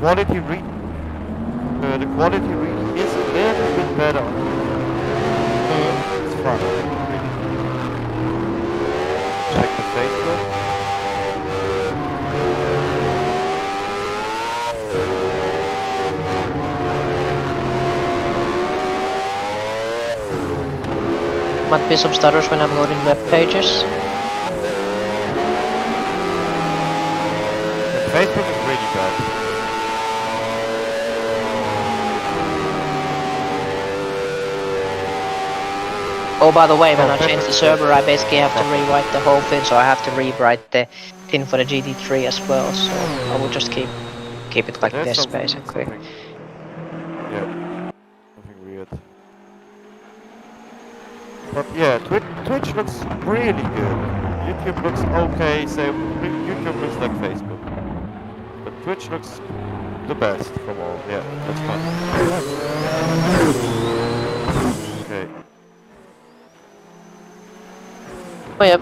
the quality read is a little bit better. It's fun, really. Check the Facebook. Might be some stutters when I'm loading web pages. Facebook is really bad. Oh, by the way, when I change the server, I basically have to rewrite the whole thing, so I have to rewrite the pin for the GT3 as well. So I will just keep it like this, basically. Yeah, nothing weird. But yeah, Twitch looks really good. YouTube looks okay, so YouTube looks like Facebook. But Twitch looks the best from all. Yeah, that's fun. Okay. Oh, yep.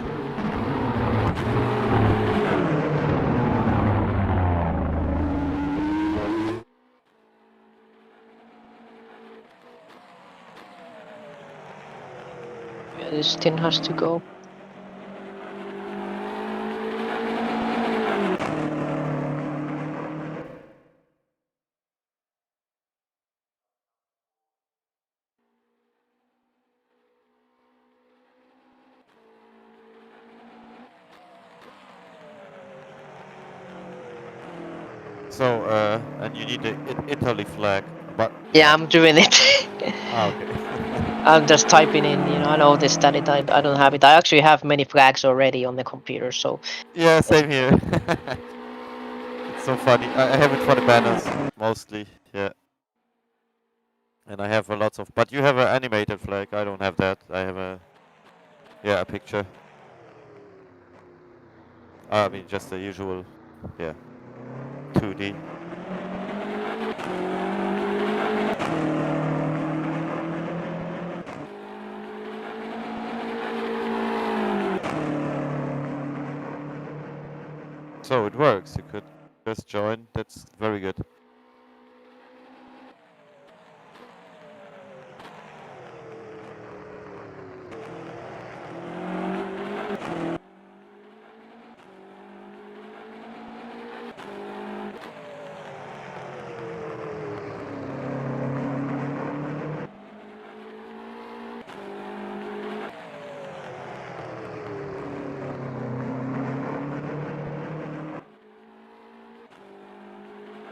Yeah, this tin has to go. So, and you need the Italy flag, but... Yeah, I'm doing it. Okay. I'm just typing in, you know, I noticed that I don't have it. I actually have many flags already on the computer, so... Yeah, same here. It's so funny. I have it for the banners, mostly, yeah. And I have a lots of... But you have an animated flag, I don't have that. I have a... Yeah, a picture. I mean, just the usual, yeah, 2D. So it works. You could just join. That's very good.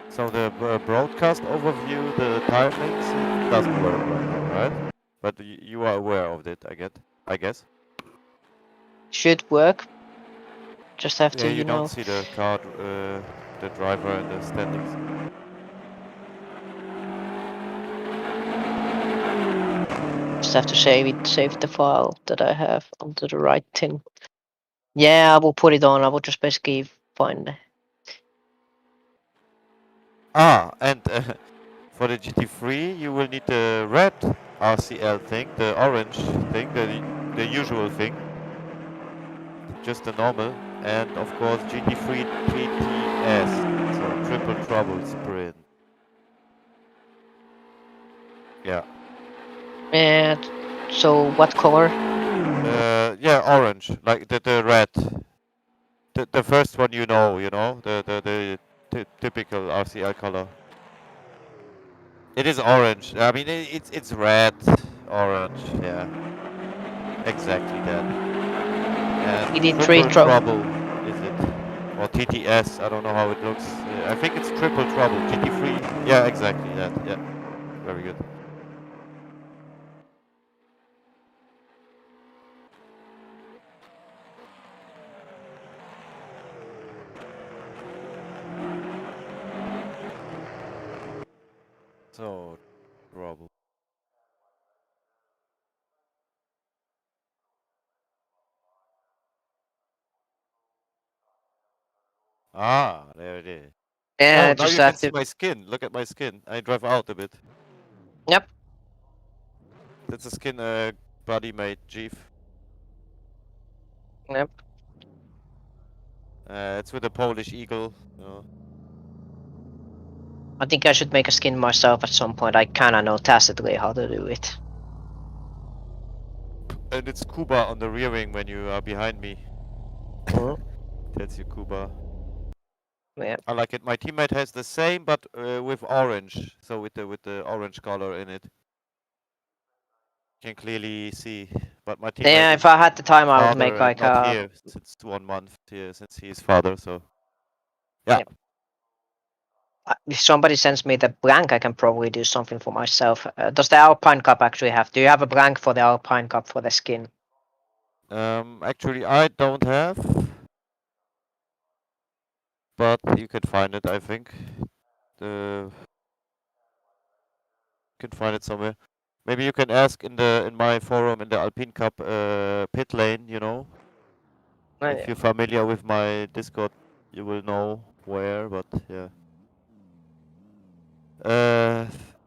So the broadcast overview, the timings, it doesn't work right now, right? But you are aware of it, I guess. Should work. Just have to, you know... don't see the car, the driver and the standings. Just have to save the file that I have onto the right tin. Yeah, I will put it on. I will just basically find... And for the GT3, you will need the red RCL thing, the orange thing, the usual thing. Just the normal. And of course GT3 Tts, so triple trouble sprint. Yeah. And so what color? Yeah, orange, like the red. The first one, you know, the typical RCL color. It is orange. I mean, it's red, orange. Yeah, exactly that. And GT3 trouble, is it? Or TTS? I don't know how it looks. I think it's triple trouble. GT3. Yeah, exactly that. Yeah, very good. So, trouble. Ah, there it is. Yeah, Oh, now just you can have see to... my skin. Look at my skin. I drive out a bit. Yep. That's a skin buddy made, Jeef. Yep. It's with a Polish eagle. You know. I think I should make a skin myself at some point. I kinda know tacitly how to do it. And it's Kuba on the rear wing when you are behind me. Mhm. That's your Kuba. Yeah. I like it. My teammate has the same, but with orange. So with the orange color in it. You can clearly see. But my teammate Yeah, is if I had the time, I would father make and like not a. here since 1 month here since he's father. So yeah. If somebody sends me the blank, I can probably do something for myself. Does the Alpine Cup actually have? Do you have a blank for the Alpine Cup for the skin? Actually, I don't have, but you could find it. I think you can find it somewhere. Maybe you can ask in my forum in the Alpine Cup pit lane. You know, if Yeah. you're familiar with my Discord, you will know where. But yeah. Uh,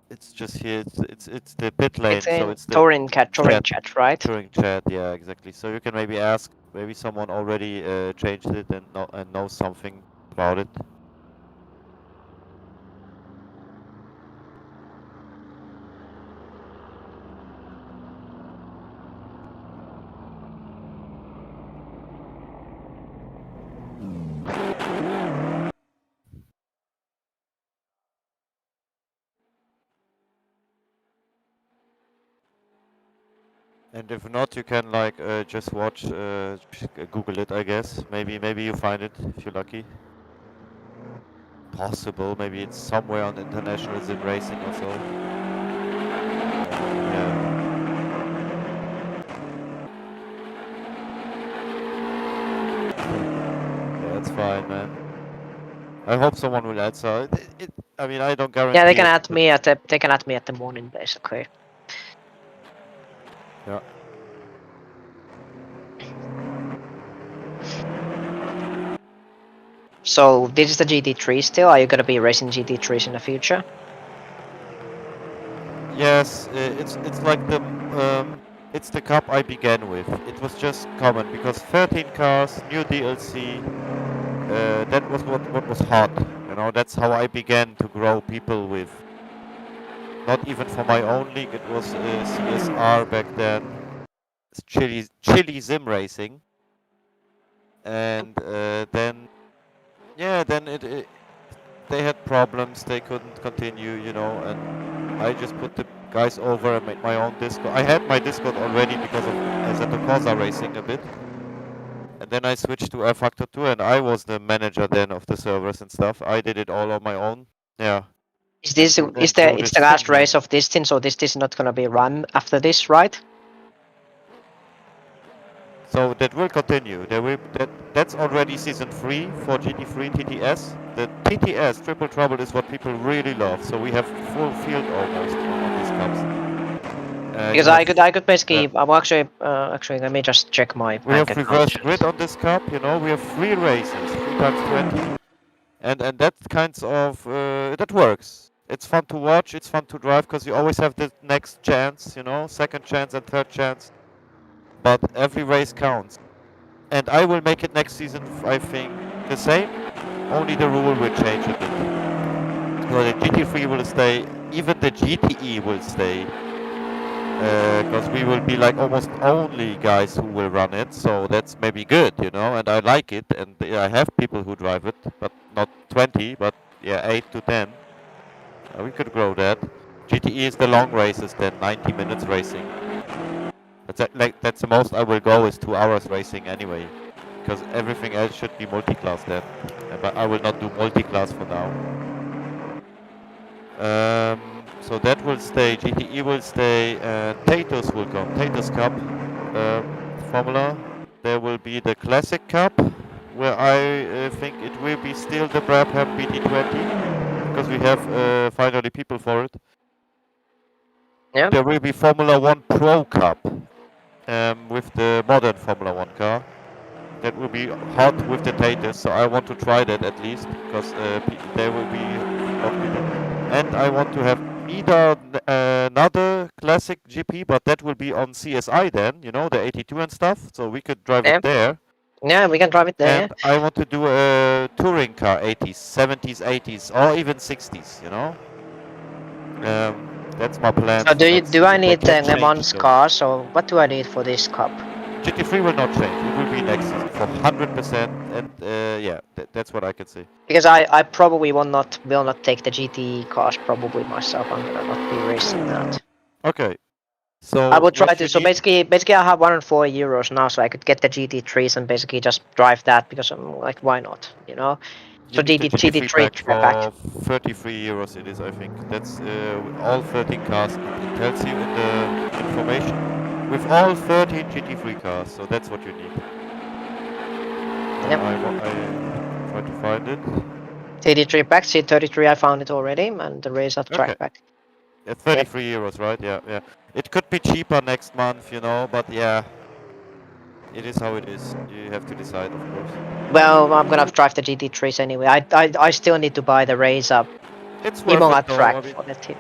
it's just here. It's the pit It's lane, so in it's the Touring chat, chat, right? touring chat. Yeah, exactly. So you can maybe ask. Maybe someone already changed it and knows something about it. And if not, you can like just watch, Google it. I guess maybe you find it if you're lucky. Possible. Maybe it's somewhere on international sim racing or so. Yeah. Yeah, that's fine, man. I hope someone will answer. I mean, I don't Yeah, they guarantee can it, add but me at the. They can add me at the morning, basically. yeah. So this is the GT3 still. Are you gonna be racing GT3s in the future? Yes, it's like it's the cup I began with. It was just common because 13 cars, new DLC. That was what was hot. You know, that's how I began to grow people with. Not even for my own league. It was CSR back then. It's Chili Sim Racing, and then yeah, then it they had problems. They couldn't continue. You know, and I just put the guys over and made my own Discord. I had my Discord already because of Assetto Corsa racing a bit. And then I switched to F Factor 2 and I was the manager then of the servers and stuff. I did it all on my own. Yeah. Is And this then grew it's this the thing last here. race of this thing? So this is not gonna be run after this, right? So that will continue. That's already season 3 for GT3 TTS. The TTS Triple Trouble is what people really love. So we have full field almost on these cups. Because You have I could basically. I'm actually let me just check my we bank have account. reversed grid on this cup. You know, we have 3 races, 3 times 20. And that kinds of that works. It's fun to watch. It's fun to drive because you always have the next chance, you know, second chance and third chance. But every race counts. And I will make it next season. I think the same. Only the rule will change a bit. So the GT3 will stay. Even the GTE will stay. Because we will be like almost only guys who will run it, so that's maybe good, you know. And I like it, and I have people who drive it, but not 20, but yeah, 8 to 10. We could grow that. GTE is the long races, then 90 minutes racing. That's the most I will go is 2 hours racing anyway, because everything else should be multi-class then. But I will not do multi-class for now. So that will stay. GTE will stay, and Tatus will come. Tatus Cup formula. There will be the Classic Cup, where I think it will be still the Brabham BT20 because we have finally people for it. Yeah. There will be Formula One Pro Cup with the modern Formula One car. That will be hot with the Tatus, so I want to try that at least because there will be a lot of people. And I want to have either another classic GP, but that will be on CSI then, you know, the 82 and stuff. So we could drive it Yeah. there. Yeah, we can drive it there. And I want to do a touring car, 80s, 70s, 80s, or even 60s. You know, that's my plans So for next do I season. They need can Le change Mans though. car? So what do I need for this cup? GT3 will not change. It will be next season for 100%. And yeah, that's what I can say. Because I probably will not take the GT cars probably myself. I'm gonna not be racing that. Okay. I So will try what to. you So need? basically, I have 104 euros now, so I could get the GT3s and basically just drive that because I'm like, why not? You know. You So need the GT3 GT3 pack pack. for 33 euros. It is, I think. That's all 13 cars. It tells you in the information with all 13 GT3 cars. So that's what you need. Yep. I try to find it. GT3 pack. C33. I found it already, and the race at Okay. track pack. Yep. 33 euros, right? Yeah, yeah. It could be cheaper next month, you know, but yeah, it is how it is. You have to decide, of course. Well, I'm gonna drive the GT3s anyway. I still need to buy the race up It's worth it Imola though. I track mean, for the team.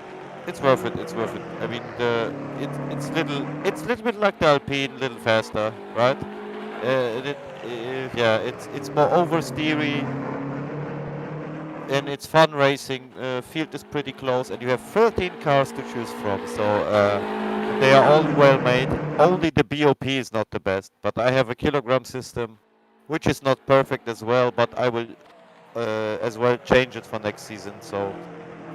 it's worth it. It's worth it. I mean, it's little bit like the Alpine, little faster, right? Yeah, it's more oversteery and it's fun racing. Field is pretty close, and you have 13 cars to choose from. So and they are all well made. Only the BOP is not the best, but I have a kilogram system, which is not perfect as well. But I will as well change it for next season. So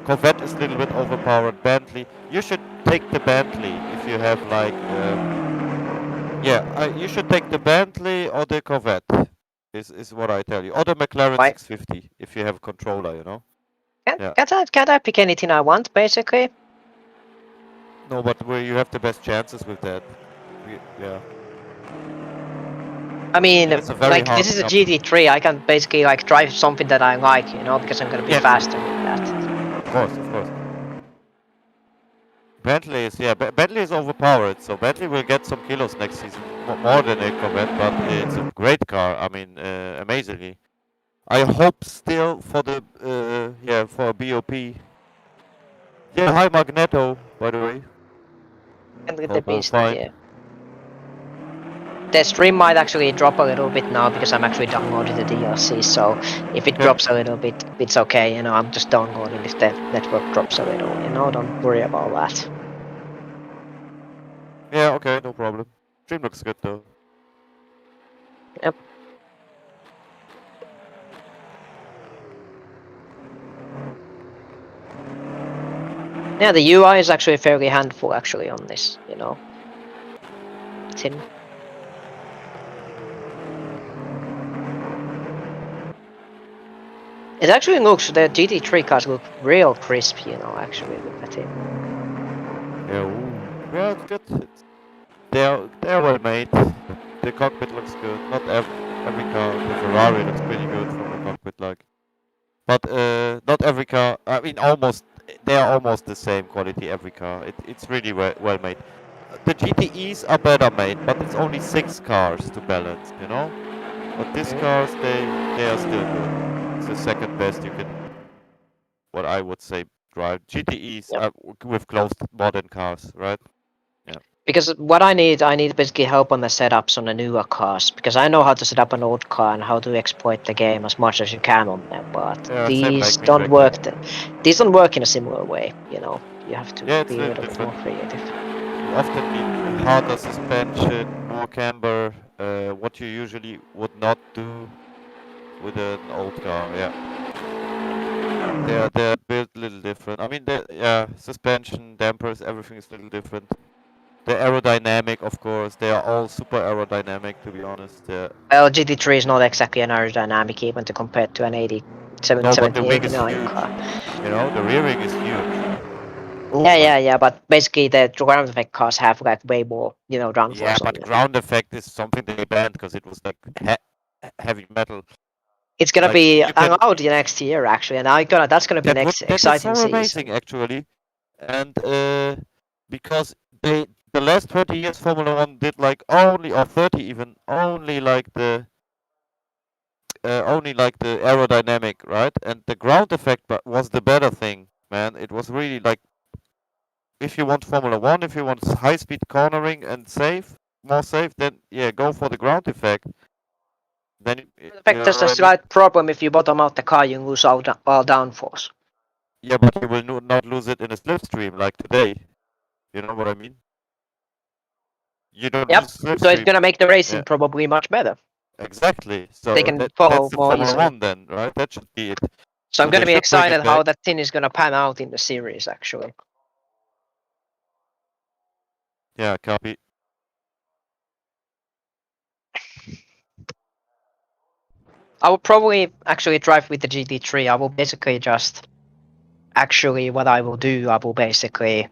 Corvette is a little bit overpowered. Bentley, you should take the Bentley if you have like yeah, you should take the Bentley or the Corvette. Is what I tell you, or the McLaren Why? 650 if you have a controller, you know. Yeah. Can't I pick anything I want basically? No, but where you have the best chances with that. Yeah. I mean, And it's a very like hard this is a cup. GT3. I can basically like drive something that I like, you know, because I'm gonna be Yeah, faster with that. of course, of course. Bentley is yeah, Bentley is overpowered, so Bentley will get some kilos next season, more than a Corvette, but it's a great car. I mean, amazingly. I hope still for the yeah for BOP. Yeah, hi Magneto, by the way. And with the Hope all beast, fine. yeah. The stream might actually drop a little bit now because I'm actually downloading the DLC. So if it Okay. drops a little bit, it's okay. You know, I'm just downloading if the network drops a little. You know, don't worry about that. Yeah, okay, no problem. Stream looks good though. Yep. Yeah, the UI is actually fairly handful actually on this. You know. Tin. It actually looks, the GT3 cars look real crisp, you know, actually, look at it. Yeah, ooh. Yeah, it's good. They're well made. The cockpit looks good. Not every car. The Ferrari looks pretty good from the cockpit, like. But not every car. I mean, almost. They are almost the same quality every car. It's really well made. The GTEs are better made, but it's only 6 cars to balance, you know. But these cars, they are still good. It's the second best you can, what I would say, drive. GTEs Yep. are with closed modern cars, right? Yeah. Because what I need basically help on the setups on the newer cars, because I know how to set up an old car and how to exploit the game as much as you can on them, but Yeah, same these like me don't back then. work. These don't work in a similar way, you know. You have to Yeah, it's a be a little little bit more different. creative. You often need a harder suspension, more camber, what you usually would not do with an old car. Yeah, they're built a little different. I mean, yeah, suspension, dampers, everything is a little different. The aerodynamic, of course, they are all super aerodynamic. To be honest, Well, GT3 is not exactly an aerodynamic even to compare to an 87, no, but the 70, wing is 89 huge. car. You know, the rear wing is huge. Yeah, but basically the ground effect cars have like way more, you know, Yeah, downforce on but them. ground effect is something they banned because it was like heavy metal. It's gonna Like be you can out next year actually, and that's gonna be next that is exciting so season. amazing actually, and because the last 20 years Formula One did like only or 30 even only like the aerodynamic, right? And the ground effect was the better thing, man. It was really like if you want Formula One, if you want high speed cornering and more safe, then yeah, go for the ground effect. then In fact, there's a slight problem if you bottom out the car, you lose all downforce. Yeah, but you will not lose it in a slipstream like today. You know what I mean? You don't Yep. lose slipstream. So it's gonna make the racing probably much better. Exactly. So They can follow that's the more Formula easily. 1 then, right? That should be it. So I'm they gonna be should bring it excited how back. that tin is gonna pan out in the series, actually. Yeah, copy. I will probably actually drive with the GT3. I will basically just actually what I will do, I will basically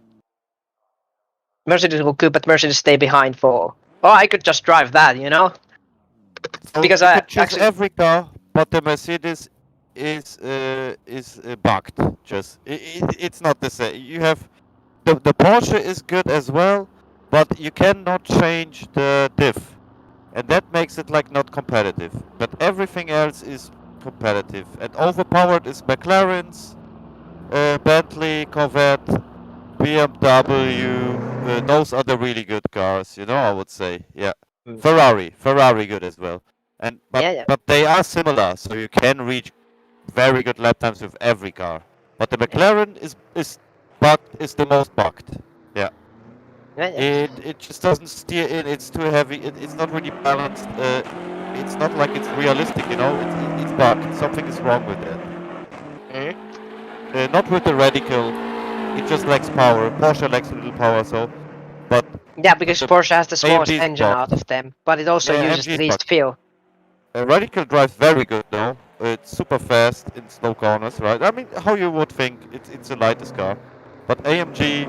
Mercedes will go, but Mercedes stay behind for. Oh, I could just drive that, you know. So Because you I can choose actually every car, but the Mercedes is bugged. Just it's not the same. You have the Porsche is good as well, but you cannot change the diff, and that makes it like not competitive. But everything else is competitive, and overpowered is McLaren's, Bentley, Corvette, BMW. Those are the really good cars, you know. I would say, yeah. Ferrari good as well, and yeah. but they are similar, so you can reach very good lap times with every car. But the McLaren is bugged, is the most bugged. Yeah. Yeah. It just doesn't steer in. It's too heavy. It's not really balanced. It's not like it's realistic, you know. It's bugged. Something is wrong with it. Not with the radical. It just lacks power. Porsche lacks a little power, so. But Yeah, because the Porsche has the smallest AMG is engine out bugged. of them, but it also Yeah, uses AMG the is least bugged. fuel. Radical drives very good now. It's super fast in slow corners, right? I mean, how you would think it's the lightest car, but AMG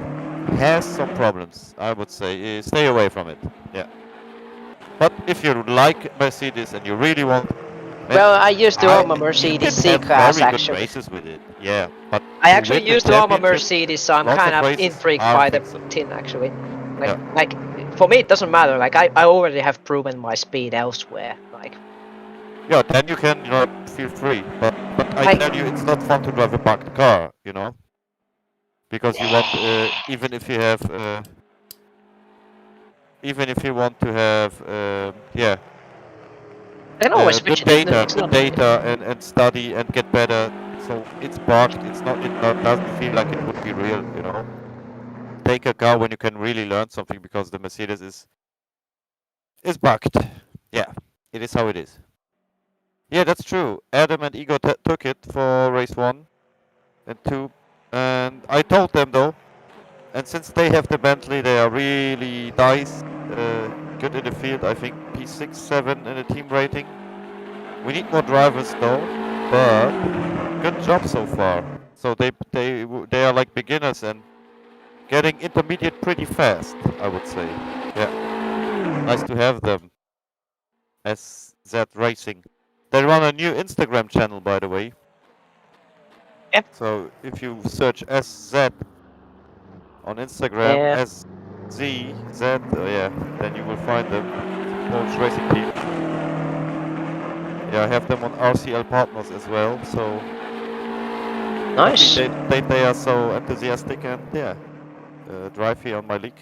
has some problems. I would say stay away from it. Yeah. But if you like Mercedes and you really want, man, Well, I used to own a you Mercedes can have C-Class very good actually. races with it. Yeah, but I to actually win the used to own a championship, Mercedes, so I'm lots kind of of races, intrigued I don't by the think so. tin actually. Yeah. Like for me, it doesn't matter. Like I already have proven my speed elsewhere. Like Yeah, then you can, feel free. But I tell you, it's not fun to drive a bugged car, you know, because you want, even if you want to have, yeah, I can always the switch it. data, It's not. and study and get better. So it's bugged. It not doesn't feel like it would be real, you know. Take a car when you can really learn something because the Mercedes is bugged. Yeah, it is how it is. Yeah, that's true. Adam and Igor took it for race 1 and 2, and I told them though. And since they have the Bentley, they are really good in the field. I think P6, 7 in the team rating. We need more drivers though, but good job so far. So they are like beginners and getting intermediate pretty fast, I would say. Yeah, nice to have them. SZ Racing. They run a new Instagram channel, by the way. Yep. So if you search SZ on Instagram, Yeah. SZZ, yeah, then you will find them. It's a Polish racing team. Yeah, I have them on RCL Partners as well. So Nice. happy they are so enthusiastic and yeah, drive here on my league.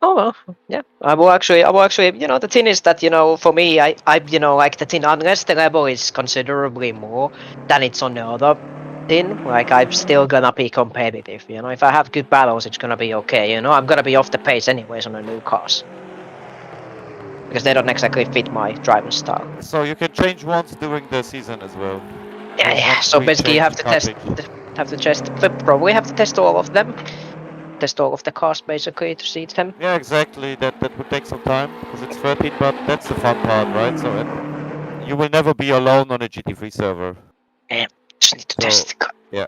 Oh well, yeah. I will actually, the thing is that, for me, I, like the thing, unless the level is considerably more than it's on the other thing, like, I'm still gonna be competitive, if I have good battles, it's gonna be okay, I'm gonna be off the pace anyways on the new cars. Because they don't exactly fit my driving style. So you can change once during the season as well. Yeah. One So free basically you change have you to can't test, probably have to test all of them. Test all of the cars basically to see them. Yeah, exactly. That would take some time because it's 13, but that's the fun part, right? So you will never be alone on a GT3 server. Yeah, just need to test the car. Yeah,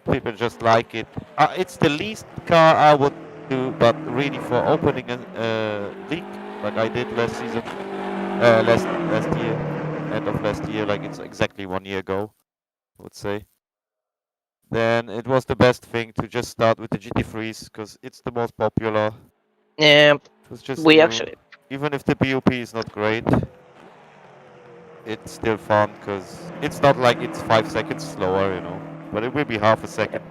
people just like it. It's the least car I would do, but really for opening a league like I did last season, last year, end of last year, like it's exactly 1 year ago, I would say. Then it was the best thing to just start with the GT3s because it's the most popular. Yeah, It was just we new. actually. Even if the BOP is not great, it's still fun because it's not like it's 5 seconds slower, you know. But it will be half a second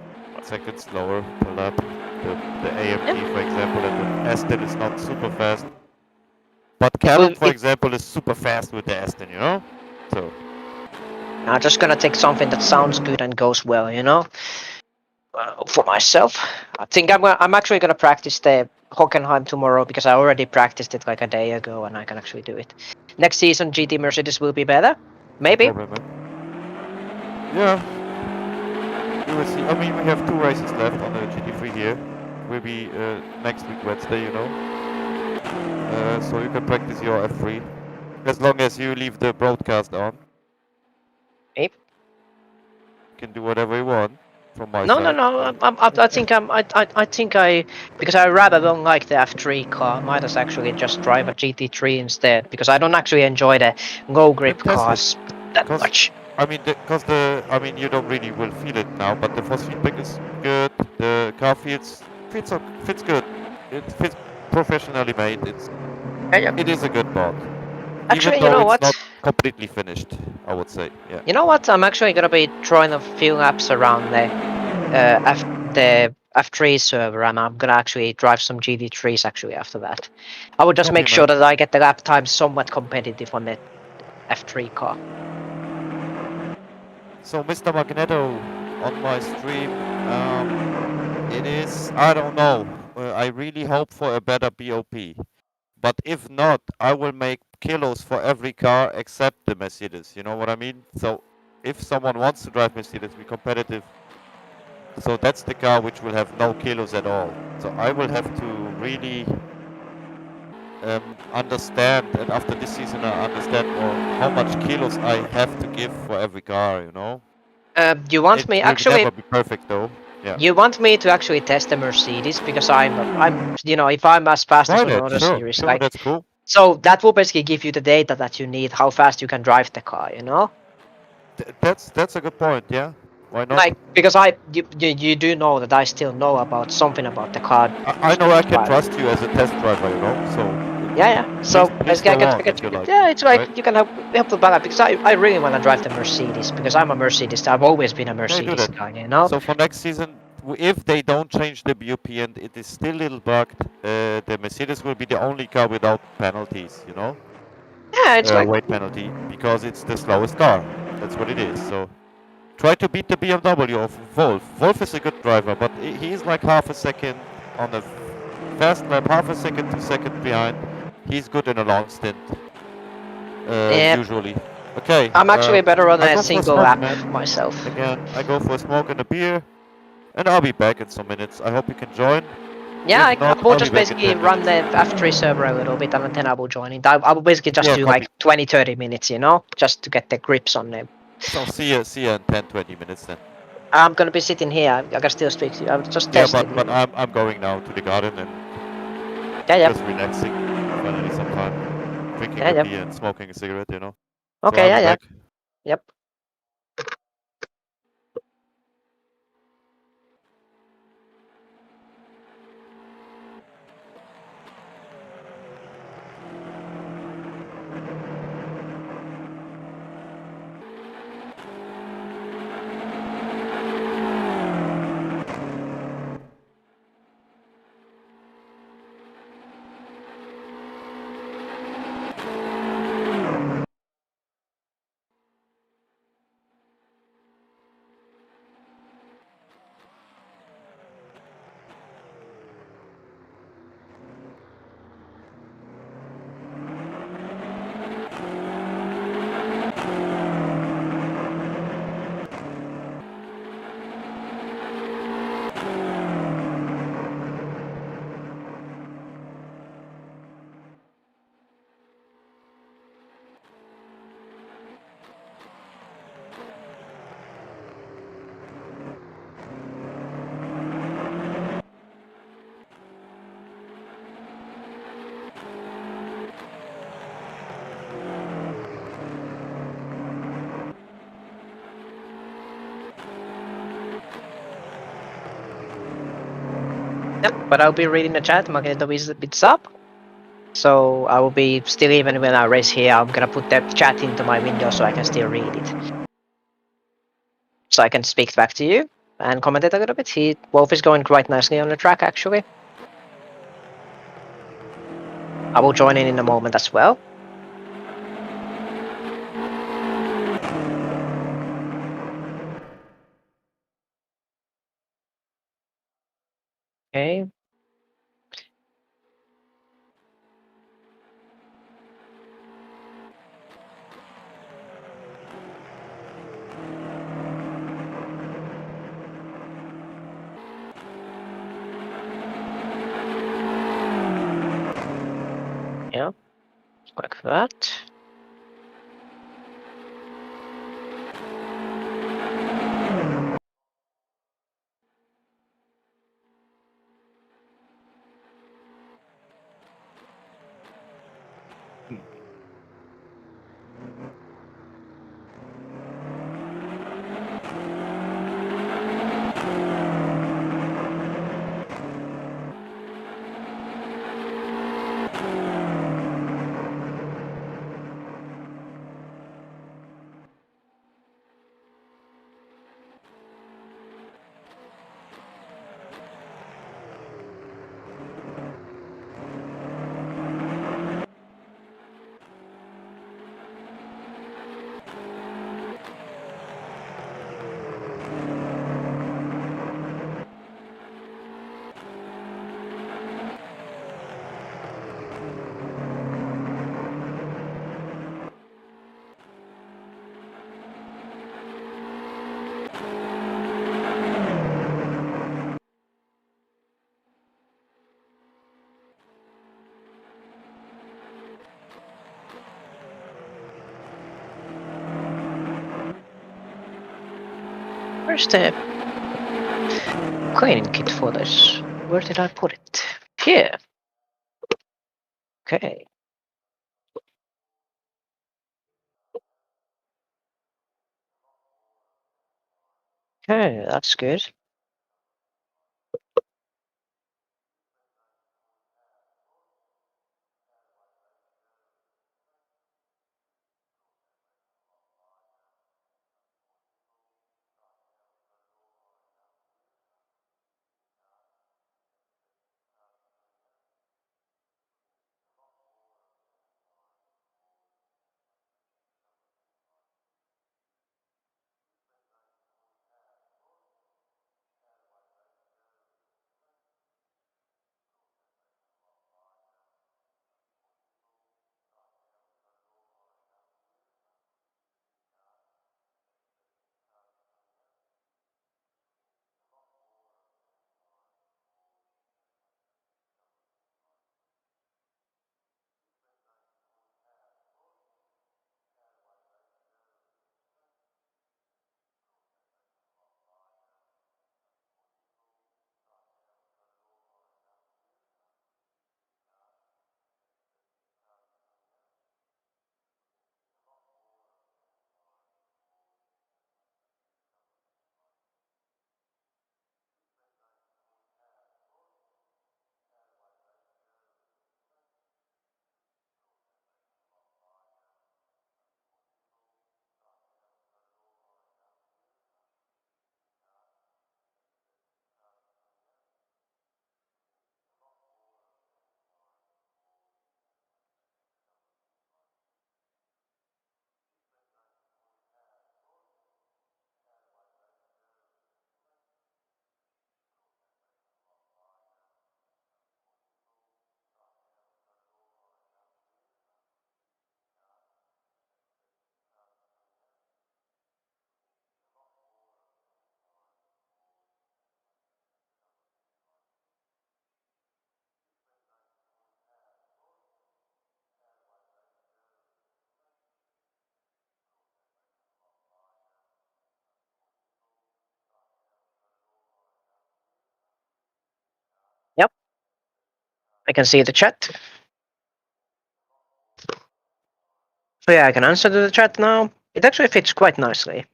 slower per lap. The AMG, for example, and the Aston is not super fast. But Callum, for example, is super fast with the Aston, you know? So. I'm just gonna take something that sounds good and goes well, you know? For myself. I think I'm actually gonna practice the Hockenheim tomorrow because I already practiced it like a day ago and I can actually do it. Next season GT Mercedes will be better. Maybe. No problem, man. Yeah. We will see. I mean, we have 2 races left on the GT3 here. Will be next week Wednesday, you know. So you can practice your F3 as long as you leave the broadcast on. Maybe. You can do whatever you want from my No, side. I think I think because I rather don't like the F3 car. I might as actually just drive a GT3 instead because I don't actually enjoy the go Then grip test it, cars that cause much. I mean, I mean, you don't really will feel it now, but the force feedback is good. The car fits good. It fits professionally made. It is a good board, even Actually, you though know it's what? not completely finished. I would say, yeah. You know what? I'm actually gonna be throwing a few laps around the F3 server, and I'm gonna actually drive some GT3s actually after that. I would just Copy, make sure man. that I get the lap time somewhat competitive on the F3 car. So, Mr. Magneto, on my stream, it is. I don't know. I really hope for a better BOP. But if not, I will make kilos for every car except the Mercedes. You know what I mean? So if someone wants to drive Mercedes, be competitive. So that's the car which will have no kilos at all. So I will have to really understand, and after this season, I understand more how much kilos I have to give for every car. You know, You want it me will actually? never be perfect though. Yeah. You want me to actually test the Mercedes because I'm you know if I'm as fast as Try on that. other Sure. series Sure. like That's cool. so that will basically give you the data that you need how fast you can drive the car, you know. That's a good point. Yeah. Why not? Like because you do know that I still know about something about the car I know I can driving. trust you as a test driver, you know. So Yeah. please, So please basically, go on if you like, yeah, it's like right? you can help the balance because I really want to drive the Mercedes because I'm a Mercedes. I've always been a Yeah, do Mercedes that. guy, you know. So for next season, if they don't change the BOP and it is still a little bugged, the Mercedes will be the only car without penalties, you know, Yeah, it's like weight penalty, because it's the slowest car. That's what it is. So try to beat the BMW of Wolf. Wolf is a good driver, but he is like half a second on a fast lap, half a second, 2 seconds behind. He's good in a long stint, yeah. usually. Okay, I'm actually better on I a go for a single smoke, lap man. myself. Again, I go for a smoke and a beer, and I'll be back in some minutes. I hope you can join. Yeah, If I not, will I'll be just back in basically 10 run minutes. the F3 server a little bit and then I will join it. I will basically just Yeah, do copy. like 20-30 minutes, you know, just to get the grips on them. So see you in 10-20 minutes then. I'm gonna be sitting here. I can still speak to you. I'm just Yeah, testing but you. I'm going now to the garden and Yeah. just relaxing. Finally, some time drinking a Yeah. beer and smoking a cigarette, you know. So Okay. I'll be Yeah. back. Yep. Yep, but I'll be reading the chat. Magneto is a bit sub. So I will be still, even when I race here, I'm gonna put that chat into my window so I can still read it. So I can speak back to you and comment it a little bit. Wolf is going quite nicely on the track actually. I will join in a moment as well. Okay. Yeah, like that. Where's the cleaning kit for this? Where did I put it? Here. Okay. Okay, that's good. Yep. I can see the chat. So yeah, I can answer to the chat now. It actually fits quite nicely.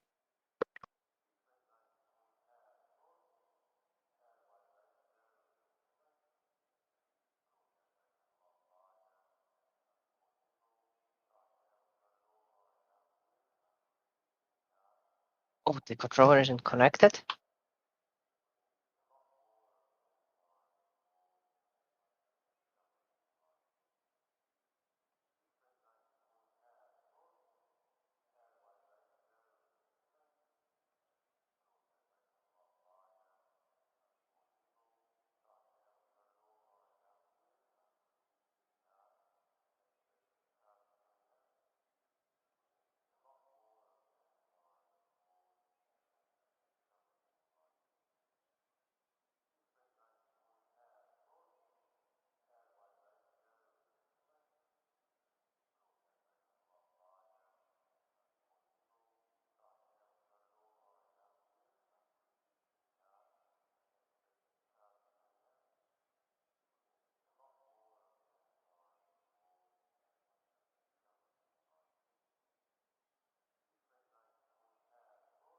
Oh, the controller isn't connected.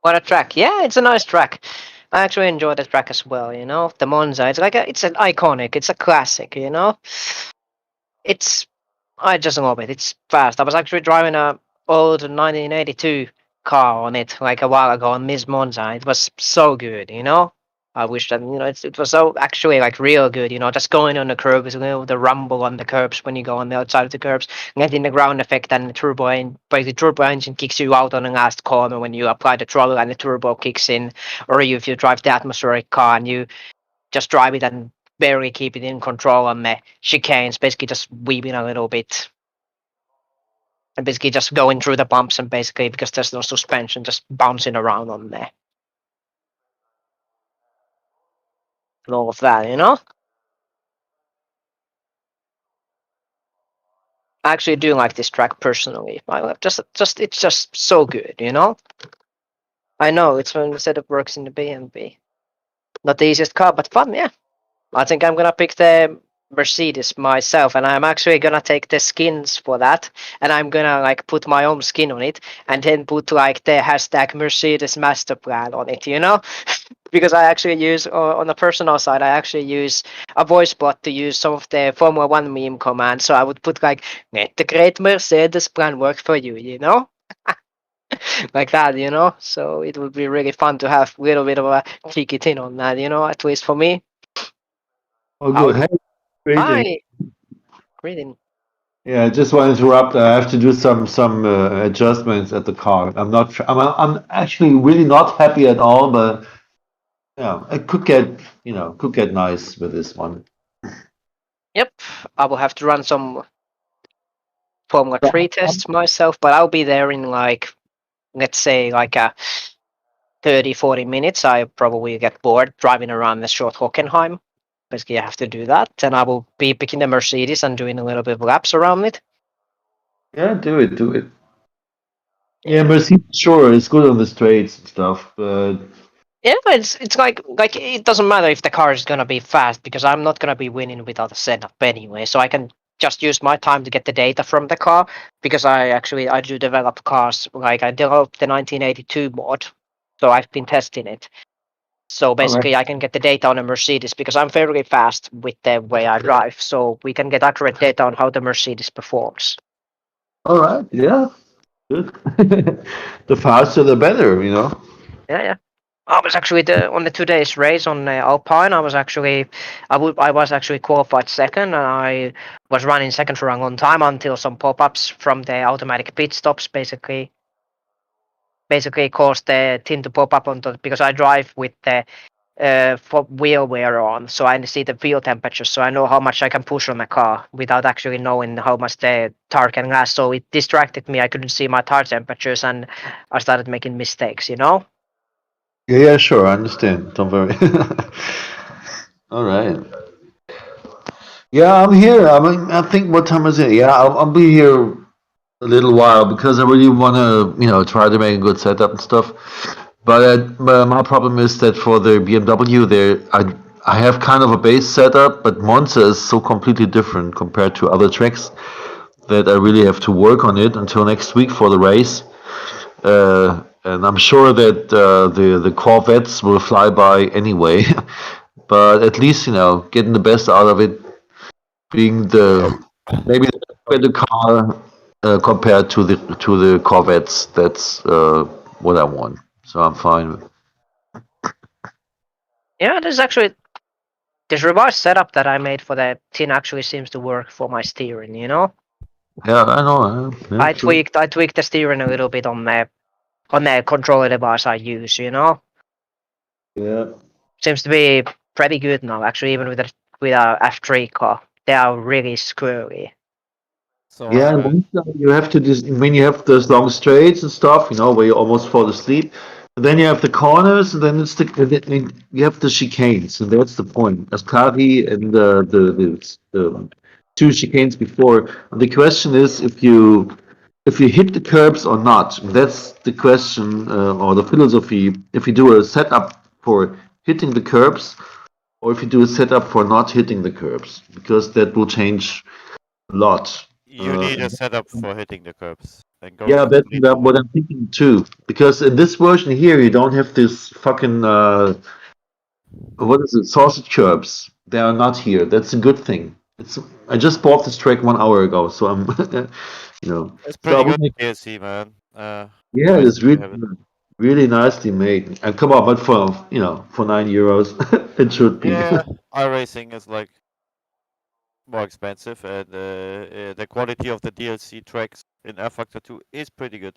What a track! Yeah, it's a nice track. I actually enjoy the track as well. You know, the Monza. It's like it's an iconic. It's a classic. You know, it's I just love it. It's fast. I was actually driving a old 1982 car on it like a while ago on Miss Monza. It was so good, you know. I wish that it was so actually like real good, you know. Just going on the curbs, the rumble on the curbs when you go on the outside of the curbs, getting the ground effect and the turbo, and by the turbo engine kicks you out on the last corner when you apply the throttle and the turbo kicks in, or if you drive the atmospheric car and you just drive it and barely keep it in control on the chicanes, basically just weaving a little bit and basically just going through the bumps and basically because there's no suspension, just bouncing around on there and all of that, you know. I actually do like this track personally. Just it's just so good, you know. I know it's when the setup works in the BMB. Not the easiest car, but fun, yeah. I think I'm gonna pick the Mercedes myself, and I'm actually gonna take the skins for that, and I'm gonna like put my own skin on it, and then put like the hashtag Mercedes Master Plan on it, you know, because I actually use on the personal side, I actually use a voice bot to use some of the Formula One meme commands. So I would put like, "Let the great Mercedes plan work for you," you know, like that, you know. So it would be really fun to have a little bit of a cheeky tin on that, you know, at least for me. Oh, I good. would. Hey, greeting. Hi, reading. Yeah, I just want to interrupt. I have to do some adjustments at the car. I'm not. I'm actually really not happy at all, but yeah, it could get could get nice with this one. Yep, I will have to run some Formula Yeah. 3 tests myself, but I'll be there in like, let's say, like a 30-40 minutes. I probably get bored driving around the short Hockenheim. Basically, I have to do that. And I will be picking the Mercedes and doing a little bit of laps around it. Yeah, do it, do it. Yeah, Yeah. Mercedes, sure, it's good on the straights and stuff, but Yeah, but it's like it doesn't matter if the car is gonna be fast because I'm not gonna be winning without a setup anyway. So I can just use my time to get the data from the car because I do develop cars. Like I developed the 1982 mod, so I've been testing it. So all right, basically, I can get the data on a Mercedes because I'm fairly fast with the way I drive. So we can get accurate data on how the Mercedes performs. all right, yeah, good. The faster, the better, you know. Yeah, yeah. I was actually on the today's race on Alpine. I was actually qualified second, and I was running second for a long time until some pop-ups from the automatic pit stops basically caused the tin to pop up because I drive with the wheel wear on, so I see the wheel temperature, so I know how much I can push on the car without actually knowing how much the tire can last. So it distracted me. I couldn't see my tire temperatures, and I started making mistakes. You know. Yeah, yeah, sure, I understand. Don't worry. All right. Yeah, I'm here. I mean, I think what time is it? Yeah, I'll be here a little while because I really want to, try to make a good setup and stuff. But my problem is that for the BMW, I have kind of a base setup, but Monza is so completely different compared to other tracks that I really have to work on it until next week for the race. And I'm sure that the Corvettes will fly by anyway. But at least getting the best out of it, being maybe the better car compared to the Corvettes. That's what I want. So I'm fine. Yeah, this revised setup that I made for the tin actually seems to work for my steering. You know, Yeah, I know. Yeah, sure. I tweaked the steering a little bit on the controller device I use. You know, Yeah. seems to be pretty good now. Actually, even with a F3 car, they are really squirrely. So Yeah, and then you have to just when you have those long straights and stuff, where you almost fall asleep. And then you have the corners, and then then you have the chicanes, and that's the point. Ascari and the two chicanes before. And the question is if you hit the curbs or not. That's the question or the philosophy. If you do a setup for hitting the curbs, or if you do a setup for not hitting the curbs, because that will change a lot. you need a setup for hitting the curbs. and go Yeah, from that's 3 to what 1. I'm thinking too. Because in this version here, you don't have this fucking what is it? Sausage curbs. They are not here. That's a good thing. It's I just bought this track 1 hour ago, so I'm you know. It's So I pretty would good, make, the DLC, man. yeah, Nice it's that you really have it. really nicely made. And come on, but for for €9, it should be. Yeah, iRacing is like more expensive, and the quality of the DLC tracks in F Factor 2 is pretty good.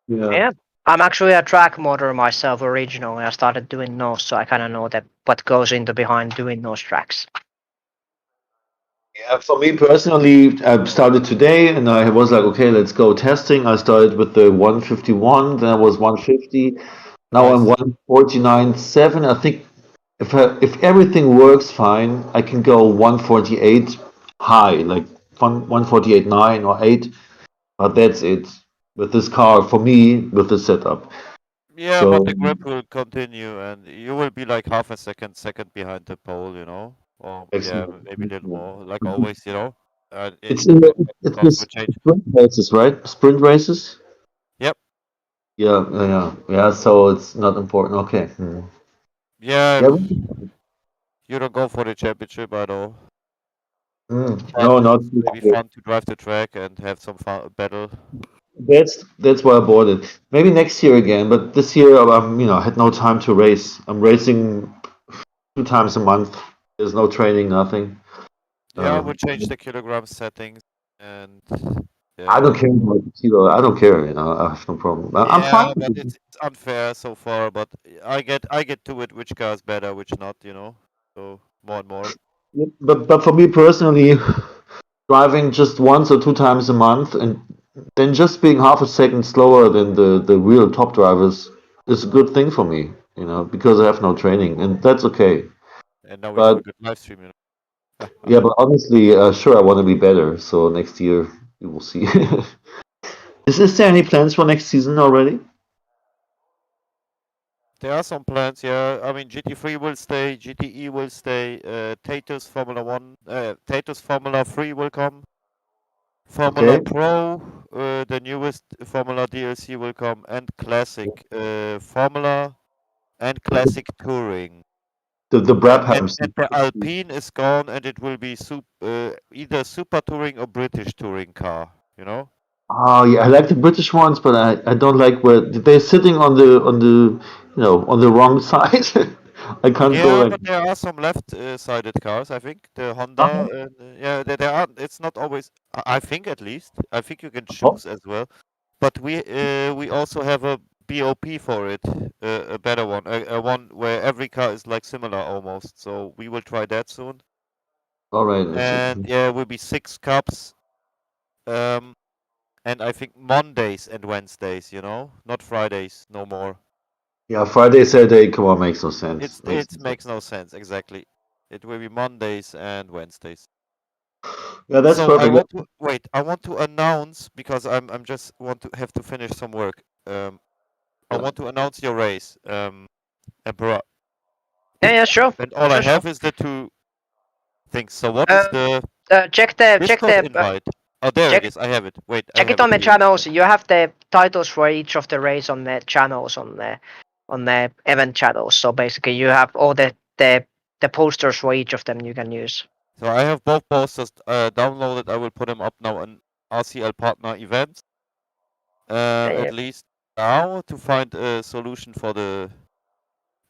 Yeah. Yeah. I'm actually a track modder myself originally. I started doing those, so I kind of know that what goes into behind doing those tracks. Yeah, for me personally, I started today and I was like, okay, let's go testing. I started with the 151, then I was 150. Now I'm Nice. 149.7. I think if everything works fine, I can go 148 high, like 148.9 or 8. But that's it with this car for me with the setup. Yeah, but So the grip will continue, and you will be like half a second behind the pole, or yeah, excellent. maybe a little more, like always, It's the in the, it's cars will change. the sprint races, right? Sprint races. Yep. Yeah. So it's not important. Okay. Hmm. Yeah, Yeah. you don't go for the championship at all, but No, not it's this maybe year. fun to drive the track and have some fun battle. That's why I bought it. Maybe next year again, but this year I had no time to race. I'm racing 2 times a month. There's no training, nothing. Yeah, I Uh, will change the kilogram settings, and I yeah, don't care about the kilo. I don't care. I have no problem. I'm fine yeah, with but it. it's unfair so far. But I get to it which car is better, which not, So more and more. Yeah, but for me personally, driving just 1 or 2 times a month and then just being half a second slower than the real top drivers is a good thing for me. Because I have no training, and that's okay. And now we have But a good live stream. yeah, but honestly, sure, I want to be better. So next year you will see. Is there any plans for next season already? There are some plans, yeah. I mean, GT3 will stay, GTE will stay, Tatus Formula 1, Tatus Formula 3 will come, Formula Okay. Pro, the newest Formula DLC will come, and Classic, Formula and Classic Touring. The And, and, Brabhams. and the Alpine is gone, and it will be either Super Touring or British Touring car, Oh yeah, I like the British ones, but I don't like where they're sitting on the wrong side. I can't go Yeah, like. but there are some left-sided cars. I think the Uh-huh. Honda. Yeah, there are. It's not always. I think at least. I think you can Oh, choose as well. But we also have a BOP for it, a better one, a one where every car is like similar almost. So we will try that soon. all right. And yeah, it will be 6 cups. Um, and I think Mondays and Wednesdays. Not Fridays, no more. Yeah, Friday, Saturday. Come on, makes no sense. Makes It no sense. makes no sense exactly. It will be Mondays and Wednesdays. Yeah, that's So I perfect. want to wait. I want to announce because I'm just want to have to finish some work. I Yeah. want to announce your race, Emperor. Yeah, sure. And all I Sure, sure. have is the 2 things. So what is Uh, the check Discord invite? Oh, there it check is. I have it. Wait, I check it have on it the here. channels. You have the titles for each of the race on the channels on the event channels. So basically, you have all the posters for each of them you can use. So I have both posters downloaded. I will put them up now on RCL partner events. Yeah, At yeah. least now to find a solution for the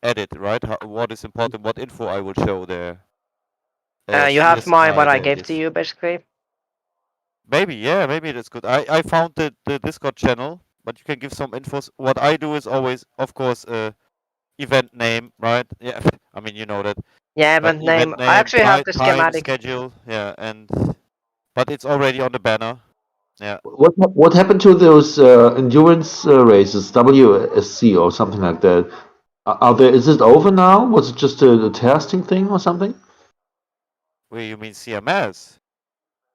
edit, right? What is important? What info I will show there? You have my CSI, what I there it gave to is. you basically. Maybe, yeah, maybe that's good. I found the Discord channel, but you can give some infos. What I do is always, of course, event name, right? Yeah, I mean, you know that. Yeah, event Event name. I name, actually have the time, schematic. schedule, yeah, but it's already on the banner. Yeah. What happened to those endurance races, WSC or something like that? Are there? Is it over now? Was it just a testing thing or something? Wait, you mean CMS?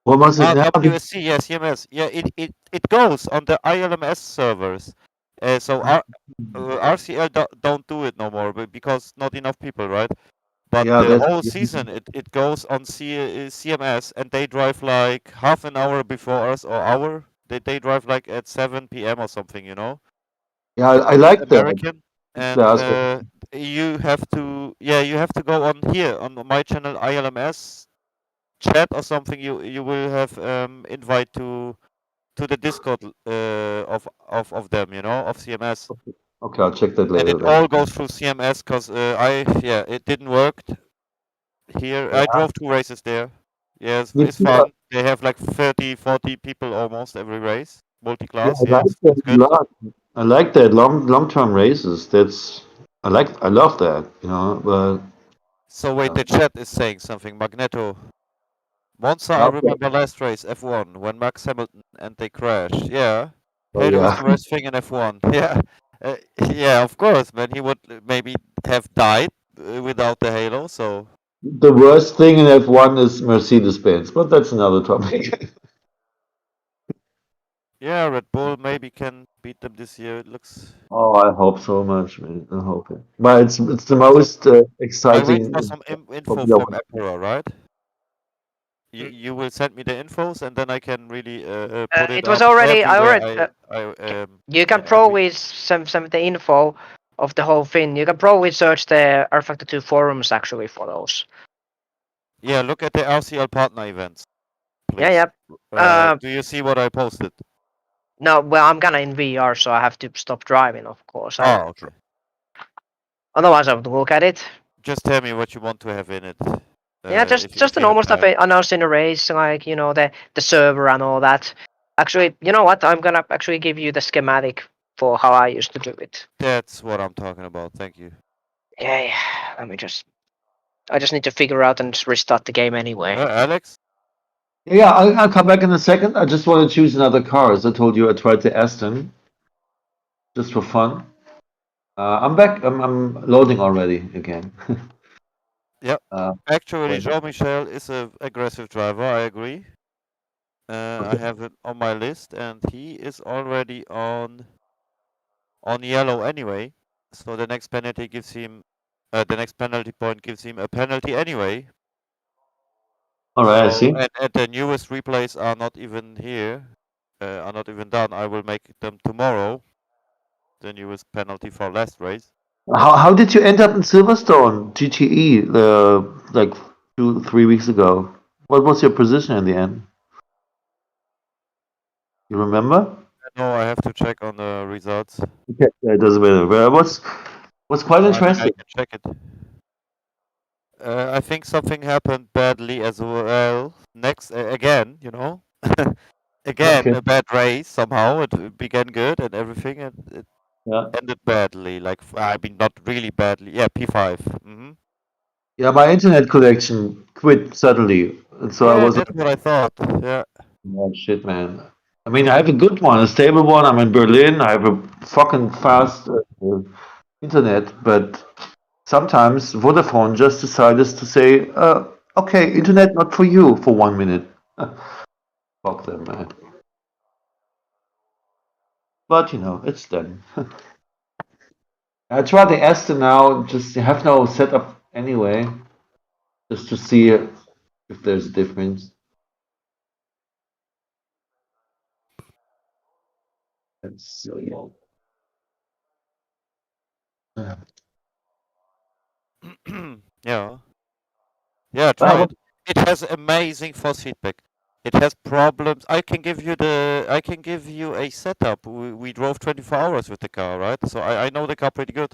What was it Ah, now? WSC, yeah, CMS. Yeah, it goes on the ILMS servers. So RCL don't do it no more because not enough people, right? But Yeah, the that's whole season it goes on CMS, and they drive like half an hour before us or hour. They drive like at 7 p.m. or something, you know. Yeah, I It's like that. American, and That's you have to you have to go on here on my channel ILMS chat or something. You will have invite to the Discord of them, you know, of CMS, okay. I'll check that and later it then. all goes through CMS because it didn't work here. I Yeah. drove 2 races there. Yeah, You it's see, fun. They have like 30, 40 people almost every race. yeah, Multi-class, I yeah, like that it's a good. lot. I like that long term races. I love that. You know, but So wait, the chat is saying something. Magneto. Monza, I okay. remember last race, F1, when Max Hamilton and they crashed. Yeah. Oh Halo is yeah. the worst thing in F1. Yeah. Uh, yeah, of course, man. He would maybe have died without the Halo, so. The worst thing in F1 is Mercedes Benz, but that's another topic. Yeah, Red Bull maybe can beat them this year. It looks. Oh, I hope so much, man. I hope it. But it's the So most I wait exciting for some info Formula from One. Emperor, right? You will send me the infos and then I can really put it It was up already. I everywhere. already. You can Every. probably some of the info of the whole thing. You can probably search the R Factor 2 forums actually for those. Yeah, look at the RCL partner events, Yeah, please. yeah. Uh, Do you see what I posted? no, well, I'm gonna in VR, so I have to stop driving, of course. Oh, okay. Otherwise, I would look at it. Just tell me what you want to have in it. Yeah, just If the you have normal stuff time. announced in the race, like the server and all that. Actually, you know what? I'm gonna actually give you the schematic for how I used to do it. That's what I'm talking about. Thank you. Yeah, yeah. I just need to figure out and just restart the game anyway. Alex? Yeah, I'll come back in a second. I just want to choose another car. As I told you, I tried the Aston just for fun. I'm back. I'm loading already again. Yep. uh, Actually, wait. Jean-Michel is a aggressive driver. I agree. I Okay. have it on my list, and he is already on yellow anyway. So the next penalty gives him, the next penalty point gives him a penalty anyway. All right, I So see. and the newest replays are not even here, are not even done. I will make them tomorrow. The newest penalty for last race. How did you end up in Silverstone GTE like 2 3 weeks ago? What was your position in the end? You remember? No, I have to check on the results. Okay, yeah, it doesn't matter. But what's quite I mean, I interesting. can check it. I think something happened badly as well. Next, again, you know, again Okay. a bad race. Somehow it began good and everything, and it Yeah. ended badly. Like I mean, not really badly. Yeah, P5. Yeah, my internet connection quit suddenly, and so I Yeah, wasn't. that's what I thought. Yeah. Oh shit, man. I mean, I have a good one, a stable one. I'm in Berlin. I have a fucking fast internet, but sometimes Vodafone just decides to say, "Okay, internet not for you for 1 minute." Fuck them, man. But you know, it's done. I try the Aston now. Just have no setup anyway, just to see if there's a difference. Let's see. Yeah. Yeah, Ah, try it. It has amazing force feedback. It has problems. I can give you a setup. We drove 24 hours with the car, right? So I know the car pretty good.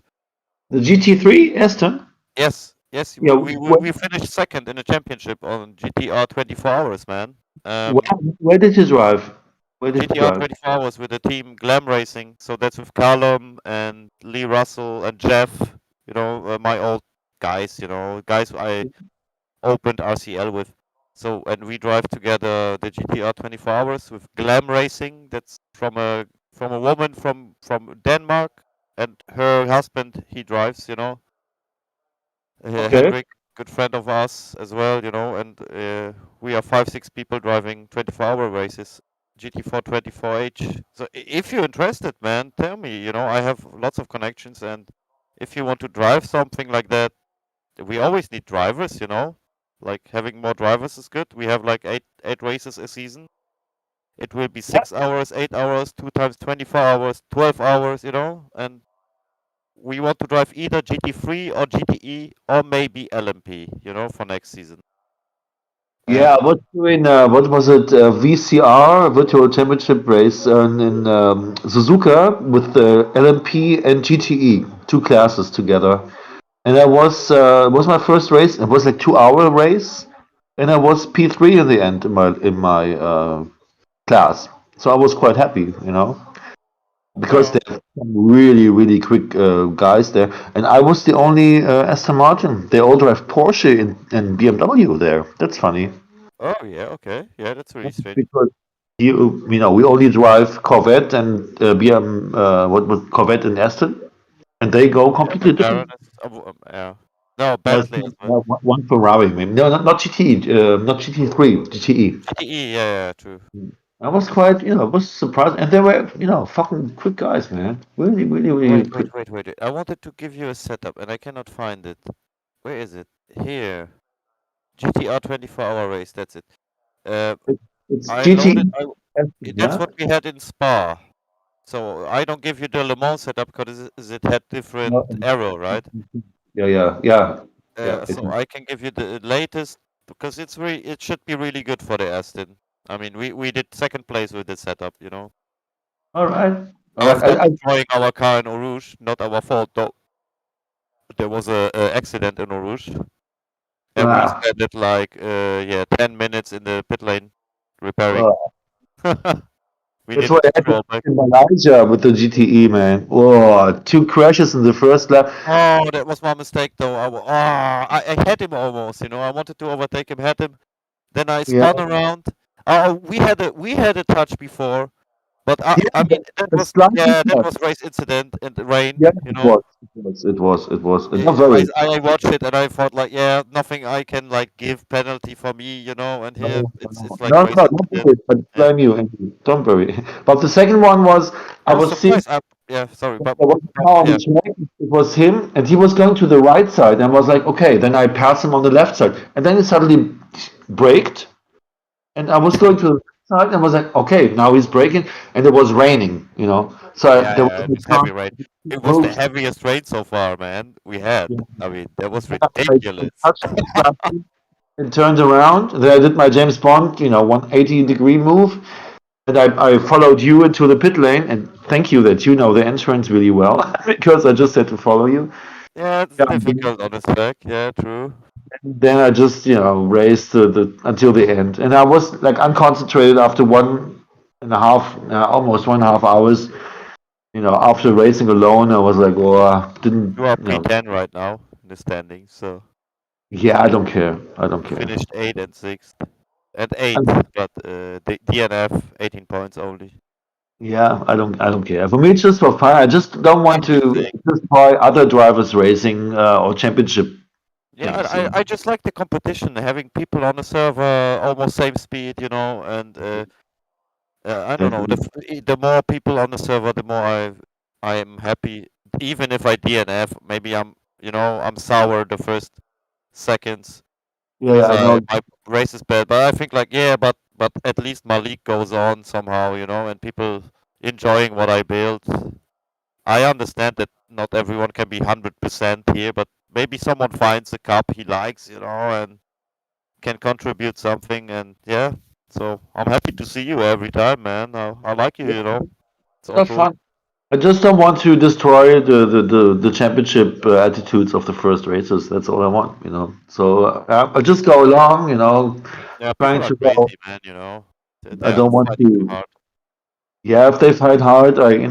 the GT3 Aston. Yes, yes. Yeah, We finished second in the championship on GTR 24 hours, man. where, where did you drive? Where did you GTR drive? 24 hours with the team Glam Racing. So that's with Callum and Lee Russell and Jeff. You know, my old guys. You know, guys I opened RCL with. So and we drive together the GTR 24 hours with Glam Racing. That's from a woman from Denmark, and her husband he drives. You know, Okay. Henrik, good friend of us as well. You know, and we are 5 6 people driving 24-hour races. GT4 24H. So if you're interested, man, tell me. You know, I have lots of connections, and if you want to drive something like that, we always need drivers, you know. Like having more drivers is good. We have like eight races a season. it will be 6 hours, 8 hours, 2 times 24 hours, 12 hours, you know, and we want to drive either GT3 or GTE or maybe LMP, you know, for next season. Yeah, And I was doing, what was it, VCR, Virtual Championship Race, in Suzuka with the LMP and GTE, two classes together. And that was my first race. It was like 2 hour race, and I was P3 in the end in my class. So I was quite happy, you know, because oh, there are some really quick guys there, and I was the only Aston Martin. They all drive Porsche and BMW there. That's funny. oh yeah, okay, yeah, that's really strange. Because you know we only drive Corvette and BM what was Corvette and Aston, and they go Yeah, completely McLaren different. is, yeah, no, There's Bentley as well. one Ferrari, maybe. No, not GT, not GT3, GTE. GTE, yeah, true. I was quite, I was surprised, and they were, fucking quick guys, man. Really Wait, wait, quick. wait, wait, wait. I wanted to give you a setup and I cannot find it. Where is it? Here. GTR 24-hour race, that's it. Uh, It's I loaded, GTE, that's yeah. what we had in Spa. So I don't give you the Le Mans setup because it had different No, arrow, right? yeah. So I can give you the latest because it should be really good for the Aston. I mean, we did second place with this setup, you know. All right, all right. After destroying our car in Eau Rouge, not our fault though. There was a accident in Eau Rouge, and we Ah, spent like 10 minutes in the pit lane repairing. well, We that's what needed to happened crawl back. in Malaysia with the GTE, man. Whoa, two crashes in the first lap. Oh, that was my mistake though. I had him almost, you know. I wanted to overtake him, had him. Then I Yeah, spun around. Oh, we had a touch before, but I yeah, mean that the was slightly yeah that touch. was race incident in the rain, Yeah, you it know. was. It was I very. I watched it and I thought like yeah nothing I can like give penalty for me, you know. And here No, it's like no, race don't incident. worry. I Yeah, blame you, Andy. Don't worry. But the second one was, I I was was seeing surprised. Yeah, sorry, there was a car on the yeah track. It was him, and he was going to the right side, and was like, okay. Then I passed him on the left side, and then he suddenly braked, and I was going to the left side, and was like, okay, now he's braking, and it was raining, So yeah there yeah was it no was heavy chance rain. to It was the move. heaviest rain so far, man. We had. I mean that was I ridiculous. touched him slightly and turned around. Then I did my James Bond, 180-degree move. And I followed you into the pit lane. And thank you that you know the entrance really well because I just had to follow you. Yeah, it's Yeah, difficult on the track. Yeah, true. then I just, raced until the end. And I was like unconcentrated after 1.5, almost 1.5 hours. After racing alone, I was like, oh, You are didn't. P10 right now in the standings, so Yeah, I don't care. I don't you care. finished 8th and 6th. And 8th, And but the DNF 18 points only. yeah, I don't care. For me, it's just for fun. I just don't I'm want just to saying. destroy other drivers racing or championship Yeah, things. I just like the competition, having people on the server almost same speed, you know, and I don't know. And, The more people on the server, the more I am happy. Even if I DNF, maybe I'm sour the first seconds yeah, because I know. my race is bad. But I think like yeah, but at least my league goes on somehow, you know, and people enjoying what I built. I understand that not everyone can be 100% here, but maybe someone finds a cup he likes, you know, and can contribute something. And yeah, so I'm happy to see you every time, man. I like you, you know. It's all That's cool. fun. I just don't want to destroy the championship attitudes of the first races. That's all I want. So I just go along, Yeah, trying people are to go. crazy, man. You know, I they are don't want fighting too to. hard. Yeah, if they fight hard, I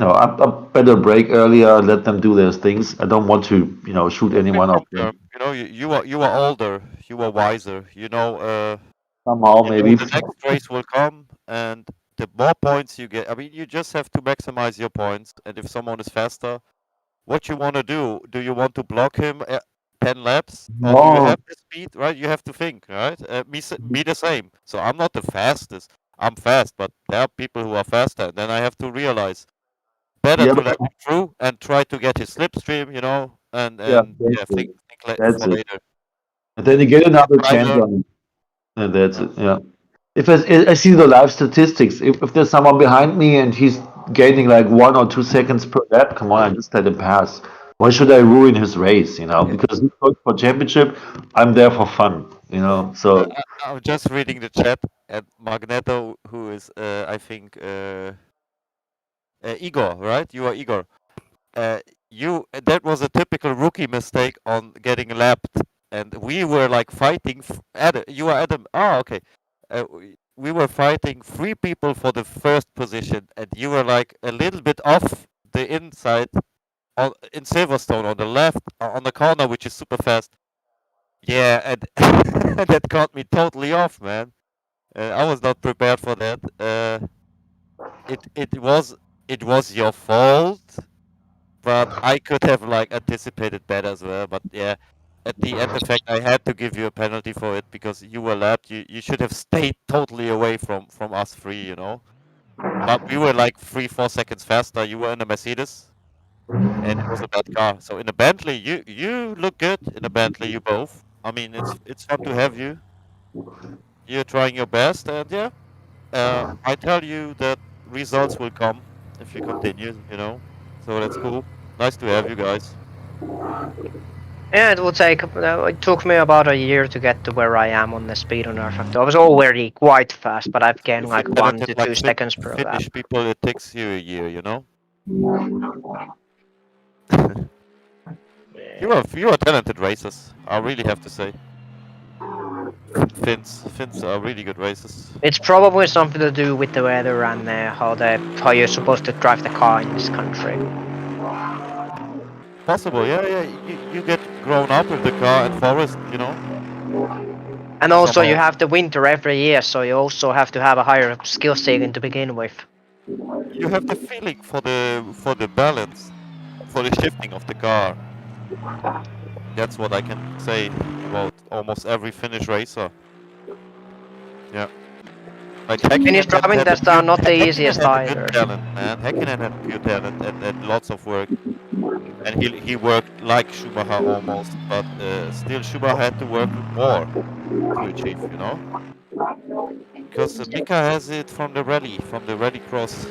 better break earlier, let them do their things. I don't want to, shoot I think anyone off long term, you know, you are older, you are wiser. somehow, You know maybe. the next race will come, and the more points you get, I mean, you just have to maximize your points. And if someone is faster, what you want to do? Do you want to block him 10 laps? Do you No, have the speed? Right? You have to think, right? Me the same. So I'm not the fastest. I'm fast, but there are people who are faster. Then I have to realize better yeah, to let him through and try to get his slipstream, you know, yeah, and that's yeah, it. think That's for it. later. And then you Be get a good another chance driver. on it, and that's Yeah. it. Yeah. if I see the live statistics, if there's someone behind me and he's gaining like 1 or 2 seconds per lap, come on, I just let him pass. Why should I ruin his race? Because he's going for championship, I'm there for fun. So I'm just reading the chat, and Magneto, who is, I think, Igor, right? You are Igor. That was a typical rookie mistake on getting lapped, and we were like fighting. Adam, you are Adam. Oh, okay. We were fighting 3 people for the first position, and you were like a little bit off the inside in Silverstone on the left on the corner, which is super fast. Yeah, and that caught me totally off, man. I was not prepared for that. It was your fault, but I could have like anticipated better as well. But yeah, at the end effect, I had to give you a penalty for it because you were lapped. You should have stayed totally away from us 3, But we were like 3-4 seconds faster. You were in a Mercedes, and it was a bad car. So in a Bentley, you look good in a Bentley. You both. I mean, it's fun to have you. You're trying your best, and yeah, I tell you that results will come if you continue. So that's cool. Nice to have you guys. Yeah, it took me about a year to get to where I am on the speed on Earth. I was already quite fast, but I've gained If you're like 1 talented to like 2 seconds per lap. Finnish people, it takes you a year. You are talented racers. I really have to say. Finns are really good racers. It's probably something to do with the weather and how you're supposed to drive the car in this country. Possible, yeah. You get grown up with the car and forest. And also you Somehow. have the winter every year, so you also have to have a higher skill ceiling to begin with. You have the feeling for the balance, for the shifting of the car. That's what I can say about almost every Finnish racer. Yeah. Like Finnish Häkkinen driving had a tests are pure not the Häkkinen easiest had a good either. talent, man. Häkkinen had pure talent and lots of work. And he worked like Schumacher almost, but still Schumacher had to work more to achieve. Because Mika has it from the rally cross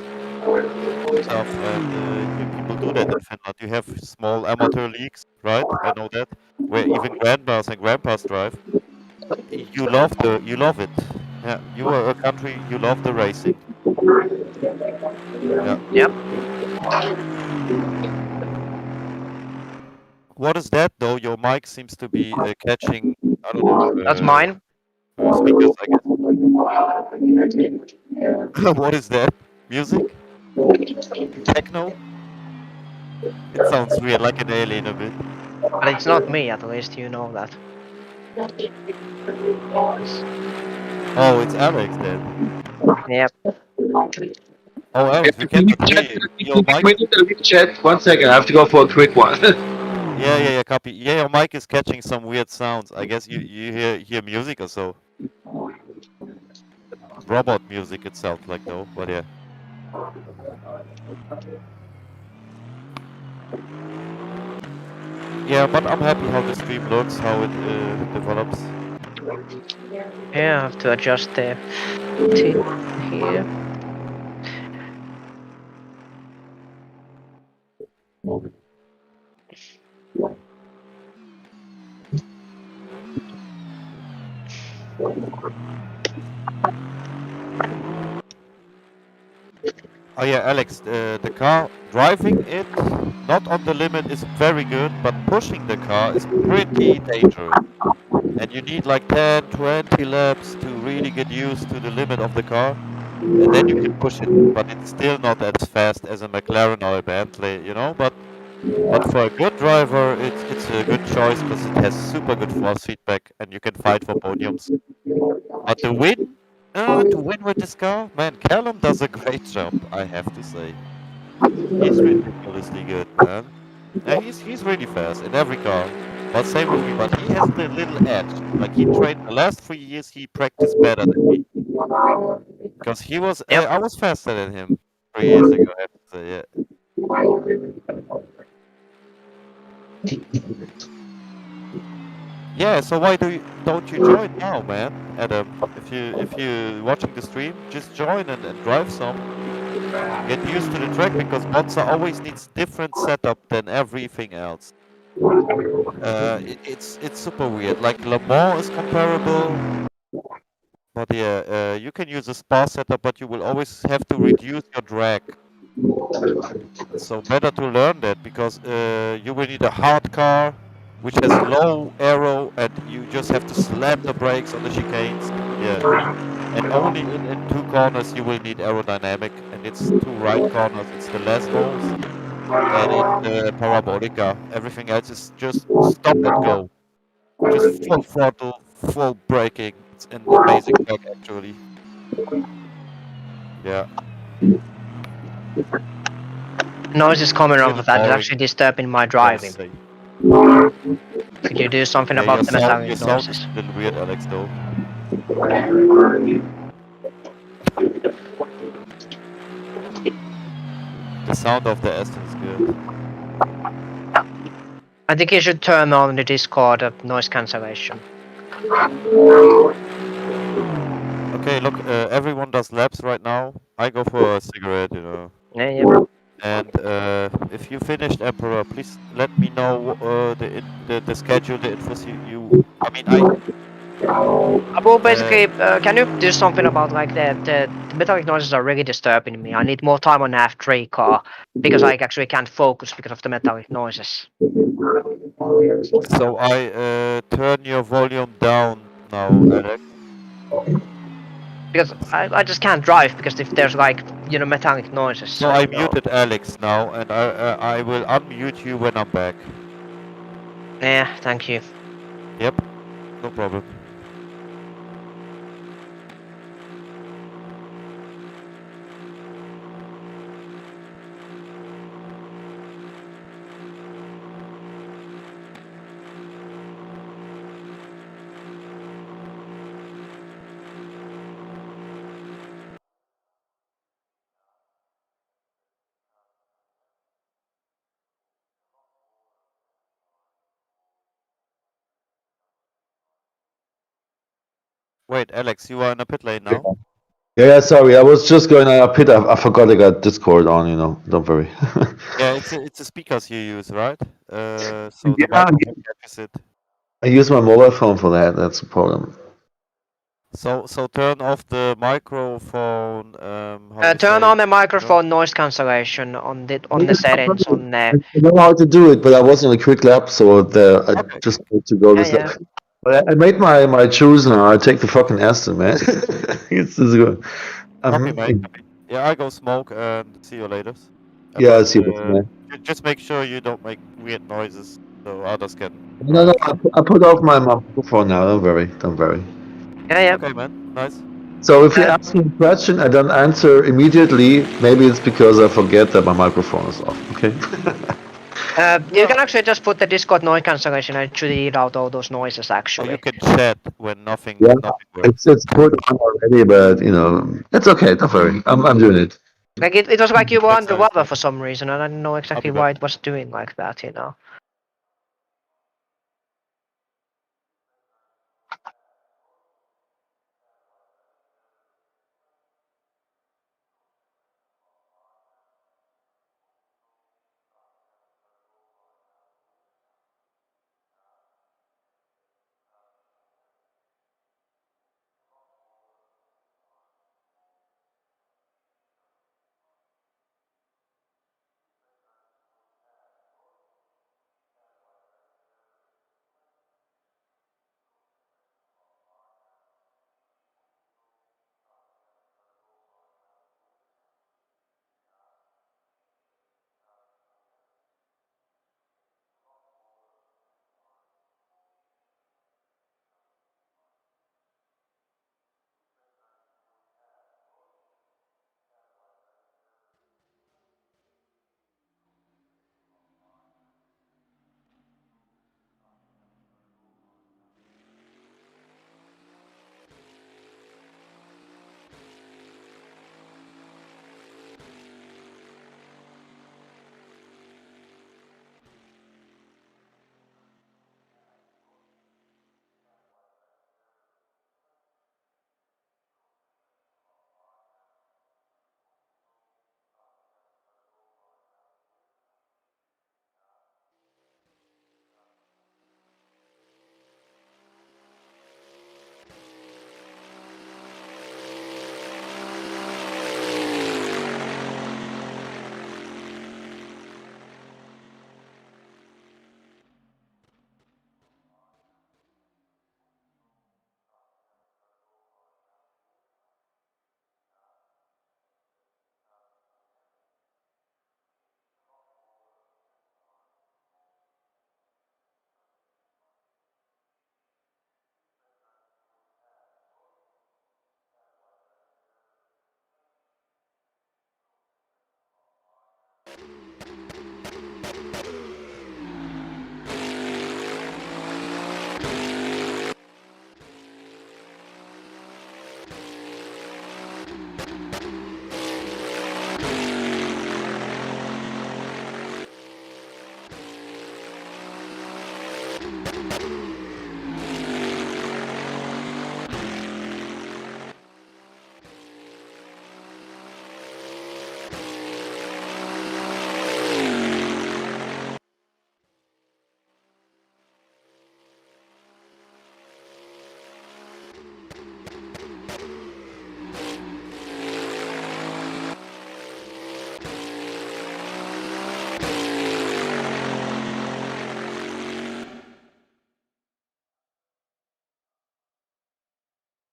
stuff, and people do that in Finland. You have small amateur leagues, right? I know that, where even grandmas and grandpas drive. You love it. Yeah, you are a country, you love the racing. Yeah. Yep. What is that though? Your mic seems to be catching, I don't know, That's mine. speakers, I guess. What is that? Music? Techno? It sounds weird, like an alien a bit. But it's not me, at least you know that. Oh, it's Alex then. Yep. Oh, Alex, we cannot hear you. Your mic. we need to leave chat. 1 second, I have to go for a quick one. Yeah, copy. Yeah, your mic is catching some weird sounds. I guess you hear music or so. Robot music, it sounds like though, but yeah. Yeah, but I'm happy how the stream looks, how it develops. Yeah, I have to adjust the tin here. Oh yeah, Alex, the car, driving it not on the limit is very good, but pushing the car is pretty dangerous. And you need like 10, 20 laps to really get used to the limit of the car. And then you can push it, but it's still not as fast as a McLaren or a Bentley. But for a good driver, it's a good choice because it has super good force feedback and you can fight for podiums. But to win with this car, man, Callum does a great job, I have to say. He's ridiculously good, man. Yeah, he's really fast in every car. But same with me, but he has the little edge. Like he trained the last 3 years, he practiced better than me. Because Yep. I was faster than him 3 years ago, I have to say, yeah. Yeah, so why don't you join now, man, Adam? If you watching the stream, just join and drive some. Get used to the track because Monza always needs different setup than everything else. It's super weird. Like Le Mans is comparable, but yeah, you can use a Spa setup, but you will always have to reduce your drag. So better to learn that because you will need a hard car which has low aero and you just have to slam the brakes on the chicanes. Yeah. And only in two corners you will need aerodynamic and it's two right corners. It's the Lesmos and it's the Parabolica. Everything else is just stop and go. Just full throttle, full braking. It's an amazing track actually. Yeah. Noise is coming Really off of that. It's boring actually disturbing my for the driving. sake. Could you do something Yeah, about the your metallic sound is noises? a little weird, Alex, though. The sound of the Aston is good. I think you should turn on the Discord noise cancellation. Okay, look, everyone does laps right now. I go for a cigarette, Yeah, yeah. And if you finished Emperor, please let me know the schedule, the infos I mean, Well, uh, basically, can you do something about like the metallic noises are really disturbing me. I need more time on the F3 car because I actually can't focus because of the metallic noises. so I turn your volume down now, Alex. Because I just can't drive because if there's like metallic noises. So I muted Alex now, and I will unmute you when I'm back. Yeah, thank you. Yep, no problem. Wait, Alex, you are in a pit lane now? Yeah, sorry, I was just going on a pit. I forgot I got Discord on, don't worry. Yeah, it's the speakers you use, right? So the Yeah, microphone catches it. I use my mobile phone for that. That's the problem. So turn off the microphone. How do you Turn say? on the No? microphone noise cancellation on the Yeah, settings on I know how to do it, but I was in a quick lap, so I Okay. just need to go yeah, this yeah. lap. But I made my choose now. I take the fucking Aston, man. It's good. Copy, mate. Copy. Yeah, I go smoke and see you later. Yeah, I But see this, man. just make sure you don't make weird noises so others can No, drive. I put off my microphone now. Don't worry, don't worry. Yeah, yeah. Okay, man. Nice. So if you ask me a question, I don't answer immediately. Maybe it's because I forget that my microphone is off. Okay. You Yeah. can actually just put the Discord noise cancellation and it should eat out all those noises Or you actually. can chat when Yeah, nothing works. it's put on already, but it's okay. Don't worry. I'm doing it. Like it was like you were Makes sense, underwater man. for some reason and I didn't know I'll be exactly back. why it was doing like that.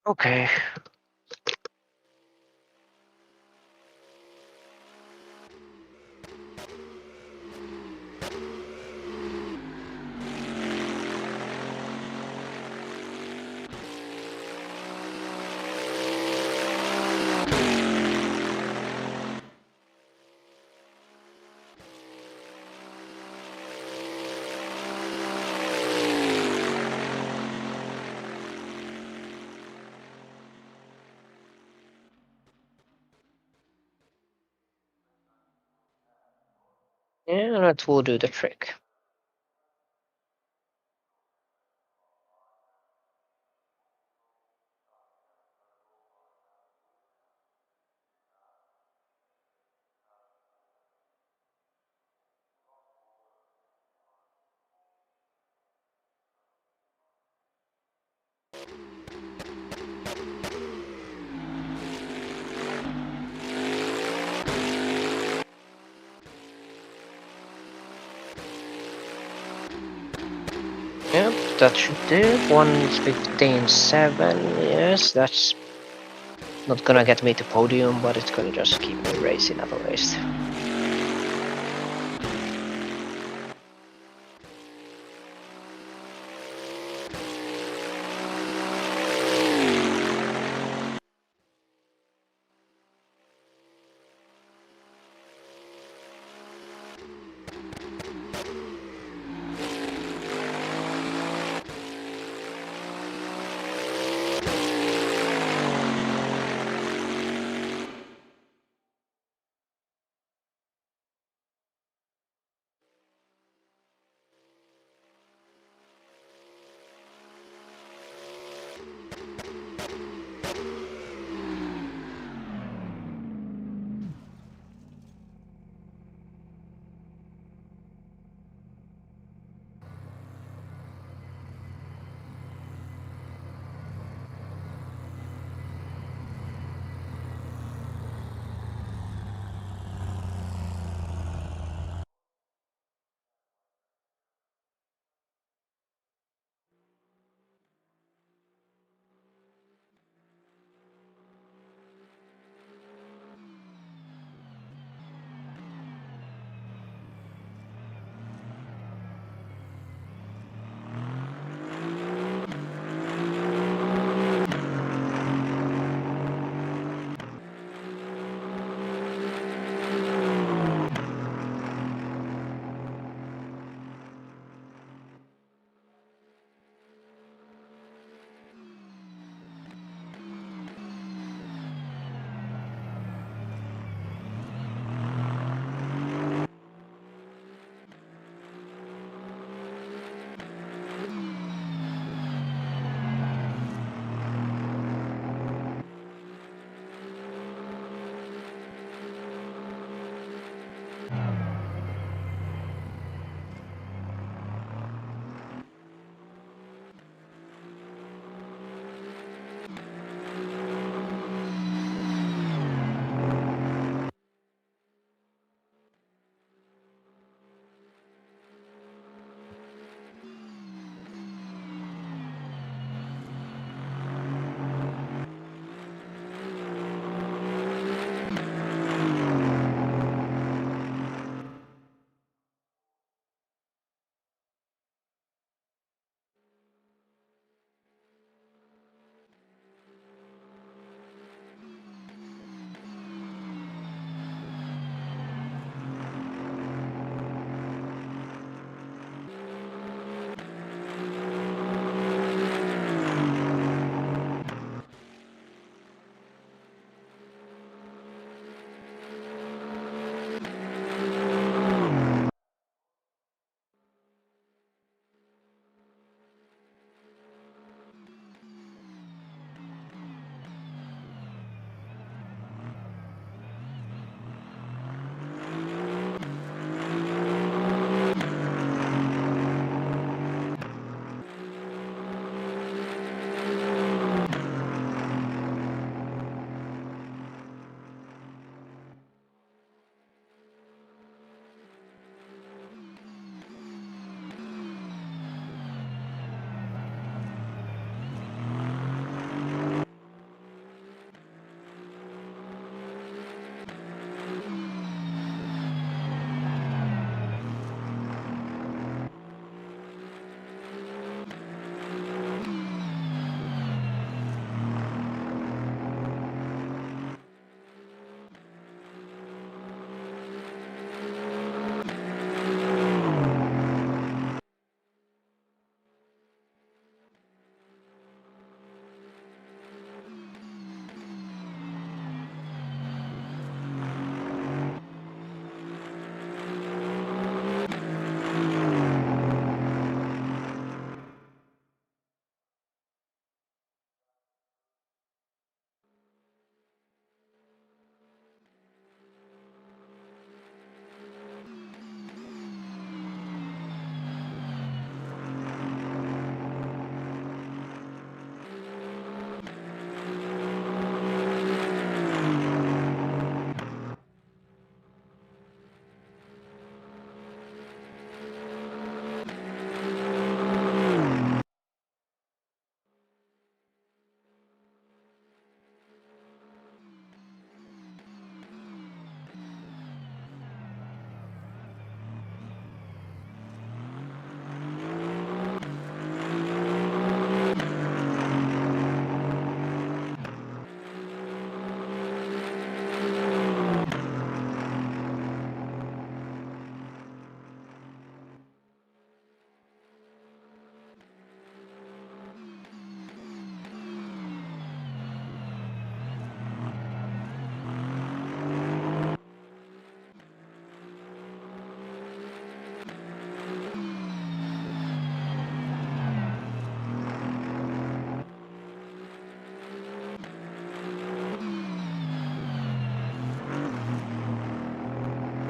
Okay. Yeah, that will do the trick. Yep, that should do. 1:15.7. Yes, that's not gonna get me to podium, but it's gonna just keep me racing at least.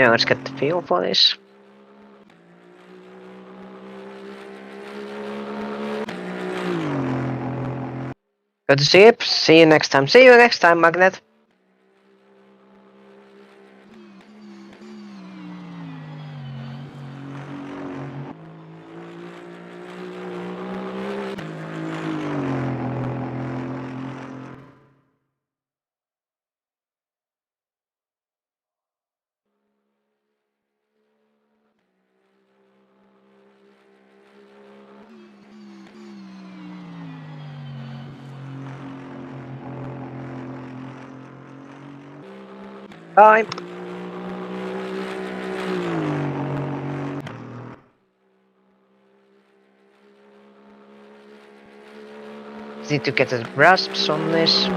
Yeah, let's get the feel for this. Good to see you. See you next time. See you next time, Magnet. Bye. Need to get the grasps on this.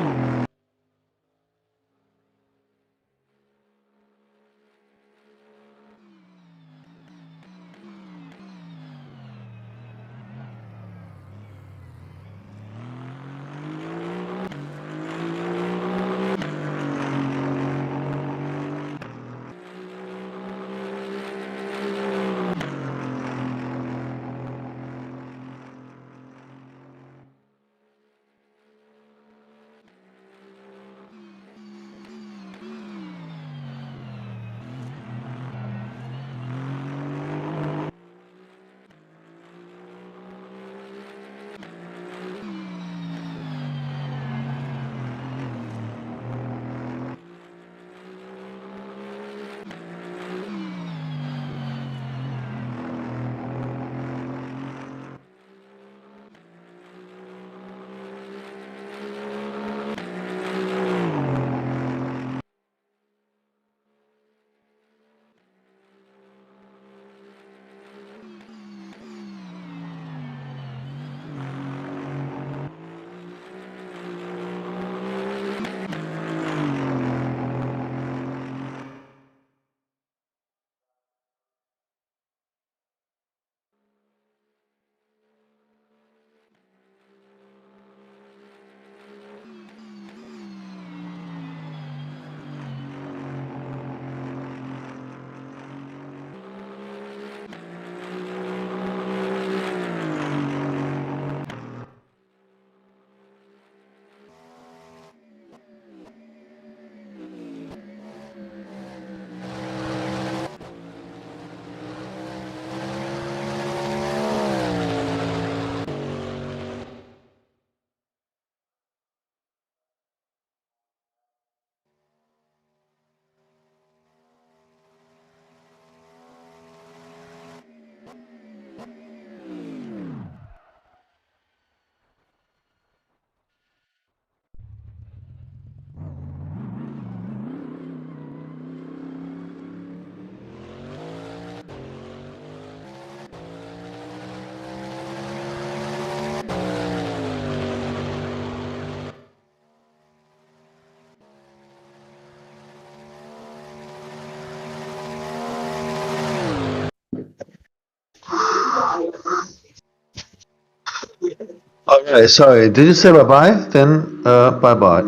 Okay, sorry. Did you say bye bye? Then bye bye.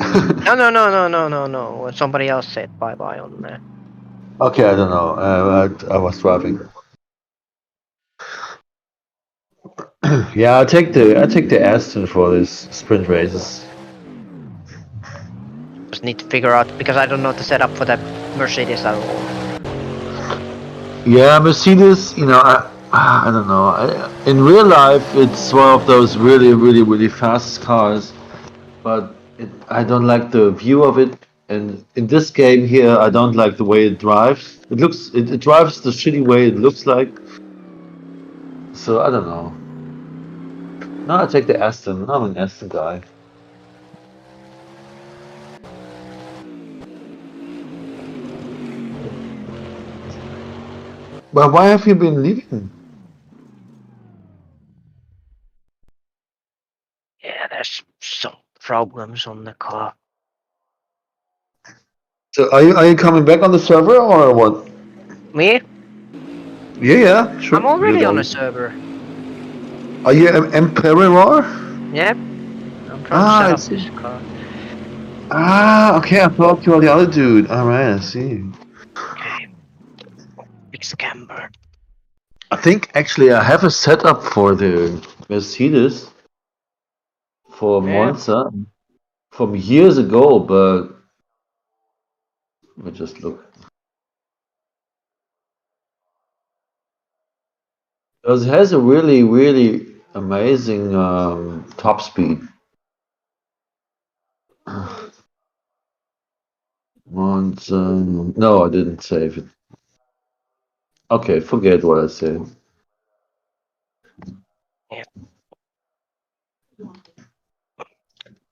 No. Somebody else said bye bye on there. Okay, I don't know. I was driving. Yeah, I take the Aston for this sprint races. Just need to figure out because I don't know the setup for the Mercedes at all. Yeah, Mercedes. You know, I don't know. In real life, it's one of those really fast cars, but I don't like the view of it. And in this game here, I don't like the way it drives. It drives the shitty way it looks like. So I don't know. No, I take the Aston. I'm an Aston guy. But why have you been leaving? Yeah, there's some problems on the car. So are you coming back on the server or what? Me? Yeah, sure. I'm already You on a don't. server. Are you Emperor? Yep. I'm trying to Ah, set I up see. this car. Ah, okay. I thought you were the other dude. All right, I see. Okay. It's camber. I think actually I have a setup for the Mercedes for Yeah. Monza from years ago, but let me just look. Because it has a really, really amazing top speed. Monza. No, I didn't save it. Okay, forget what I said. Yeah.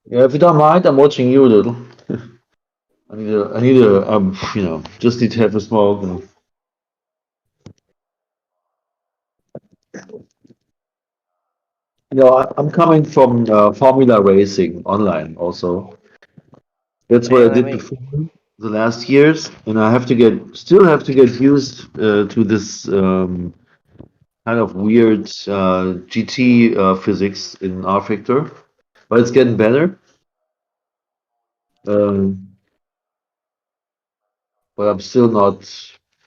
Yeah, if you don't mind, I'm watching you a little. I need a, just need to have a smoke. I'm coming from Formula Racing online also. That's what I did before the last years, and I still have to get used to this kind of weird GT physics in R Factor, but it's getting better. Um, but I'm still not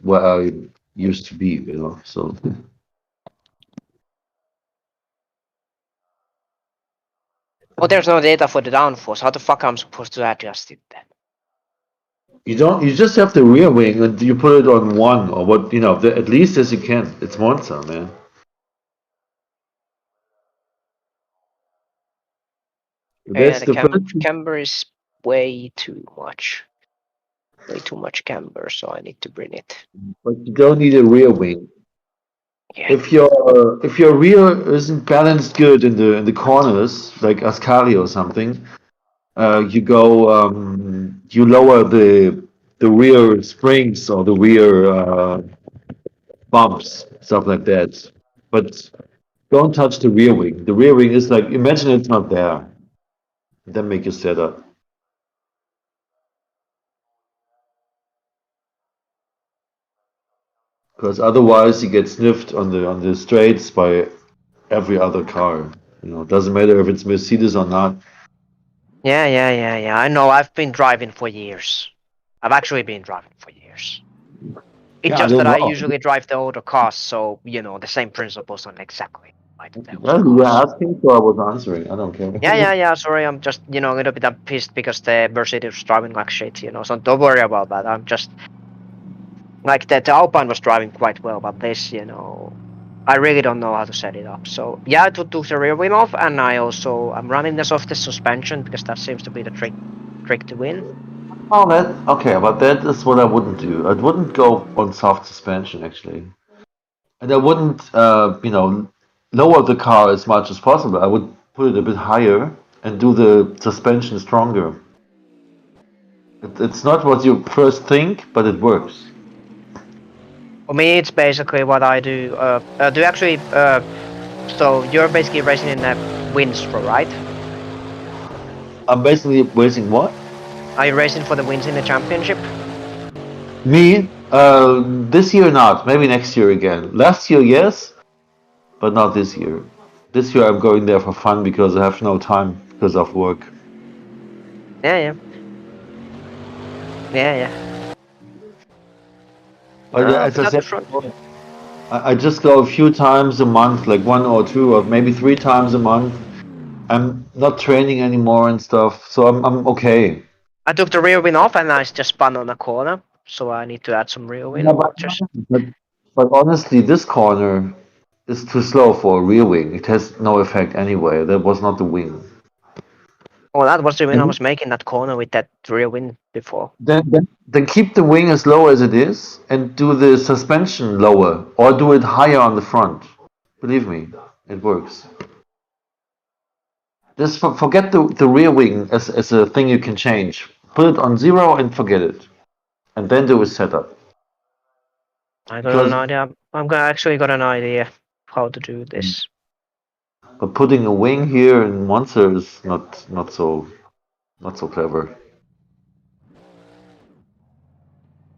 where I used to be. So Oh, there's no data for the downforce. How the fuck am I supposed to adjust it then? you just have the rear wing and you put it on one or what at least as you can. It's Monza, man. Yeah, That's the the first. camber is way too much. Way too much camber, so I need to bring it. But you don't need a rear wing. Yeah. If your rear isn't balanced good in the corners, like Ascari or something, you lower the rear springs or the rear bumps, stuff like that. But don't touch the rear wing. The rear wing is like imagine it's not there. Then make your setup. Because otherwise you get sniffed on the straights by every other car. Doesn't matter if it's Mercedes or not. Yeah. I know. I've been driving for years. I've actually been driving for years. It's Yeah, I just that don't I know. usually drive the older cars, so the same principles don't exactly apply to the older Well, you were cars. asking, so I was answering. I don't care. Yeah. Sorry, I'm just a little bit pissed because the Mercedes was driving like shit. So don't worry about that. I'm just like the Alpine was driving quite well, but this, I really don't know how to set it up. So yeah, I took the rear wheel off, and I'm running the softest suspension because that seems to be the trick to win. Oh, okay, but that is what I wouldn't do. I wouldn't go on soft suspension actually, and I wouldn't, lower the car as much as possible. I would put it a bit higher and do the suspension stronger. It's not what you first think, but it works. For me, it's basically what I do. Do you actually? So you're basically racing in a Winstro, right? I'm basically racing what? Are you racing for the wins in the championship? Me? This year not. Maybe next year again. Last year, yes, but not this year. This year I'm going there for fun because I have no time because of work. Yeah. But as But I at the said front. before, I just go a few times a month, like one or two or maybe three times a month. I'm not training anymore and stuff, so I'm okay. I took the rear wing off and I just spun on a corner, so I need to add some rear Yeah, wing. Just but honestly, this corner is too slow for a rear wing. It has no effect anyway. That was not the wing. that was the wing I Mhm. was making that corner with that rear wing before. Then keep the wing as low as it is and do the suspension lower or do it higher on the front. Believe me, it works. Just forget the rear wing as a thing you can change. Put it on zero and forget it. And then do a setup. I got an Because idea. Actually got an idea how to do this. but putting a wing here in Monster is not so clever.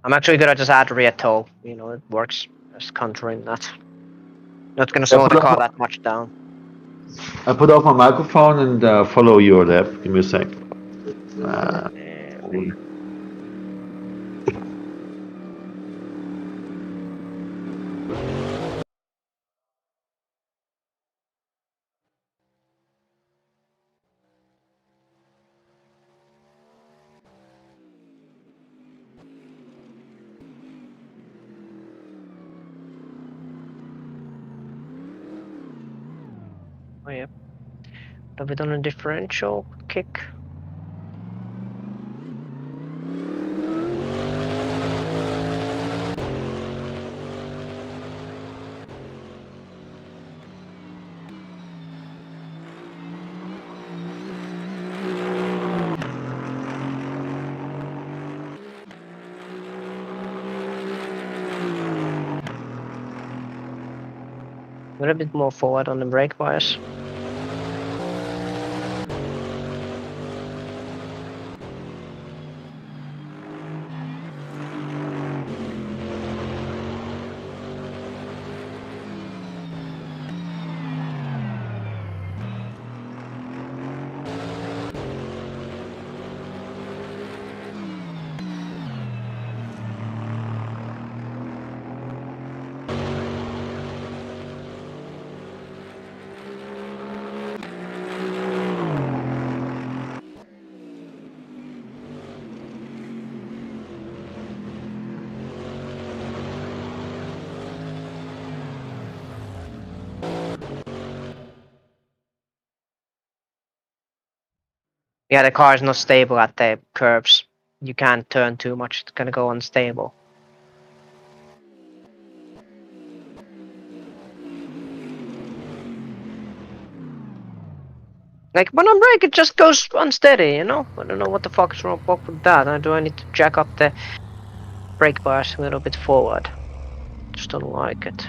I'm actually gonna just add rear toe. It works. Just countering that. Not gonna I slow put the car off, that much down. I put off my microphone and follow your lap. Give me a sec. Oh yeah. A bit on a differential kick. A little bit more forward on the brake bias. Yeah, the car is not stable at the curves. You can't turn too much, it's gonna go unstable. Like when I brake, it just goes unsteady, you know? I don't know what the fuck is wrong with that. Do I need to jack up the brake bias a little bit forward? Just don't like it.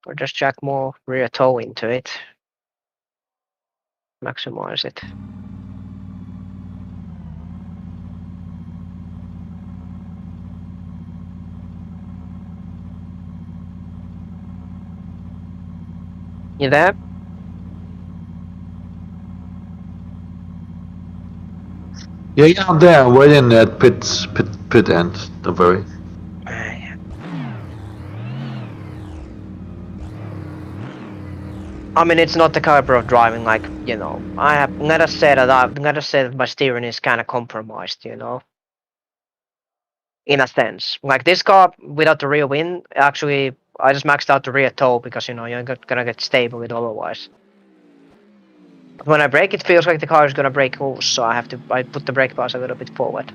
Or just jack more rear toe into it. Maximize it. You there? Yeah, yeah, I'm there. I'm waiting at pit end. Don't worry. I mean, it's not the caliber of driving, like, you know, I'm gonna say that my steering is kind of compromised, you know, in a sense. Like this car without the rear wing, actually, I just maxed out the rear toe because, you know, you're not gonna get stable with otherwise. But when I brake, it feels like the car is gonna brake loose, so I put the brake bias a little bit forward.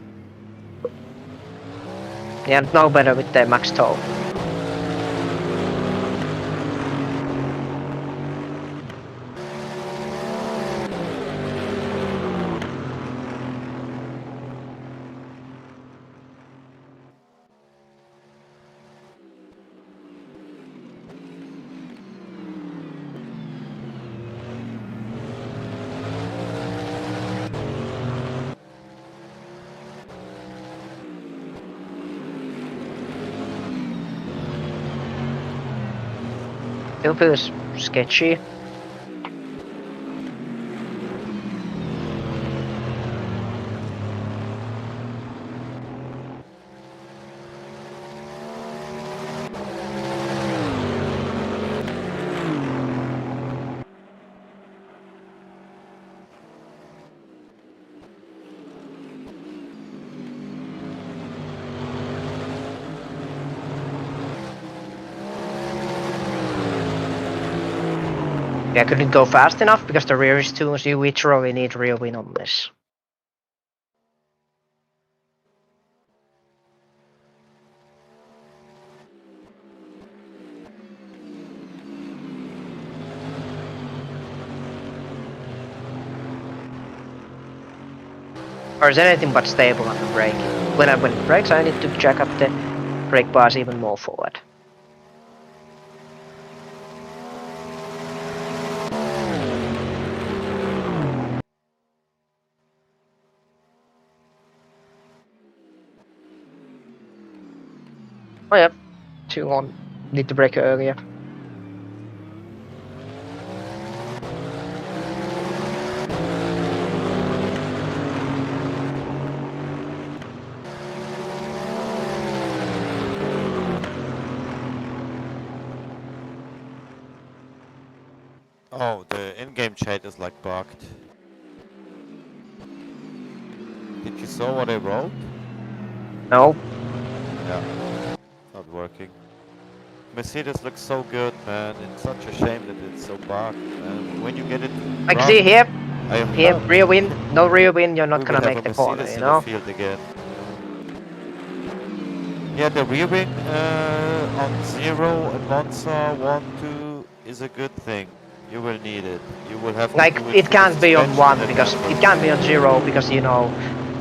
Yeah, no better with the max toe. Still feels sketchy. Yeah, I couldn't go fast enough because the rear is too loose. You literally need rear wing on this. Or is anything but stable on the brake. When it brakes, I need to jack up the brake bars even more forward. Oh yeah, too long. Need to brake earlier. Oh, the in-game chat is like bugged. Did you saw what I wrote? No, Yeah, not working. Mercedes looks so good, man. It's such a shame that it's so bugged, man. When you get it Like, run, see here, I here, hope rear wind, no rear wind, you're not we will gonna have make a the corner, Mercedes you in the know? field again. Yeah, the rear wing on 0 and Monza 1, 2 is a good thing. You will need it. You will have to Like, do it it through the can't be on suspension 1 and because damper. it can't be on 0 because, you know,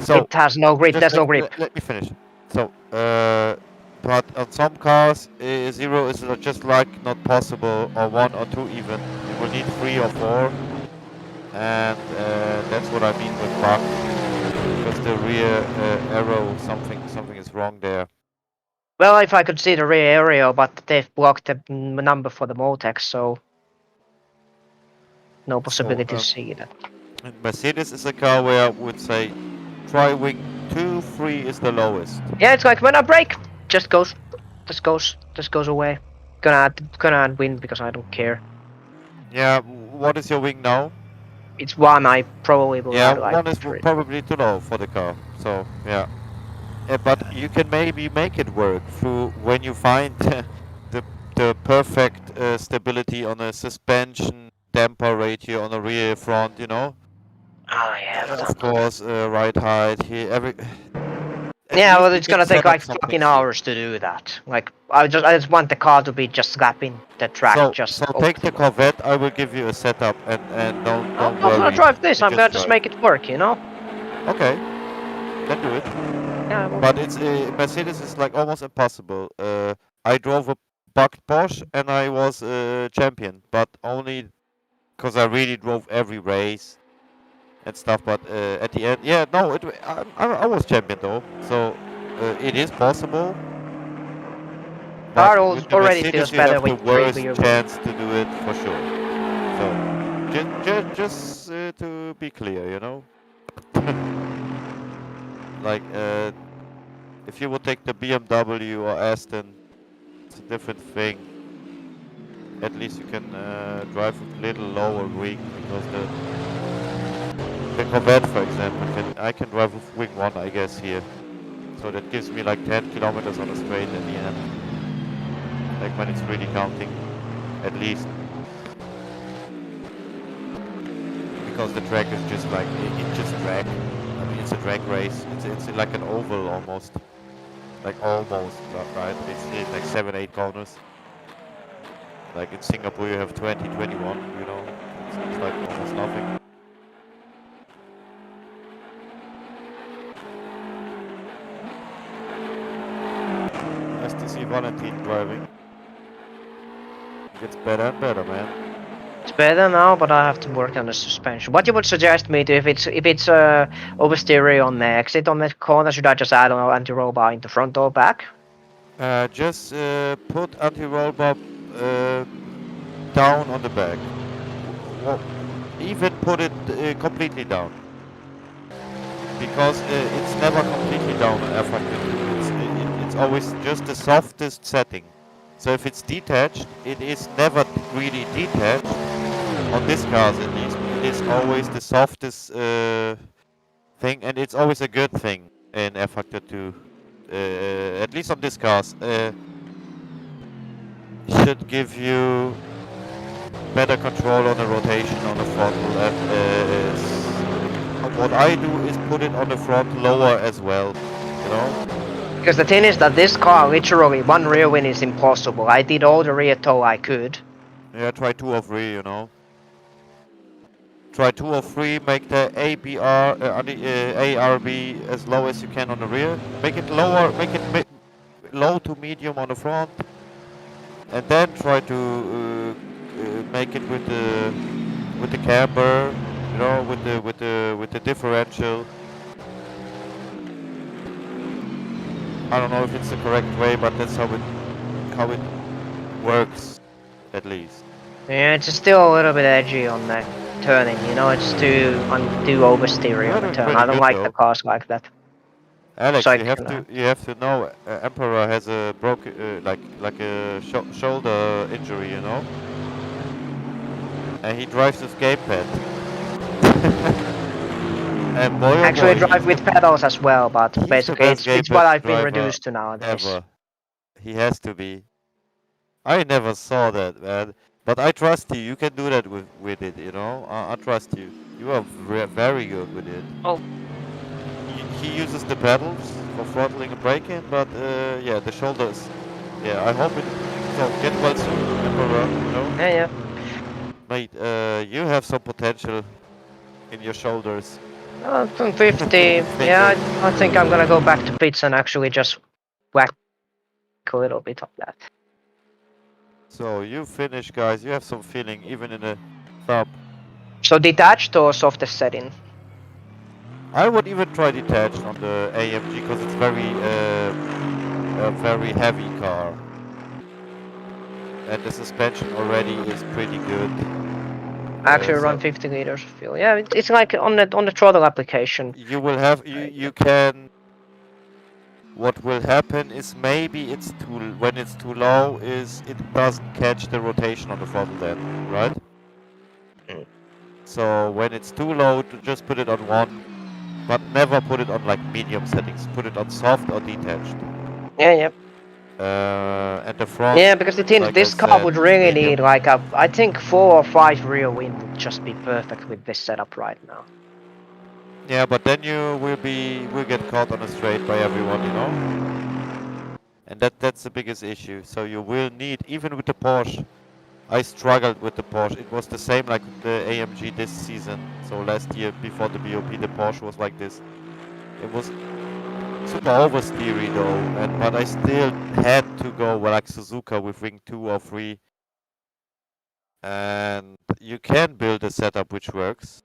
So, it has no grip, just there's no grip. let me finish. So, but on some cars, 0 is just like not possible, or 1 or 2 even. You will need 3 or 4, and that's what I mean with bug, because the rear arrow, something is wrong there. Well, if I could see the rear aerial, but they've blocked the number for the Motex, so no possibility to see that. And Mercedes is a car where I would say try wing 2, 3 is the lowest. Yeah, it's like when I brake, just goes away. Gonna win because I don't care. Yeah, what is your wing now? It's 1, I probably will Yeah, add like 1 is 3. probably too low for the car. So, yeah. But you can maybe make it work through when you find the perfect stability on a suspension damper ratio on the rear front, you know. Oh yeah, but Of course, right height here, at yeah, least well, you it's can gonna take set up like some fucking things here. hours to do that. Like, I just want the car to be just slapping the track, just So take the optimal. Corvette. I will give you a setup, and don't I'm not gonna worry. drive this. You I'm gonna just just drive. make it work, you know. Okay, then do it. Yeah, well, But it's Mercedes is like almost impossible. I drove a bugged Porsche and I was champion, but only because I really drove every race and stuff. But at the end, yeah, no, I was champion though. So it is possible. But car with the already Mercedes, feels you have better the with 3 worst rear wing. chance to do it for sure. So just to be clear, you know, like if you would take the BMW or Aston, it's a different thing. At least you can drive with little lower wing because the Corvette, for example, I can drive with wing 1, I guess here. So that gives me like 10 kilometers on a straight at the end, like when it's really counting, at least. Because the track is just like it's just drag. I mean, it's a drag race. It's like an oval almost, like almost right. It's like 7, 8 corners. Like in Singapore, you have 20, 21. You know, it's like almost nothing. Nice to see Valentin driving. It gets better and better, man. It's better now, but I have to work on the suspension. What you would suggest me to if it's oversteering on the exit on the corner, should I just add an anti-roll bar in the front or back? Just put anti-roll bar down on the back. Even put it completely down. Because it's never completely down on F1 it's always just the softest setting. So if it's detached, it is never really detached. On this cars at least, it is always the softest thing, and it's always a good thing in F Factor 2. At least on this cars, should give you better control on the rotation on the throttle. What I do is put it on the front lower as well, you know. Because the thing is that this car, literally, 1 rear wing is impossible. I did all the rear toe I could. Yeah, try 2 or 3, you know. Try 2 or 3, make the ARB as low as you can on the rear. Make it lower, make it low to medium on the front. And then try to make it with the camber, you know, with the differential. I don't know if it's the correct way, but that's how it works, at least. Yeah, it's still a little bit edgy on the turning, you know, it's too oversteering You're on the doing turn. pretty I don't good like the though. cars like that. Alex, So you have to know, Emperor has a broken like a shoulder injury, you know, and he drives with gamepad. And boy oh actually boy, drive with pedals as well, but he's the basically best it's what gamepad I've been driver reduced to nowadays. ever. He has to be. I never saw that, man. But I trust you. You can do that with it, you know. I trust you. You are very good with it. Oh. He uses the pedals for throttling and braking, but yeah, the shoulders. Yeah, I hope it. So get well soon, Emperor. You know, Yeah. mate. You have some potential in your shoulders. 250. Yeah, I think I'm gonna go back to pits and actually just whack a little bit of that. So you finish, guys. You have some feeling, even in the thumb. So detached or softest setting? I would even try detached on the AMG because it's a very heavy car, and the suspension already is pretty good. Actually So run 50 liters of fuel. Yeah, it's like on the throttle application. you will have you can. What will happen is maybe it's when it's too low is it doesn't catch the rotation on the throttle then, right? Mm. So when it's too low, to just put it on one, but never put it on like medium settings. Put it on soft or detached. Yeah. And the front, Yeah, because the thing, like I this car said, would really medium. need like I think 4 or 5 rear wing would just be perfect with this setup right now. Yeah, but then you will get caught on a straight by everyone, you know. And that's the biggest issue. So you will need, even with the Porsche. I struggled with the Porsche. It was the same like the AMG this season. So last year before the BOP, the Porsche was like this. It was super oversteery though, but I still had to go like Suzuka with Ring 2 or 3. And you can build a setup which works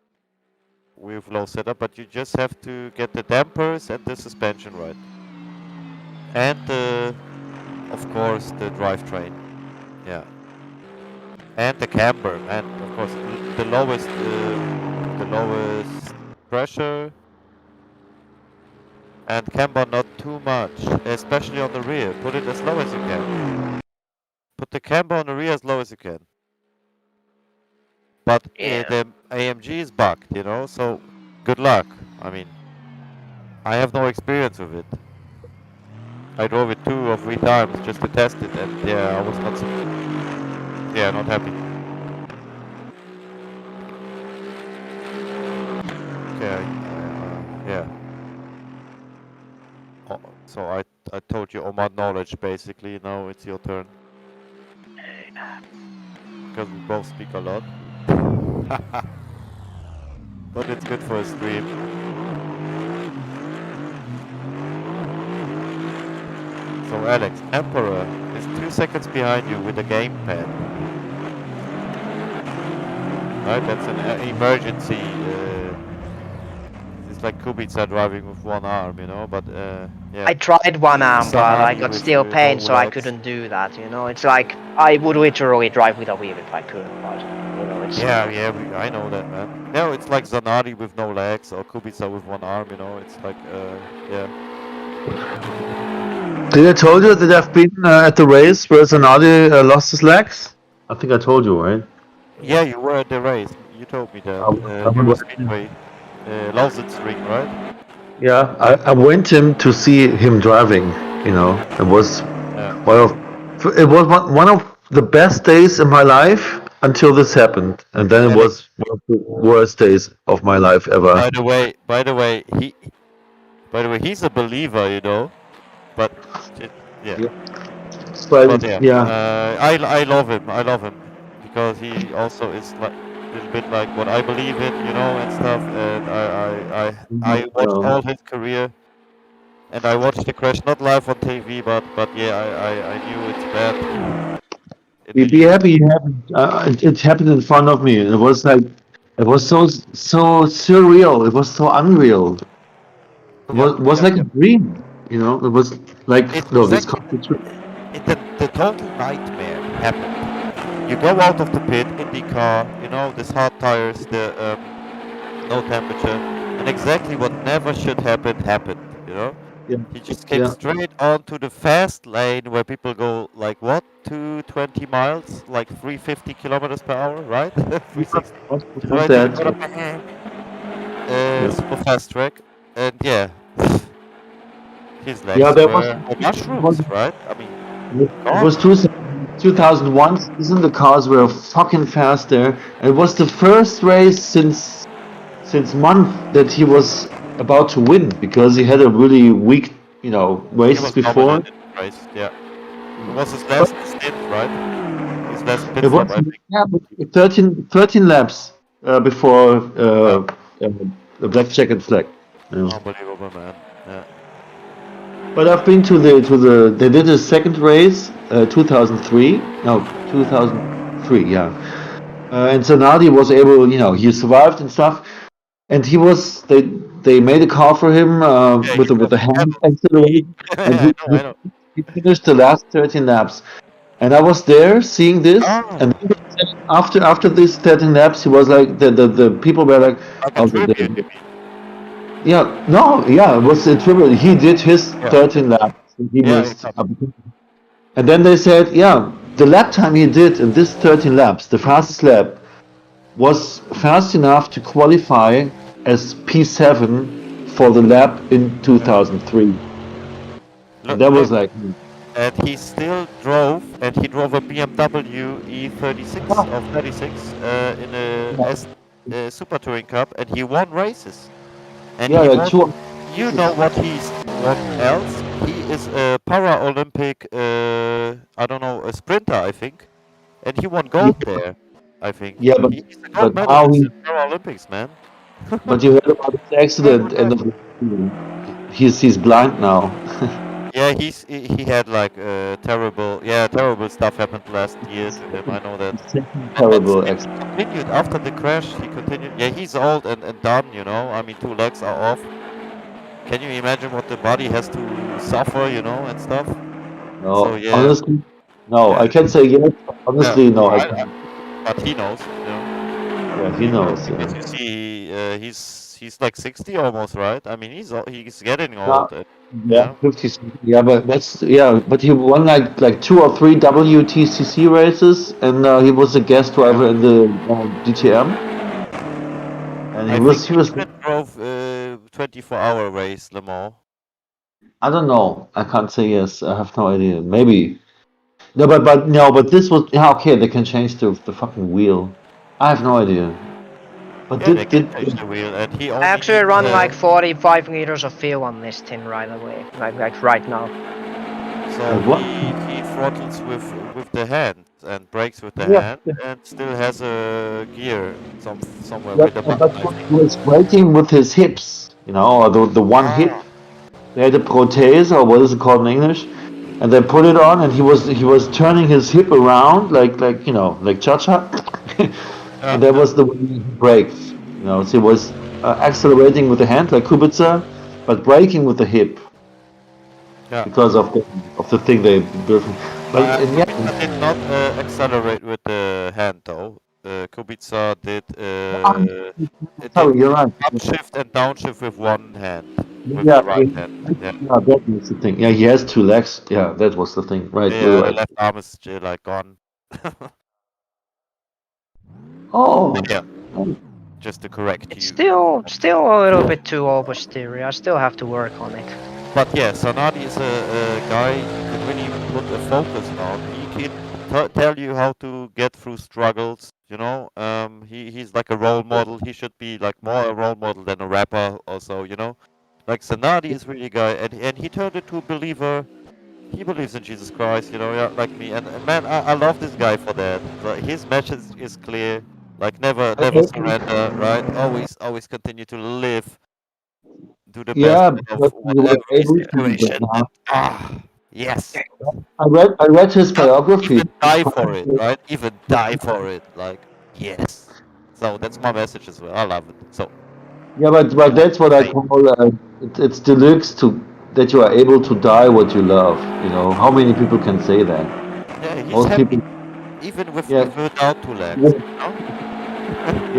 with low setup, but you just have to get the dampers and the suspension right. And of course the drivetrain. Yeah. And the camber, and of course the lowest pressure, and camber not too much, especially on the rear. Put it as low as you can. Put the camber on the rear as low as you can. But Yeah. the AMG is bugged, you know, so good luck. I mean, I have no experience with it. I drove it 2 or 3 times just to test it, and yeah, I was not so, yeah, not happy. Okay, yeah. Oh, so I told you all my knowledge basically. Now it's your turn. Because we both speak a lot. But it's good for a stream. So Alex, Emperor is 2 seconds behind you with a gamepad. Right, that's an emergency. It's like Kubica driving with one arm, you know, but yeah. I tried one arm, but I Zanardi got with steel pain, no so I legs. couldn't do that. You know, it's like I would literally drive with a wheel if I could, but you know, it's Yeah, I know that, man. No, it's like Zanardi with no legs or Kubica with one arm, you know. It's like, yeah. Did I told you that I've been at the race where Zanardi lost his legs? I think I told you, right? Yeah, you were at the race. You told me that. Euro Speedway, Lausitz Ring, right? Yeah, I went him to see him driving. You know, it was one of the best days in my life until this happened, and then it Alex, was one of the worst days of my life ever. by the way, he's a believer, you know. But yeah, but But yeah, yeah, I love him. I love him because he also is like a little bit like what I believe in, you know, and stuff. And I watched all his career, and I watched the crash not live on TV, but yeah, I knew it's bad in the be YouTube. happy. It happened in front of me. It was like it was so surreal. It was so unreal. It Yep, was yep, like a yep. dream. You know, it was like It's no, this exactly can't be true. the total nightmare happened. You go out of the pit in the car, you know, this hard tires, the no temperature, and exactly what never should happen happened, you know. Yeah, He just came yeah. straight onto the fast lane where people go like what, 220 miles, like 350 kilometers per hour, right? 360. Just Was right to the that? corner, Yeah. super fast track, and yeah, his Yeah, legs there was. were mushrooms, right? I mean, It gone. was 2 seconds. 2001 season, the cars were fucking fast there. It was the first race since month that he was about to win because he had a really weak, He races was before. dominant in the race. Yeah, it was his last stint, right? His last pit It stop, was I think. 13 laps before Yeah, the black jacket flag. Yeah. unbelievable, man. Yeah. But I've been to the they did a second race, 2003. No, 2003. Yeah. And Zanardi was able, he survived and stuff. And he was they made a car for him Yeah, with he's the from hand heaven. accelerator, and I know, I know. he finished the last 13 laps. And I was there seeing this, and Ah, then they said after this 13 laps, he was like the people were like, like a oh, tribute, you mean? yeah, no, yeah, it was a triple. He did his Yeah, 13 laps, and he yeah, missed. And then they said, yeah, the lap time he did in this 13 laps, the fastest lap, was fast enough to qualify as P7 for the lap in yeah. 2003. And that was Look, like, and he still drove, and he drove a BMW E36 of 36 in a Super Touring Cup, and he won races. And yeah, he like won. two. You know what he's won else? He is a Paralympic, I don't know, a sprinter, I think, and he won Yeah, gold there. I think yeah, he's a gold now medalist in Paralympics, man. but you heard about his Very accident good end guy. of the season. He's blind now. Yeah, he had like terrible stuff happened last year to him. I know that. And Terrible still accident. he continued after the crash. He continued. Yeah, he's old and done. I mean, 2 legs are off. Can you imagine what the body has to suffer? And stuff. So No, yeah, honestly, no. I yeah, can say yes. yeah. Honestly, no. I I, can't. but he knows. Yeah, he knows. Because Yeah. you see, he's like 60 almost, right? I mean, he's getting Yeah, old. yeah, Yeah, 50. Yeah, but but he won like 2 or 3 WTCC races, and he was a guest yeah. driver in the DTM, and I think he he was. even drove 24-hour race Le Mans. I don't know. I can't say yes. I have no idea. Maybe. No, but no, but this was yeah. Okay, they can change the fucking wheel. I have no idea. But Yeah, they can did change the wheel, and he I only actually needs run like 45 liters of fuel on this tin right away, like right now. so what? he throttles with the hand and brakes with the Yeah, hand, and still has a gear somewhere yeah, with a button, but I think. he was braking with his hips, or the one hip. Ah, They had a prothese, or what is it called in English? And they put it on, and he was turning his hip around like cha cha, and that yeah, was the way he brakes. So he was accelerating with the hand like Kubica, but braking with the hip yeah. because of the thing they built. But and yeah, Kubica did not accelerate with the hand though. Kubica ah, did sorry, you're right. upshift and downshift with one hand, with Yeah, the right hand. Yeah, that was the thing. Yeah, he has 2 legs. Yeah, that was the thing. Right, you're yeah. The right. left arm is like gone. Oh, Yeah, just to correct It's you. still a little bit too oversteery. I still have to work on it. But yeah, Sanadi is a guy you can really put a focus on. He can tell you how to get through struggles. He's like a role model. He should be like more a role model than a rapper or so. Like Sanadi is really a guy, and he turned into a believer. He believes in Jesus Christ. Yeah, like me. And man, I love this guy for that. His message is clear. Like never surrender. Right? Always continue to live, do the best yeah, out of but he was whatever able to. But situation, now and yes, I read his biography. even die for it, right? Even die for it, like yes. So that's my message as well. I love it. So Yeah, but that's what I call it's deluxe to that you are able to die what you love. How many people can say that? yeah, he's Most people. happy even with Yeah, without 2 legs.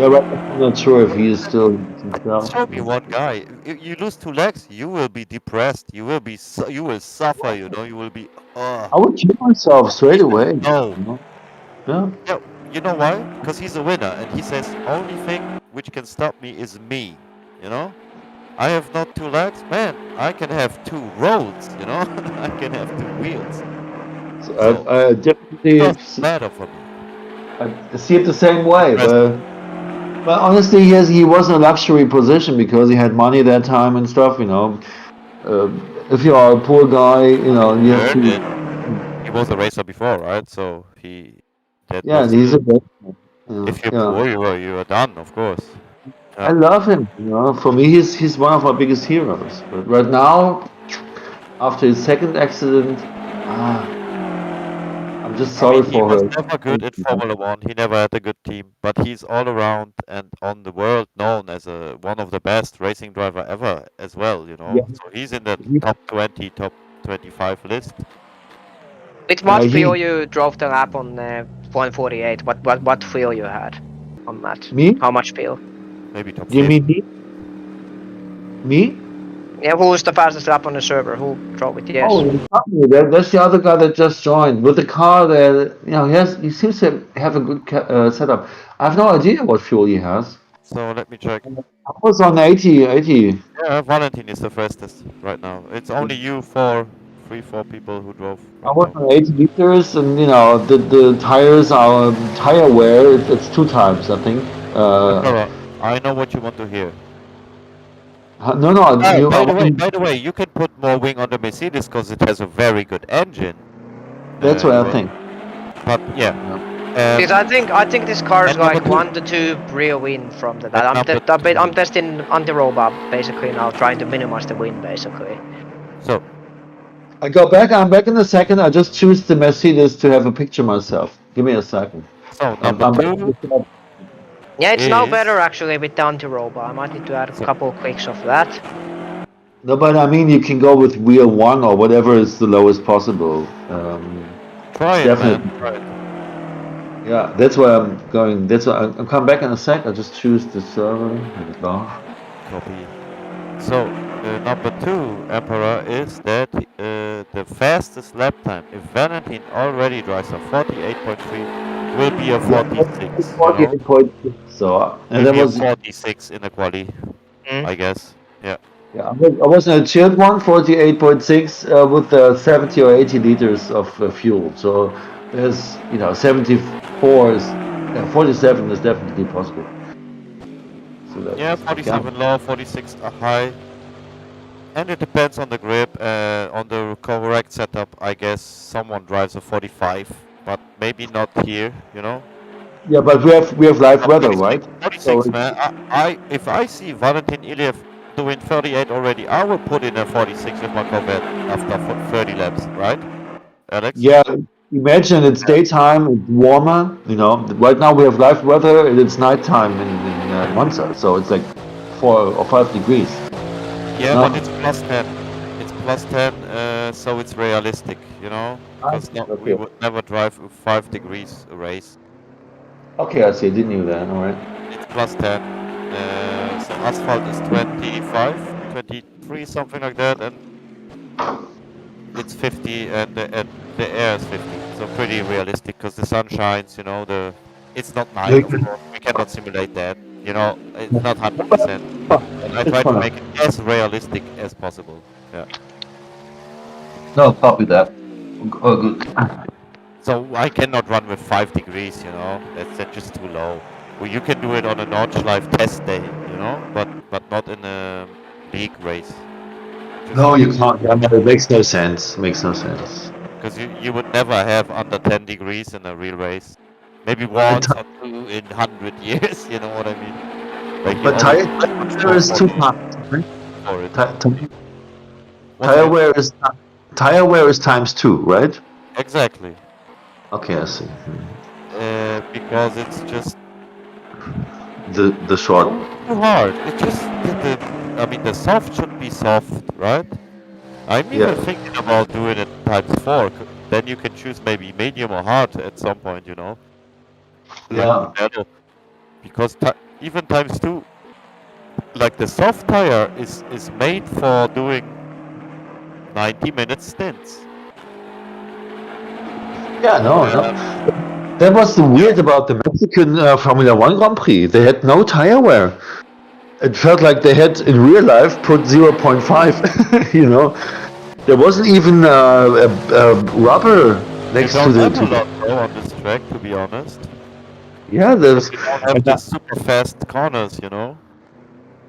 yeah, but I'm not sure if he is still himself. Show me one guy. You lose 2 legs, you will be depressed. You will suffer. You will be. I would kill myself He straight says away. no. Yeah. Yeah, you know why? Because he's a winner, and he says only thing which can stop me is me. You know. I have not 2 legs, man. I can have 2 roads, I can have 2 wheels. So So I definitely doesn't matter for me. I see it the same way, Rest- but honestly, he was in a luxury position because he had money that time and stuff. You know, if you are a poor guy, you know, you have earned to. it. He was a racer before, right? So that Yeah, was he's a. if you're Yeah, poor, you are done, of course. I love him. You know, for me, he's one of my biggest heroes. But right now, after his second accident, I'm just I sorry mean, he for was her. never good in Formula One. He never had a good team, but he's all around and on the world known as one of the best racing driver ever as well. You Yeah, know, so he's in the he, top 20, top 25 list. With yeah, what he, fuel you drove the lap on 148? What fuel you had on that? me? How much fuel? Maybe top You 50. mean me? Me? Yeah, who was the fastest lap on the server? Who drove it? Yes. Oh, that's the other guy that just joined with the car. That you know, he seems to have a good setup. I have no idea what fuel he has. So let me check. I was on 80. Yeah, Valentin is the fastest right now. It's only you four, three, four people who drove I right was now. on 80 liters, and you know the tires are tire wear. It's two times, I think. Emperor, I know what you want to hear. No, Oh, you. by the way, you can put more wing on the Mercedes because it has a very good engine. That's what I You, think. but yeah. Because I think this car is And number like two, 1 to 2 real win from that. and number two. I'm testing anti-robot basically now, trying to minimize the win basically. So I'm back in a second. I just choose the Mercedes to have a picture myself. Give me a second. number I'm back. two Yeah, it's now is better actually with the anti-robot. I might need to add a so couple clicks of that. No, but I mean, you can go with wheel one or whatever is the lowest possible. try It's it, man. definitely, Try it. yeah. That's where I'm going. That's why I'll come back in a sec. I just choose the server. Here we go. Copy. So number two, Emperor, is that the fastest lap time. If Valentin already drives a 48.3, will be a Yeah, 46. You know, 48.6. So, and will that be a was 46 in the quali, Mm. I guess. Yeah. yeah. I was in a chilled one, 48.6, with 70 or 80 liters of fuel. So there's 74 is 47 is definitely possible. So Yeah, that's yeah. 47 low, 46 high. And it depends on the grip, on the correct setup. I guess someone drives a 45, but maybe not here, you know? Yeah, but we have live But weather, 46, right? So 46, man. If I see Valentin Iliev doing 38 already, I will put in a 46 with my Corvette after 30 laps, right, Alex? yeah, imagine it's daytime, it's warmer. Right now we have live weather and it's nighttime in Monza, so it's like 4 or 5 degrees. Yeah, No, but it's plus 10. It's plus 10, so it's realistic, you know? Because no, we okay, would never drive with 5 degrees a race. okay, I see. I didn't know that. All right. It's plus 10. So asphalt is 25, 23, something like that, and it's 50, and the air is 50. So pretty realistic because the sun shines. You know, it's not night, of course. We cannot simulate that. You know, it's not 100%. But I It's try to fine. make it as realistic as possible. Yeah. No, copy that. Oh, good. So I cannot run with 5 degrees. You know, that's just too low. Well, you can do it on a Notch Live test day. You know, but not in a league race. No, Just you can't. Yeah, no, it makes no sense. Makes no sense. because you would never have under 10 degrees in a real race. Maybe And once or two in 100 years, you know what I mean? Like you but always tire wear is for two times. Right? for it. Once Tire again, wear is tire wear is times two, right? exactly. Okay, I see. Because it's just The short. too hard. It's just I mean, the soft should be soft, right? I'm even Yeah. thinking about doing it times 4. Then you can choose maybe medium or hard at some point, you know, like Yeah. Mugello. Because even times 2, like the soft tire is made for doing 90-minute stints. Yeah. No. That was the weird about the Mexican Formula One Grand Prix. They had no tire wear. It felt like they had in real life put 0.5. There wasn't even a rubber next you to don't the have a lot though on this track, to be honest. yeah. There's You don't have the super fast corners, you know.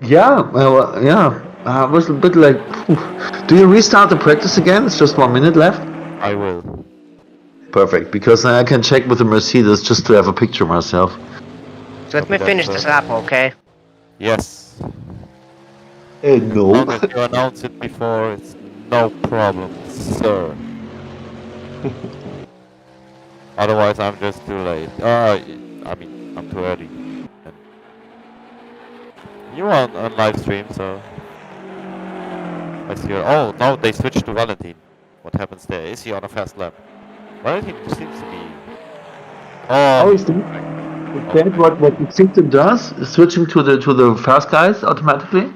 yeah. Well, yeah. I was a bit like, do you restart the practice again? It's just 1 minute left. I will. Perfect, because I can check with the Mercedes just to have a picture myself. So let Copy me that, finish sir. this lap, okay? Yes. No. As long as you announce it before, it's no problem, sir. Otherwise, I'm just too late. I mean, I'm too early. And you're on live stream, so I see her. Oh, no, they switched to Valentine. What happens there? Is he on a fast lap? Valentine seems to be. Oh, Oh, is that okay. what the system does? Switching to the fast guys automatically?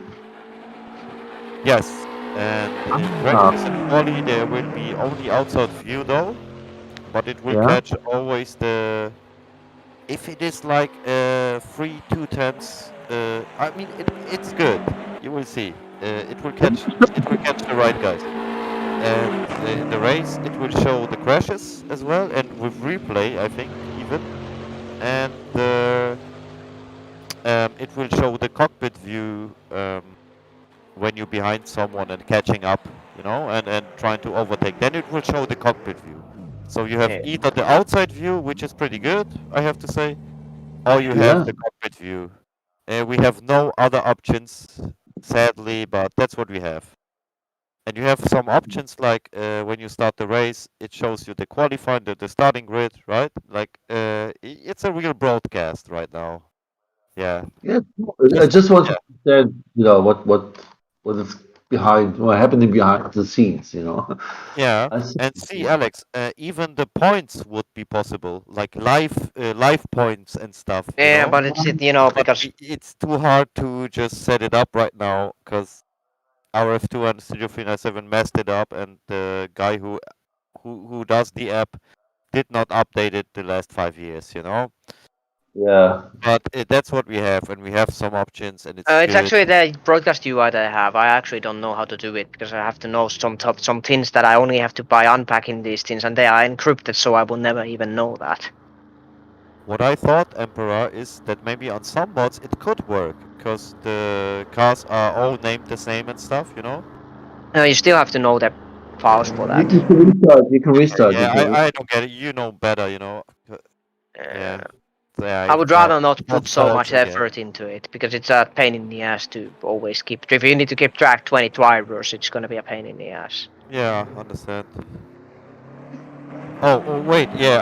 Yes. And in Ah, practice and quali, there will be only outside view though, but it will yeah. catch always the. If it is like free 210s, I mean it's good. You will see. It will catch. It will catch the right guys. And in the race, it will show the crashes as well, and with replay, I think even. And it will show the cockpit view when you're behind someone and catching up, you know, and trying to overtake. Then it will show the cockpit view. So you have Yeah. either the outside view, which is pretty good, I have to say, or you have Yeah. the cockpit view. We have no other options, sadly, but that's what we have. And you have some options like when you start the race, it shows you the qualifying, the starting grid, right? Like it's a real broadcast right now. Yeah, Yeah. I just just want to yeah, understand, what is behind, what happening behind the scenes, you know. yeah. I see. And see, Alex, even the points would be possible, like live points and stuff, you Yeah, know. but you know, But because it's too hard to just set it up right now because our F2 and Studio 397 messed it up, and the guy who does the app did not update it the last 5 years, you know. Yeah. But that's what we have, and we have some options, and it's it's good. actually the broadcast UI that I have. I actually don't know how to do it because I have to know some things that I only have to buy unpacking these things, and they are encrypted, so I will never even know that. What I thought, Emperor, is that maybe on some mods it could work, because the cars are all named the same and stuff, you know? You still have to know the files for You, that. you can restart. You can restart. You Yeah, can. I don't get it. You know better, you know? Yeah. Uh, Yeah, I would rather not no put so faults much again. effort into it because it's a pain in the ass to always keep. If you need to keep track 20 drivers, it's gonna be a pain in the ass. Yeah, understand. Oh, wait, yeah,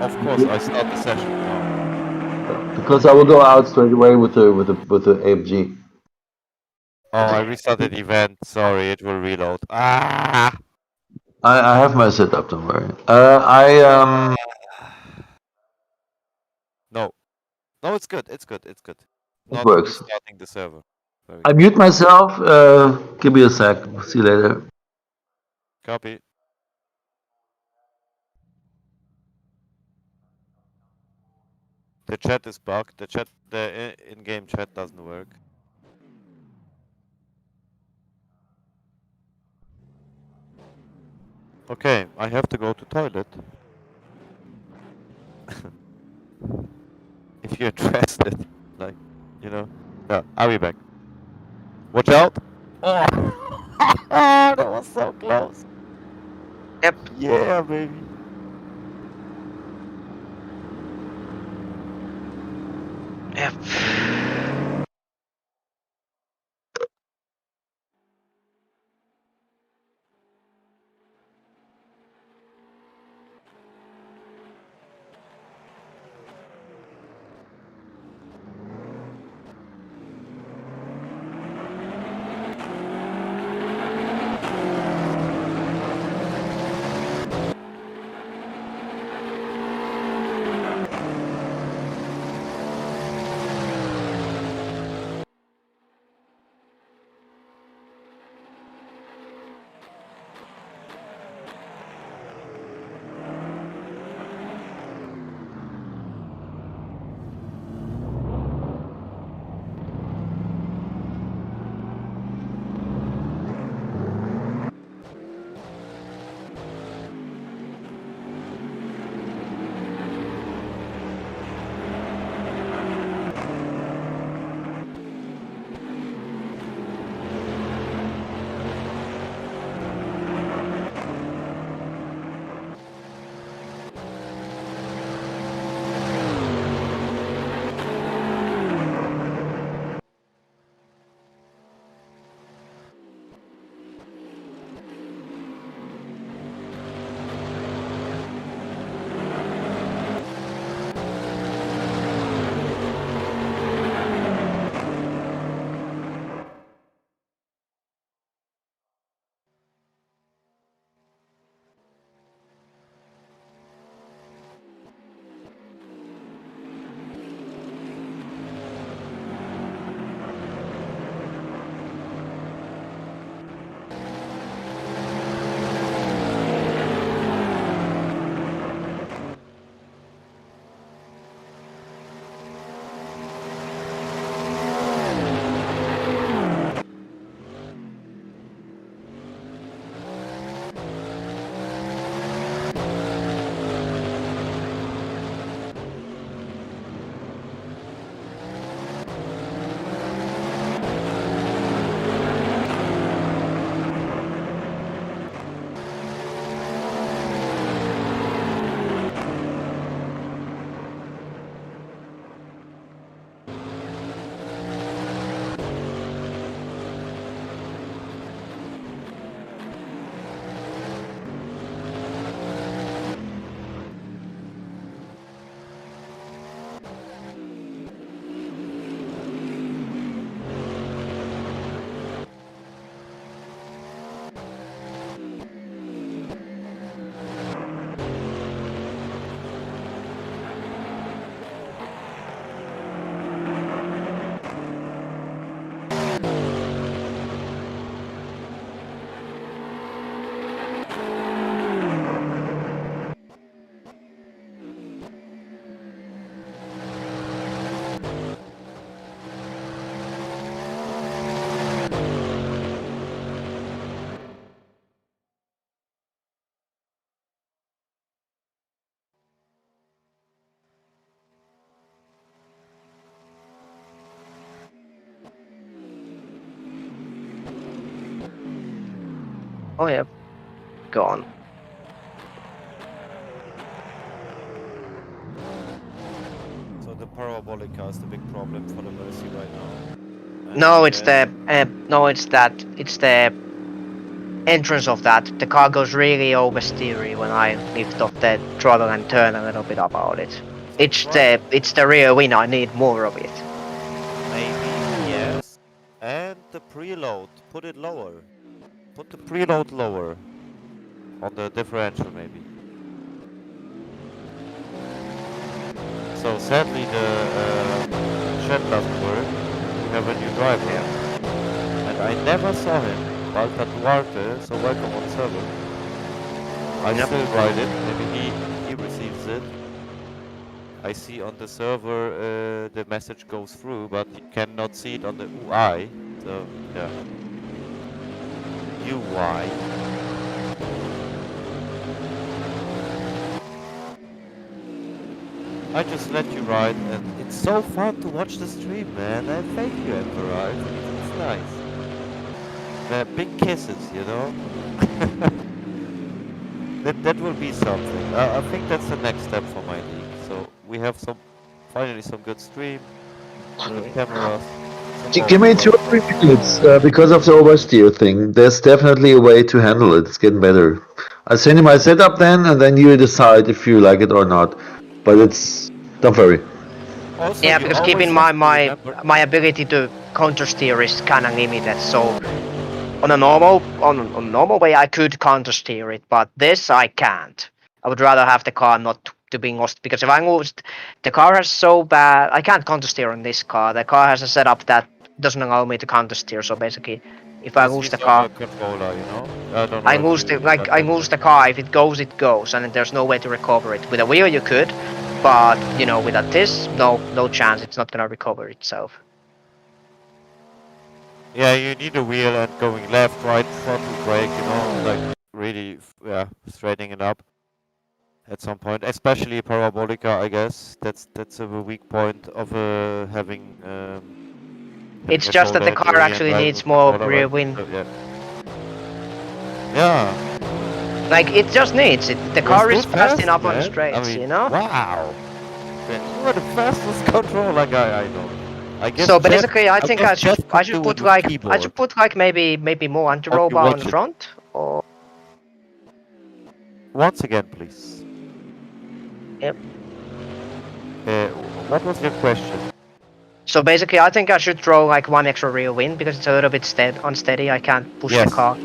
of course, I start the session now. Because I will go out straight away with the AMG. Oh, I restarted the event. Sorry, it will reload. Ah! I have my setup. Don't worry. I No. No, it's good. It's good. It's good. It Not works. restarting the server. Very I good. mute myself. Give me a sec. See you later. Copy. The chat is bugged. The in-game chat doesn't work. Okay, I have to go to toilet. If you're interested, like, you know. Yeah, I'll be back. Watch out! Oh, that was so close. Yep. Yeah, baby. Yep. Oh yeah, gone. So the parabolica is the big problem for the Mercy right now. And No, the it's the no, it's the entrance of that. The car goes really oversteery when I lift off the throttle and turn a little bit about it. So It's the rear wing. I need more of it. maybe, yes. And the preload, put it lower. Put the preload lower. On the differential maybe. So sadly the shed doesn't work. We have a new driver. And I never saw him. Walter Duarte, so welcome on server. I Yep. still write it, maybe he receives it. I see on the server the message goes through, but you cannot see it on the UI. So yeah. UI. I just let you ride, and it's so fun to watch the stream, man. And thank you, Emperor. It's nice. Big kisses, you know. that will be something. I think that's the next step for my league. So we have finally some good stream, good cameras. Give me 2 or 3 minutes because of the oversteer thing. There's definitely a way to handle it. It's getting better. I'll send you my setup then, and then you decide if you like it or not. But it's don't worry. Also, Yeah, you because keep always in have mind to remember. my ability to counter steer is kind of limited. So on a normal way I could counter steer it, but this I can't. I would rather have the car not to be lost, because if I lose, the car has so bad. I can't counter steer on this car. The car has a setup that doesn't allow me to counter steer. So basically, if I Just lose use the car, your controller, you know. I don't know I if lose you I lose the car. If it goes, it goes, and there's no way to recover it. With a wheel, you could, but you know, without this, no chance. It's not gonna recover itself. Yeah, you need a wheel and going left, right, throttle brake, you know, like really, yeah, straightening it up at some point. Especially parabolica, I guess. That's a weak point of having It's a just that shoulder the car injury and actually driving needs with more controller, rear right? wing. So, yeah. Yeah. Like, it just needs it. The You're car is still fast fast, enough on man. I straights, mean, you know? wow. Man, you are the fastest controller guy I know. I guess So basically, I I think guess Jeff I could should do it put with like keyboard. maybe more Or anti-roll you bar on watch the it. front, or Once again, please. yep. What was your question? So basically, I think I should throw like one extra rear wing because it's a little bit unsteady. I can't push the Yes. car.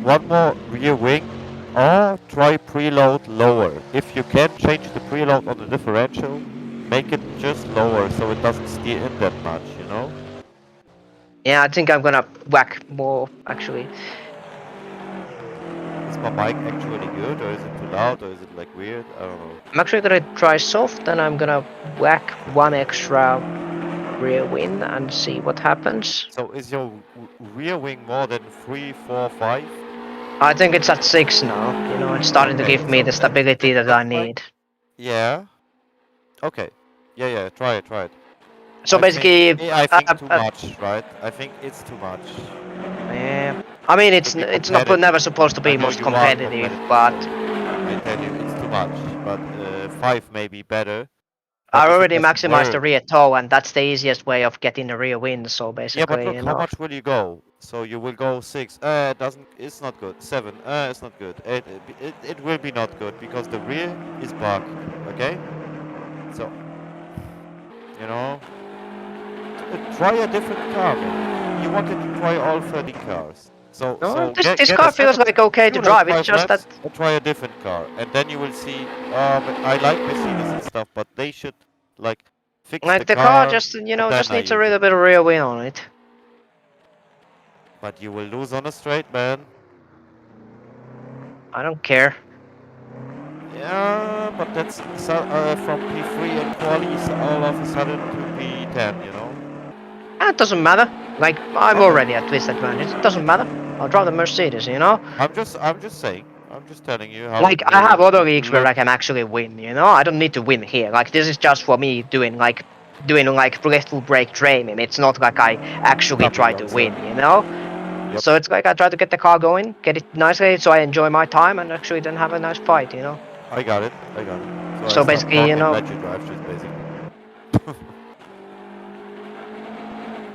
One more rear wing, or try preload lower. If you can change the preload on the differential, make it just lower so it doesn't steer in that much, you know? Yeah, I think I'm gonna whack more actually. Is my mic actually good, or is it too loud, or is it like weird? I don't know. I'm actually gonna try soft, and I'm gonna whack one extra rear wing and see what happens. So is your rear wing more than 3, 4, 5? I think it's at 6 now. You know, it's starting to Okay, give me so the stability that I that's fine. need. Yeah. Okay. Yeah, try it. So basically, I think too much, right? I think it's too much. yeah. I mean, To it's be not competitive. never supposed to I be know most you are competitive, competitive, but so I tell you, it's too much. But 5 may be better. But I if it already doesn't maximized the work, rear toe, and that's the easiest way of getting the rear wing. So yeah. But basically, look, you how know. much will you go? So you will go 6. It's not good. 7. It's not good. It will be not good because the rear is bugged. Okay. So you know, try a different car, man. You wanted to try all 30 cars. No, So this get a car feels setup, like okay to do like drive. It's 5 just that laps, and try a different car, and then you will see. But I like Mercedes and stuff, but they should like fix the like the car car, just and then just I needs a use it. little bit of rear wing on it. But you will lose on a straight, man. I don't care. Yeah, but that's from P3 and qualies all of a sudden to P10, you know. It doesn't matter. Like, I'm Okay. already at disadvantage. It doesn't matter. I'll drive the Mercedes, you know? I'm just saying. I'm just telling you how Like, it I have will other leagues where look. I can actually win, you know? I don't need to win here. Like, this is just for me doing like blissful break training. It's not like I actually Copy try to answer. win, you know? Yep. So it's like I try to get the car going, get it nicely, so I enjoy my time and actually then have a nice fight, you know. I got it. I got it. So I So stop basically, talking you and know, let you drive, just basically.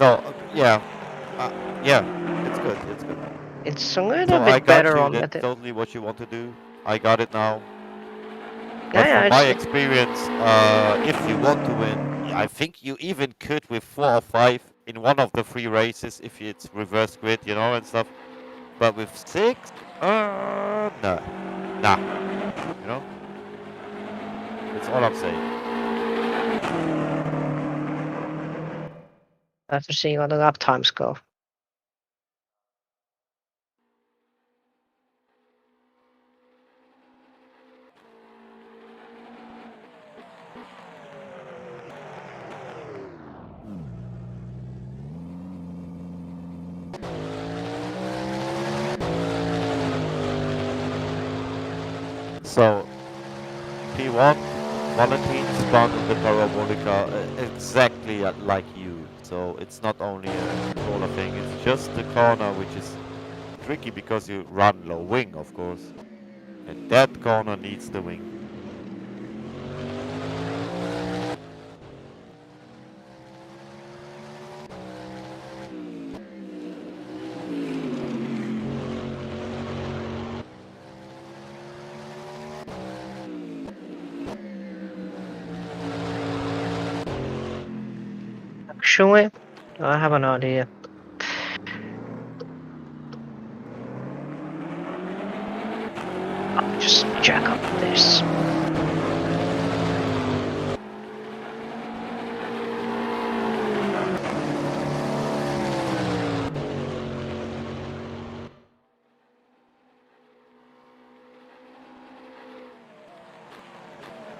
No, yeah, yeah, it's good. It's good. it's a little So I bit got better you. on That's that. totally what you want to do. I got it now. Yeah, But yeah, from my it's, experience, if you want to win, I think you even could with 4 or 5 in one of the 3 races if it's reverse grid, you know, and stuff. But with 6, nah, nah, you know. That's all I'm saying. I have to see how the lap times go. So P1, Valentin spun on the parabolica exactly like you. So it's not only a controller thing, it's just the corner which is tricky because you run low wing, of course. And that corner needs the wing. Actually, I have an idea. I'll just jack up this.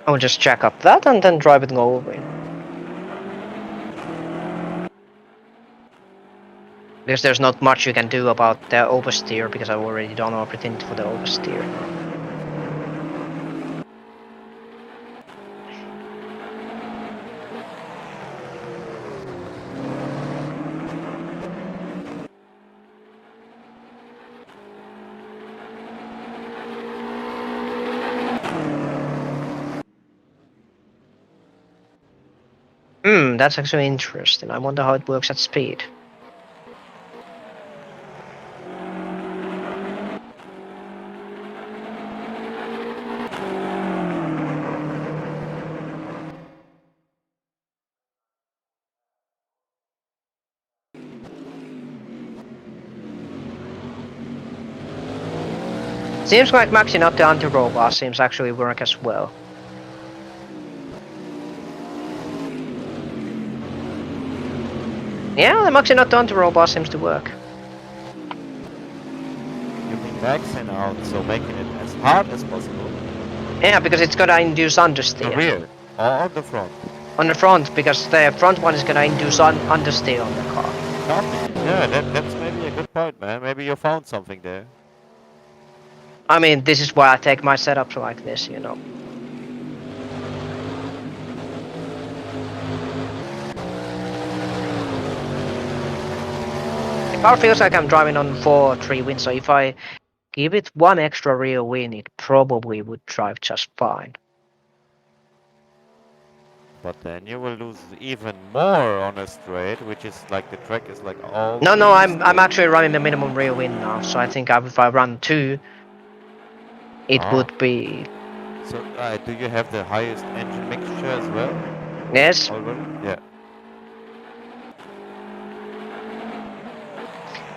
I'll just jack up that and then drive it low wing. Because there's not much you can do about the oversteer because I've already done everything for the oversteer. That's actually interesting. I wonder how it works at speed. Seems like maxing out the anti-roll bar seems actually work as well. Yeah, the maxing out the anti-roll bar seems to work. You mean maxing out, so making it as hard as possible? Yeah, because it's gonna induce The understeer. rear or on the front? On the front, because the front one is gonna induce understeer on the car. Copy. Yeah, that's maybe a good point, man. Maybe you found something there. I mean, this is why I take my setups like this, you know. The car feels like I'm driving on 4-3 win, so if I give it one extra rear win, it probably would drive just fine. But then you will lose even more on a straight, which is like the track is like all. No, I'm actually running the minimum rear win now, so I think if I run 2, it would be... So, do you have the highest engine mixture as well? Yes. Already? Yeah.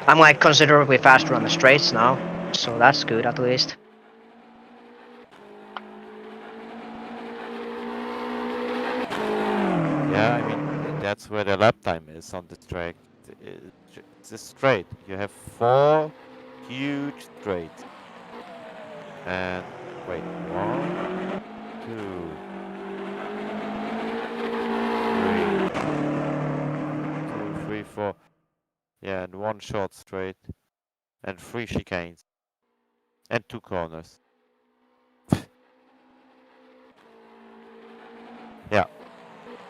I'm like considerably faster on the straights now, so that's good at least. Yeah, I mean, that's where the lap time is on this track. It's a straight. You have 4 huge straights. And wait, 1, 2, 3, 2, 3, 4. Yeah, and 1 short straight. And 3 chicanes. And 2 corners. Yeah.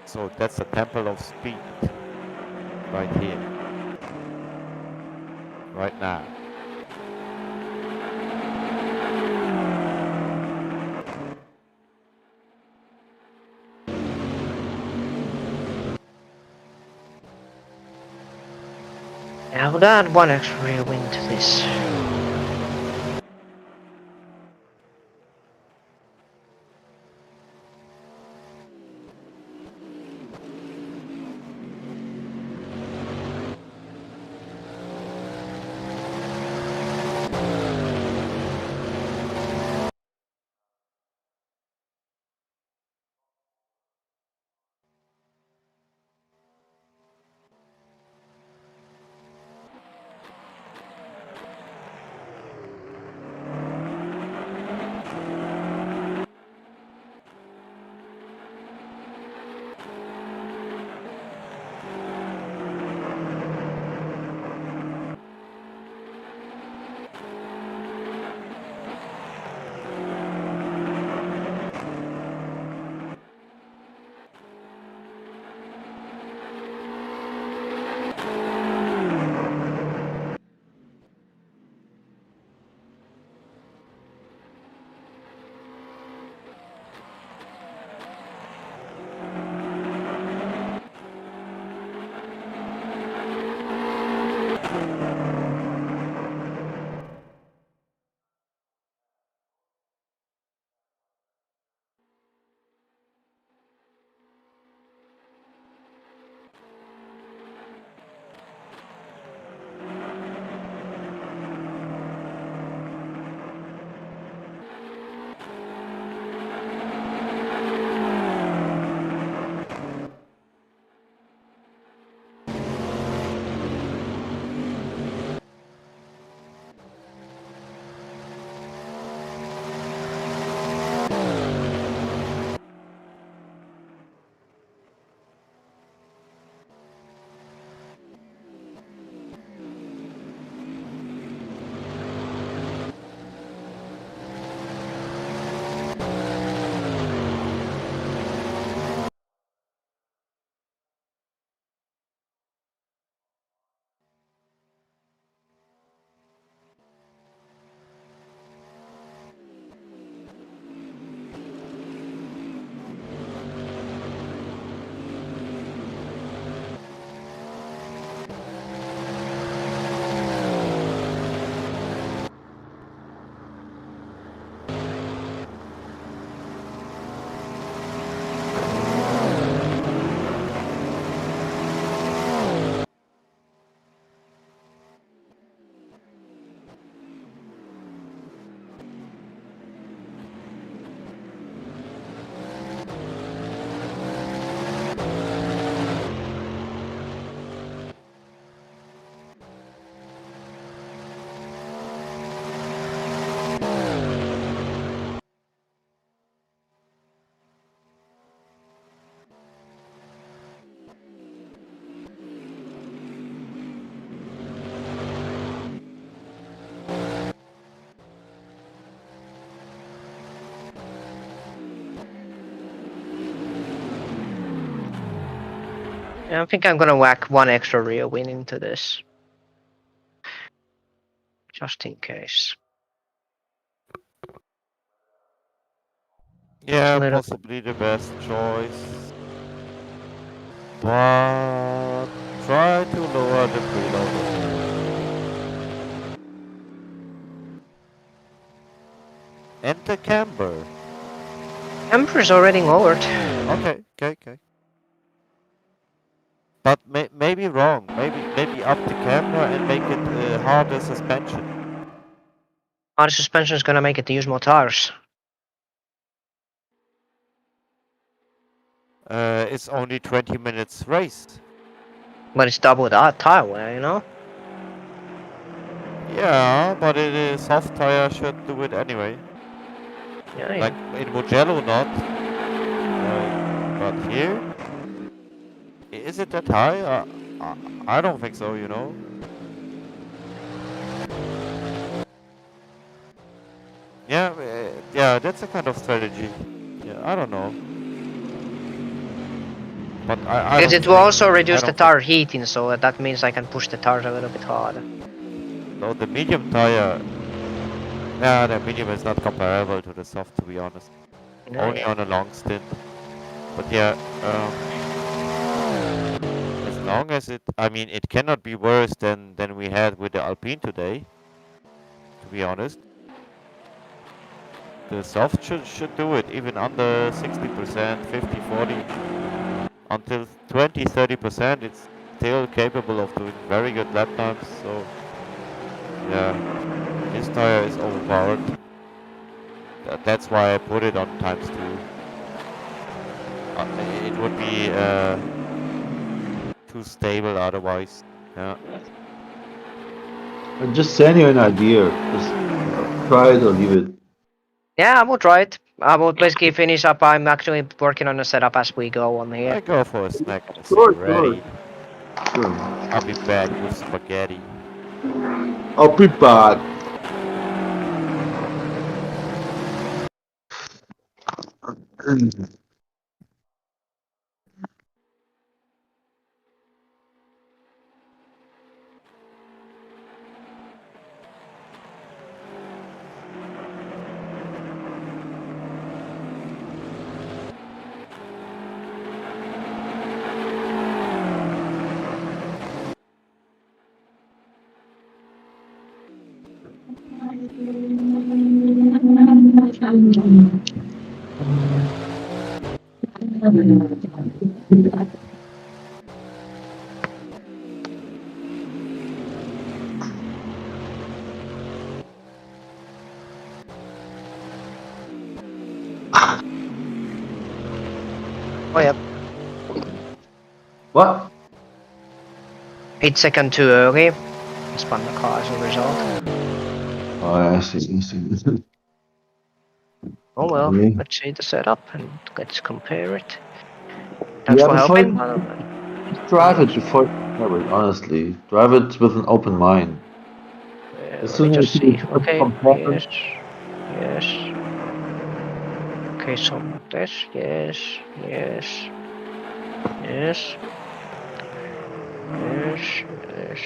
So that's a temple of speed. Right here. right now. Yeah, we'll add one extra rear wing to this. Yeah, I think I'm gonna whack one extra rear wing into this. Just in case. Yeah, Little. possibly the best choice. But try to lower the preload as well. And the camber. Emperor's already lowered. Okay, okay, okay. But maybe wrong. Maybe up the camber and make it harder suspension. Our suspension is gonna make it to use more tires. It's only 20 minutes race. But it's double that tire wear, you know? Yeah, but soft tire should do it anyway. Yeah, Like yeah. in Mugello not. But here? Is it that high? I don't think so, you know? Yeah, yeah, that's a kind of strategy. Yeah, I don't know. But I Because don't it will think, also I reduce the don't think. tire heating, so that means I can push the tires a little bit harder. So the medium tire, yeah, the medium is not comparable to the soft, to be honest. No, Only yeah. on a long stint. But yeah, as long as it, I mean, it cannot be worse than we had with the Alpine today, to be honest. The soft should do it, even under 60%, 50, 40, until 20, 30%, it's still capable of doing very good lap times, so yeah, this tire is overpowered. That's why I put it on times 2. It would be too stable otherwise. Yeah. I'm just sending you an idea. Just try it or leave it. Yeah, I will try it. I will basically finish up. I'm actually working on a setup as we go on here. I go for a snack as Sure, you're sure, ready. sure. I'll be back with spaghetti. I'll be back. Oh yeah, What? 8 seconds too early. Spun the car as a result. Oh, I see. I see. Oh well, Okay. let's see the setup and let's compare it. Thanks Yeah, for before helping. you drive it, before you compare it, honestly, drive it with an open mind. As Let me soon as just see. you Okay, compare it, yes, yes. Okay, so this, yes, yes, yes, yes, yes.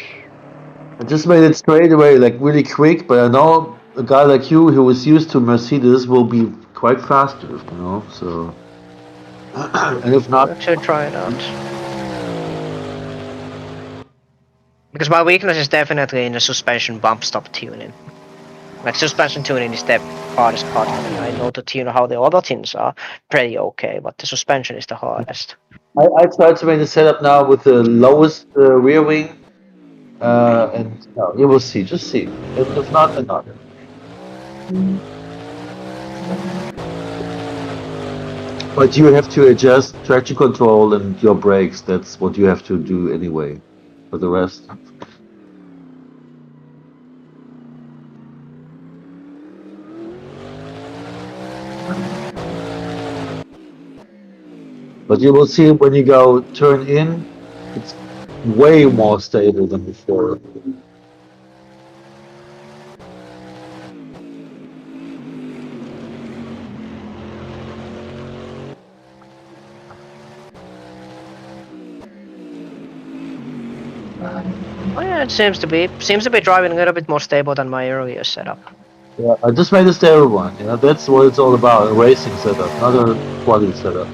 I just made it straight away, like really quick. But I know a guy like you who was used to Mercedes will be quite faster, you know. So, and if We'll not, actually try it out. Because my weakness is definitely in the suspension bump stop tuning. Like suspension tuning is the hardest part for me. I know the tune how the other tunes are pretty okay, but the suspension is the hardest. I tried to make the setup now with the lowest rear wing, and no, you will see. Just see. If not, then not. But you have to adjust traction control and your brakes. That's what you have to do anyway. For the rest, but you will see when you go turn in, it's way more stable than before. Oh yeah, it seems to be driving a little bit more stable than my earlier setup. Yeah, I just made a stable one. You know, that's what it's all about, a racing setup, not a quality setup.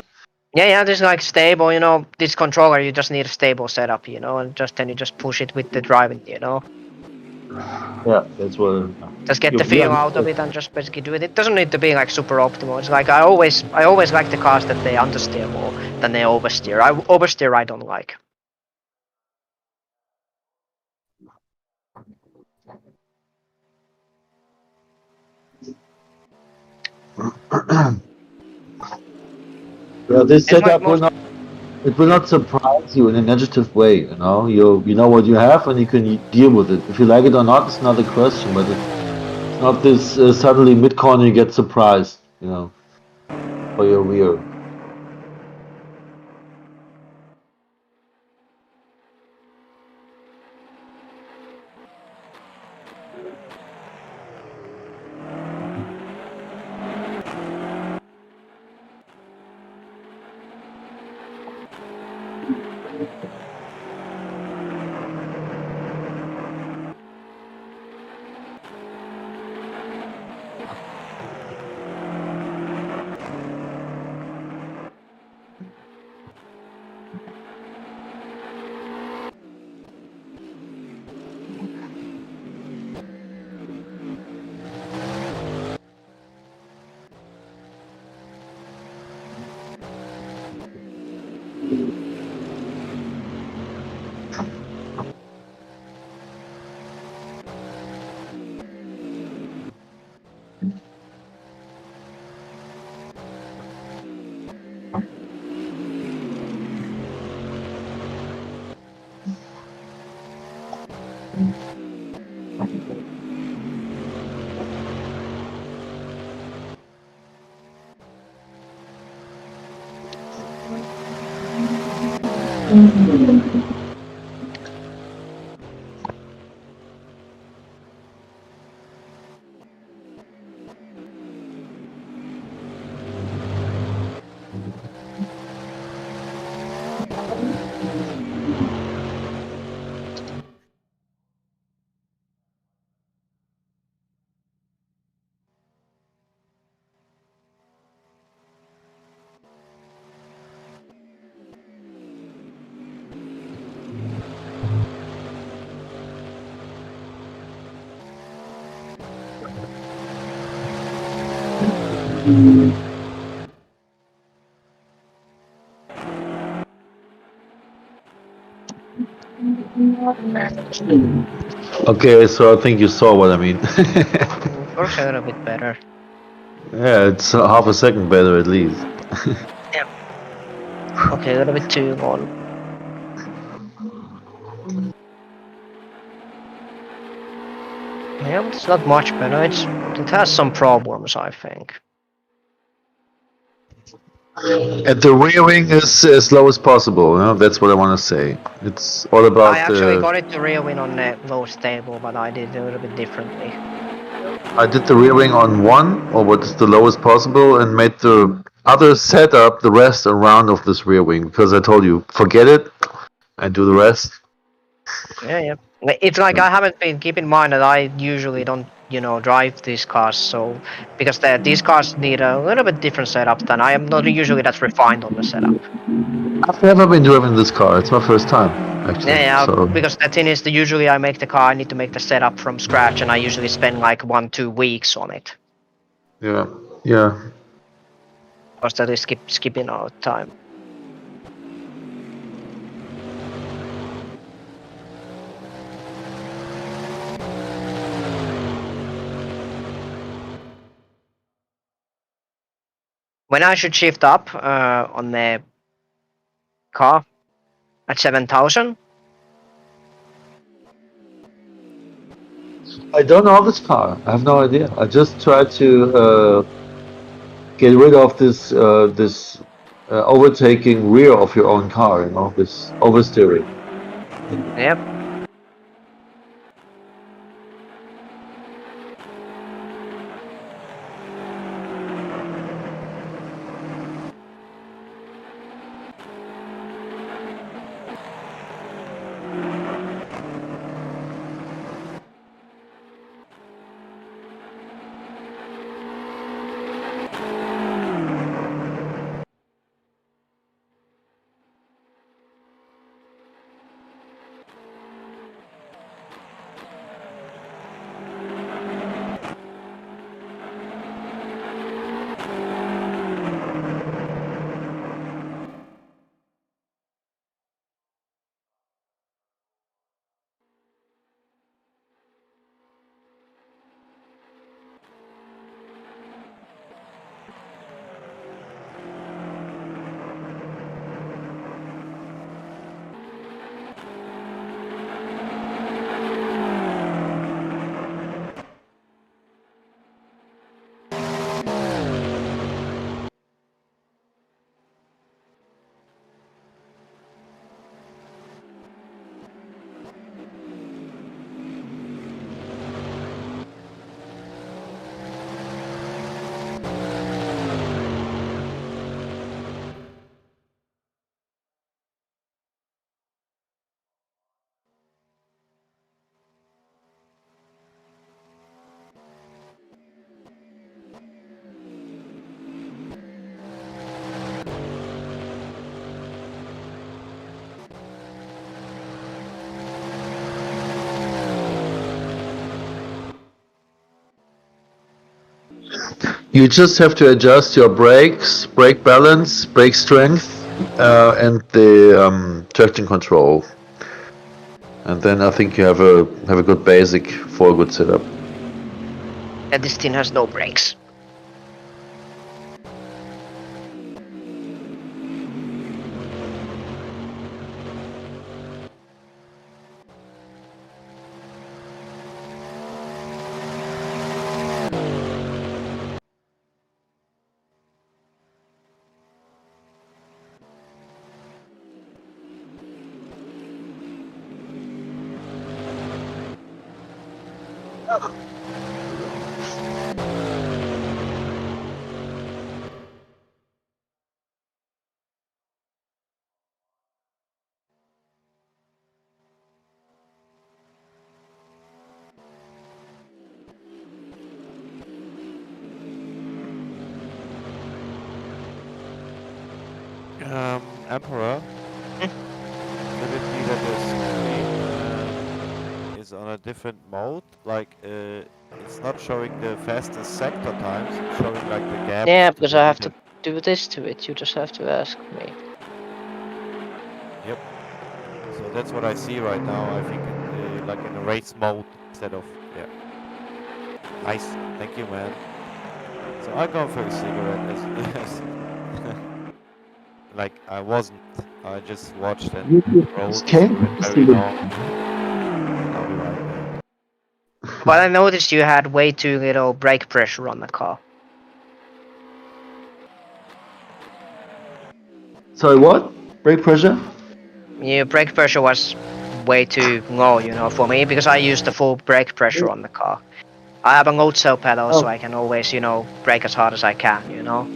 Yeah, just like stable, this controller you just need a stable setup, and then you just push it with the driving, Yeah, that's what. Just get the You feel out of understood. it and just basically do it. It doesn't need to be like super optimal. It's like I always like the cars that they understeer more than they oversteer. Oversteer I don't like. Yeah, this It's like setup will most not. It will not surprise you in a negative way. You know, you know what you have and you can deal with it. If you like it or not, it's another question. But it's not this suddenly mid corner you get surprised. You know, for your rear. Okay, so I think you saw what I mean. Works a little bit better. Yeah, it's half a second better at least. Okay, a little bit too long. Yeah, it's not much better. It has some problems, I think. And the rear wing is as low as possible. You know? That's what I want to say. It's all I about actually the. got it to rear win on the low stable, but I did it a little bit differently. I did the rear wing on one, or what is the lowest possible, and made the other setup the rest around of this rear wing because I told you forget it and do the rest. Yeah. It's like I haven't been keep in mind that I usually don't, drive these cars. So because these cars need a little bit different setup than I am not usually that refined on the setup. I've never been driving this car. It's my first time actually. Yeah, So because the thing is, that usually I make the car. I need to make the setup from scratch, and I usually spend like 1-2 weeks on it. yeah, yeah. Because that is skipping out time. When I should shift up on the car at 7,000. I don't know this car. I have no idea. I just tried to get rid of this overtaking rear of your own car. You know, this oversteering. Yep. You just have to adjust your brakes, brake balance, brake strength, and the traction control. And then I think you have a good basic for a good setup. And this tin has no brakes. Emperor, could it be that the screen is on a different mode? Like, it's not showing the fastest sector times, it's showing like the gap. Yeah, because I have to do this to it. You just have to ask me. Yep. So that's what I see right now. I think it, like in a race mode instead of, yeah. Nice. Thank you, man. So I go for a cigarette as like I wasn't. I just watched and rolled the cigarette very long. And I'll be right back. But I noticed you had way too little brake pressure on the car. Sorry, what? Brake pressure? Your brake pressure was way too low, you know, for me, because I use the full brake pressure on the car. I have a load cell pedal, so I can always, you know, brake as hard as I can, you know.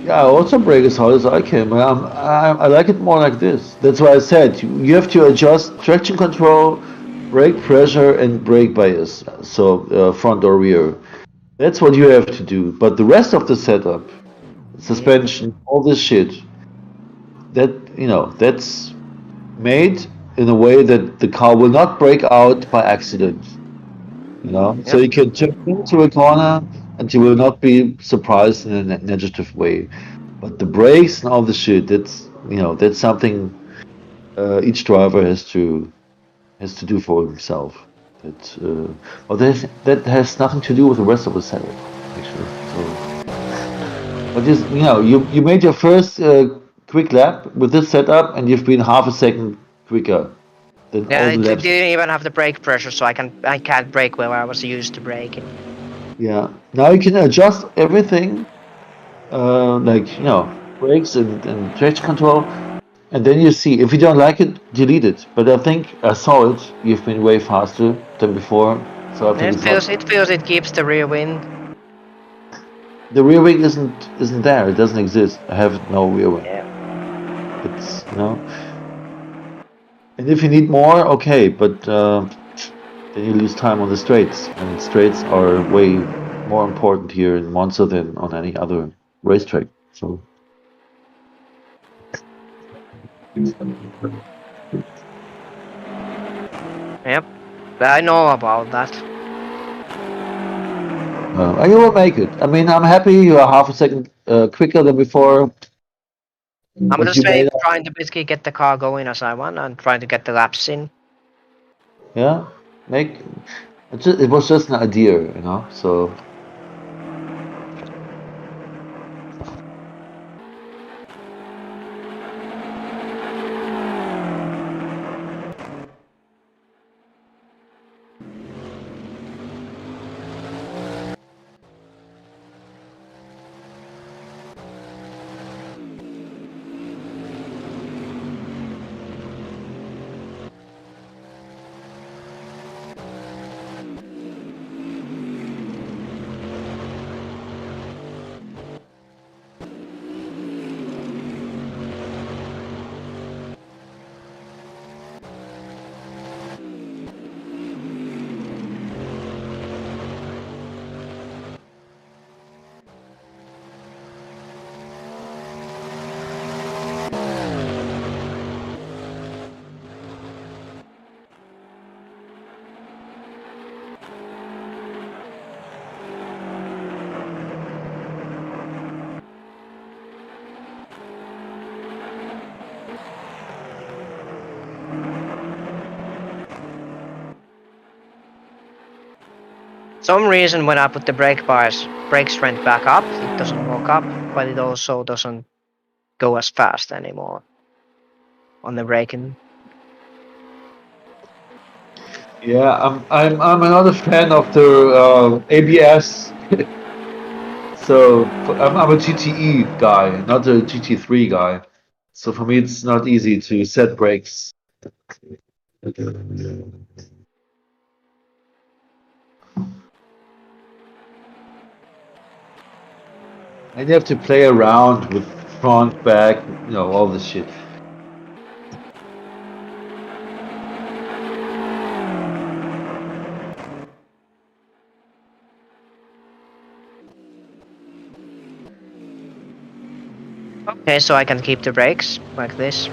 Yeah, I also brake as hard as I can, but I like it more like this. That's why I said you have to adjust traction control, brake pressure, and brake bias. So front or rear. That's what you have to do. But the rest of the setup, suspension, all this shit, that that's made in a way that the car will not break out by accident. So Yep. you can turn into a corner and you will not be surprised in a negative way. But the brakes and all the shit, that's something each driver has to do for himself. That has nothing to do with the rest of the setup, actually. But just you made your first quick lap with this setup, and you've been half a second quicker than Yeah, all the it laps. didn't even have the brake pressure, so I can't brake where I was used to braking. Yeah. Now you can adjust everything, like brakes and traction control, and then you see if you don't like it, delete it. But I think I saw it. You've been way faster than before, so I think it's not. It keeps the rear wind. The rear wing isn't there. It doesn't exist. I have no rear wing. Yeah. It's and if you need more, okay, but then you lose time on the straights, and straights are way more important here in Monza than on any other racetrack. So. Yep. I know about that. And you will make it. I mean, I'm happy you are half a second quicker than before. I'm But just you made up. trying to basically get the car going as I want and trying to get the laps in. Yeah, it was just an idea. So some reason when I put the brake strength back up, it doesn't lock up, but it also doesn't go as fast anymore on the braking. Yeah, I'm another fan of the ABS. So I'm a GTE guy, not a GT3 guy. So for me, it's not easy to set brakes. And you have to play around with front, back, all this shit. Okay, so I can keep the brakes like this.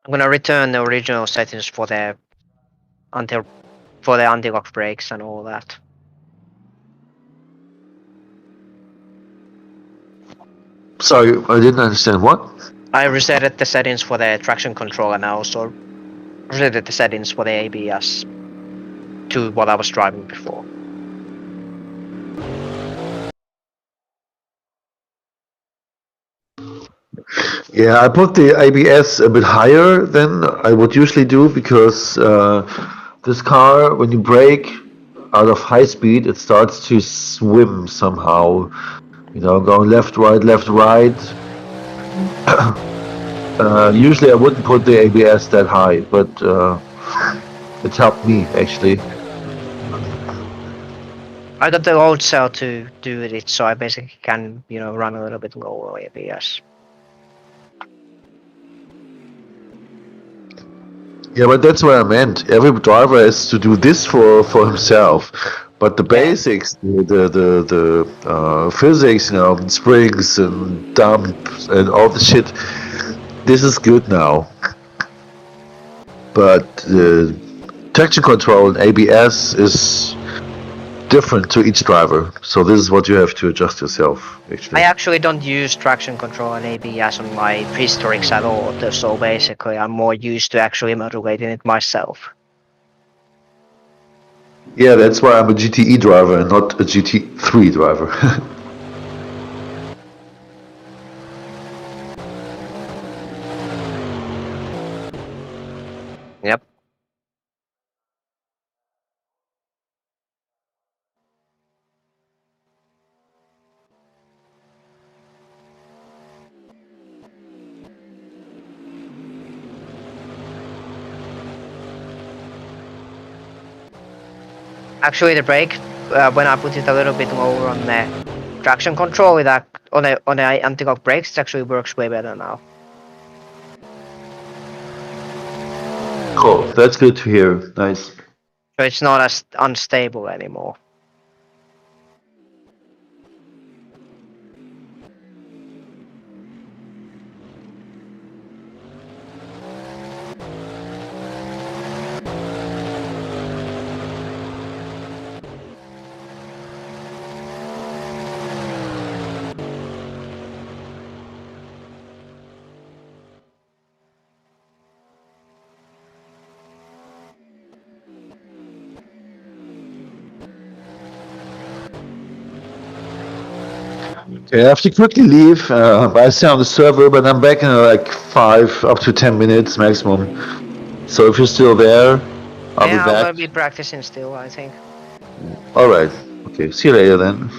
I'm gonna return the original settings for the anti-lock brakes and all that. Sorry, I didn't understand what? I resetted the settings for the traction control and I also resetted the settings for the ABS to what I was driving before. Yeah, I put the ABS a bit higher than I would usually do because this car, when you brake out of high speed, it starts to swim somehow. Going left, right, left, right. Usually I wouldn't put the ABS that high, but it helped me actually. I got the old cell to do it, so I basically can, run a little bit lower ABS. Yeah, but that's what I meant. Every driver has to do this for himself. But the basics, the physics, springs and dumps and all the shit, this is good now. But traction control and ABS is different to each driver. So this is what you have to adjust yourself, actually. I actually don't use traction control and ABS on my prehistorics at all, so basically I'm more used to actually modulating it myself. Yeah, that's why I'm a GTE driver and not a GT3 driver. Yep. Actually, the brake, when I put it a little bit lower on the traction control, on the anti-lock brakes, it actually works way better now. Cool, that's good to hear. Nice. So it's not as unstable anymore. Okay, I have to quickly leave. I stay on the server, but I'm back in like 5 up to 10 minutes maximum. So if you're still there, I'll be Yeah, I'm back. gonna be practicing still, I think. Alright, okay, see you later then.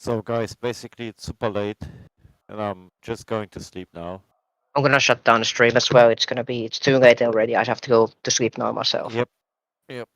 So guys, basically it's super late, and I'm just going to sleep now. I'm gonna shut down the stream as well. It's too late already. I have to go to sleep now myself. Yep. Yep.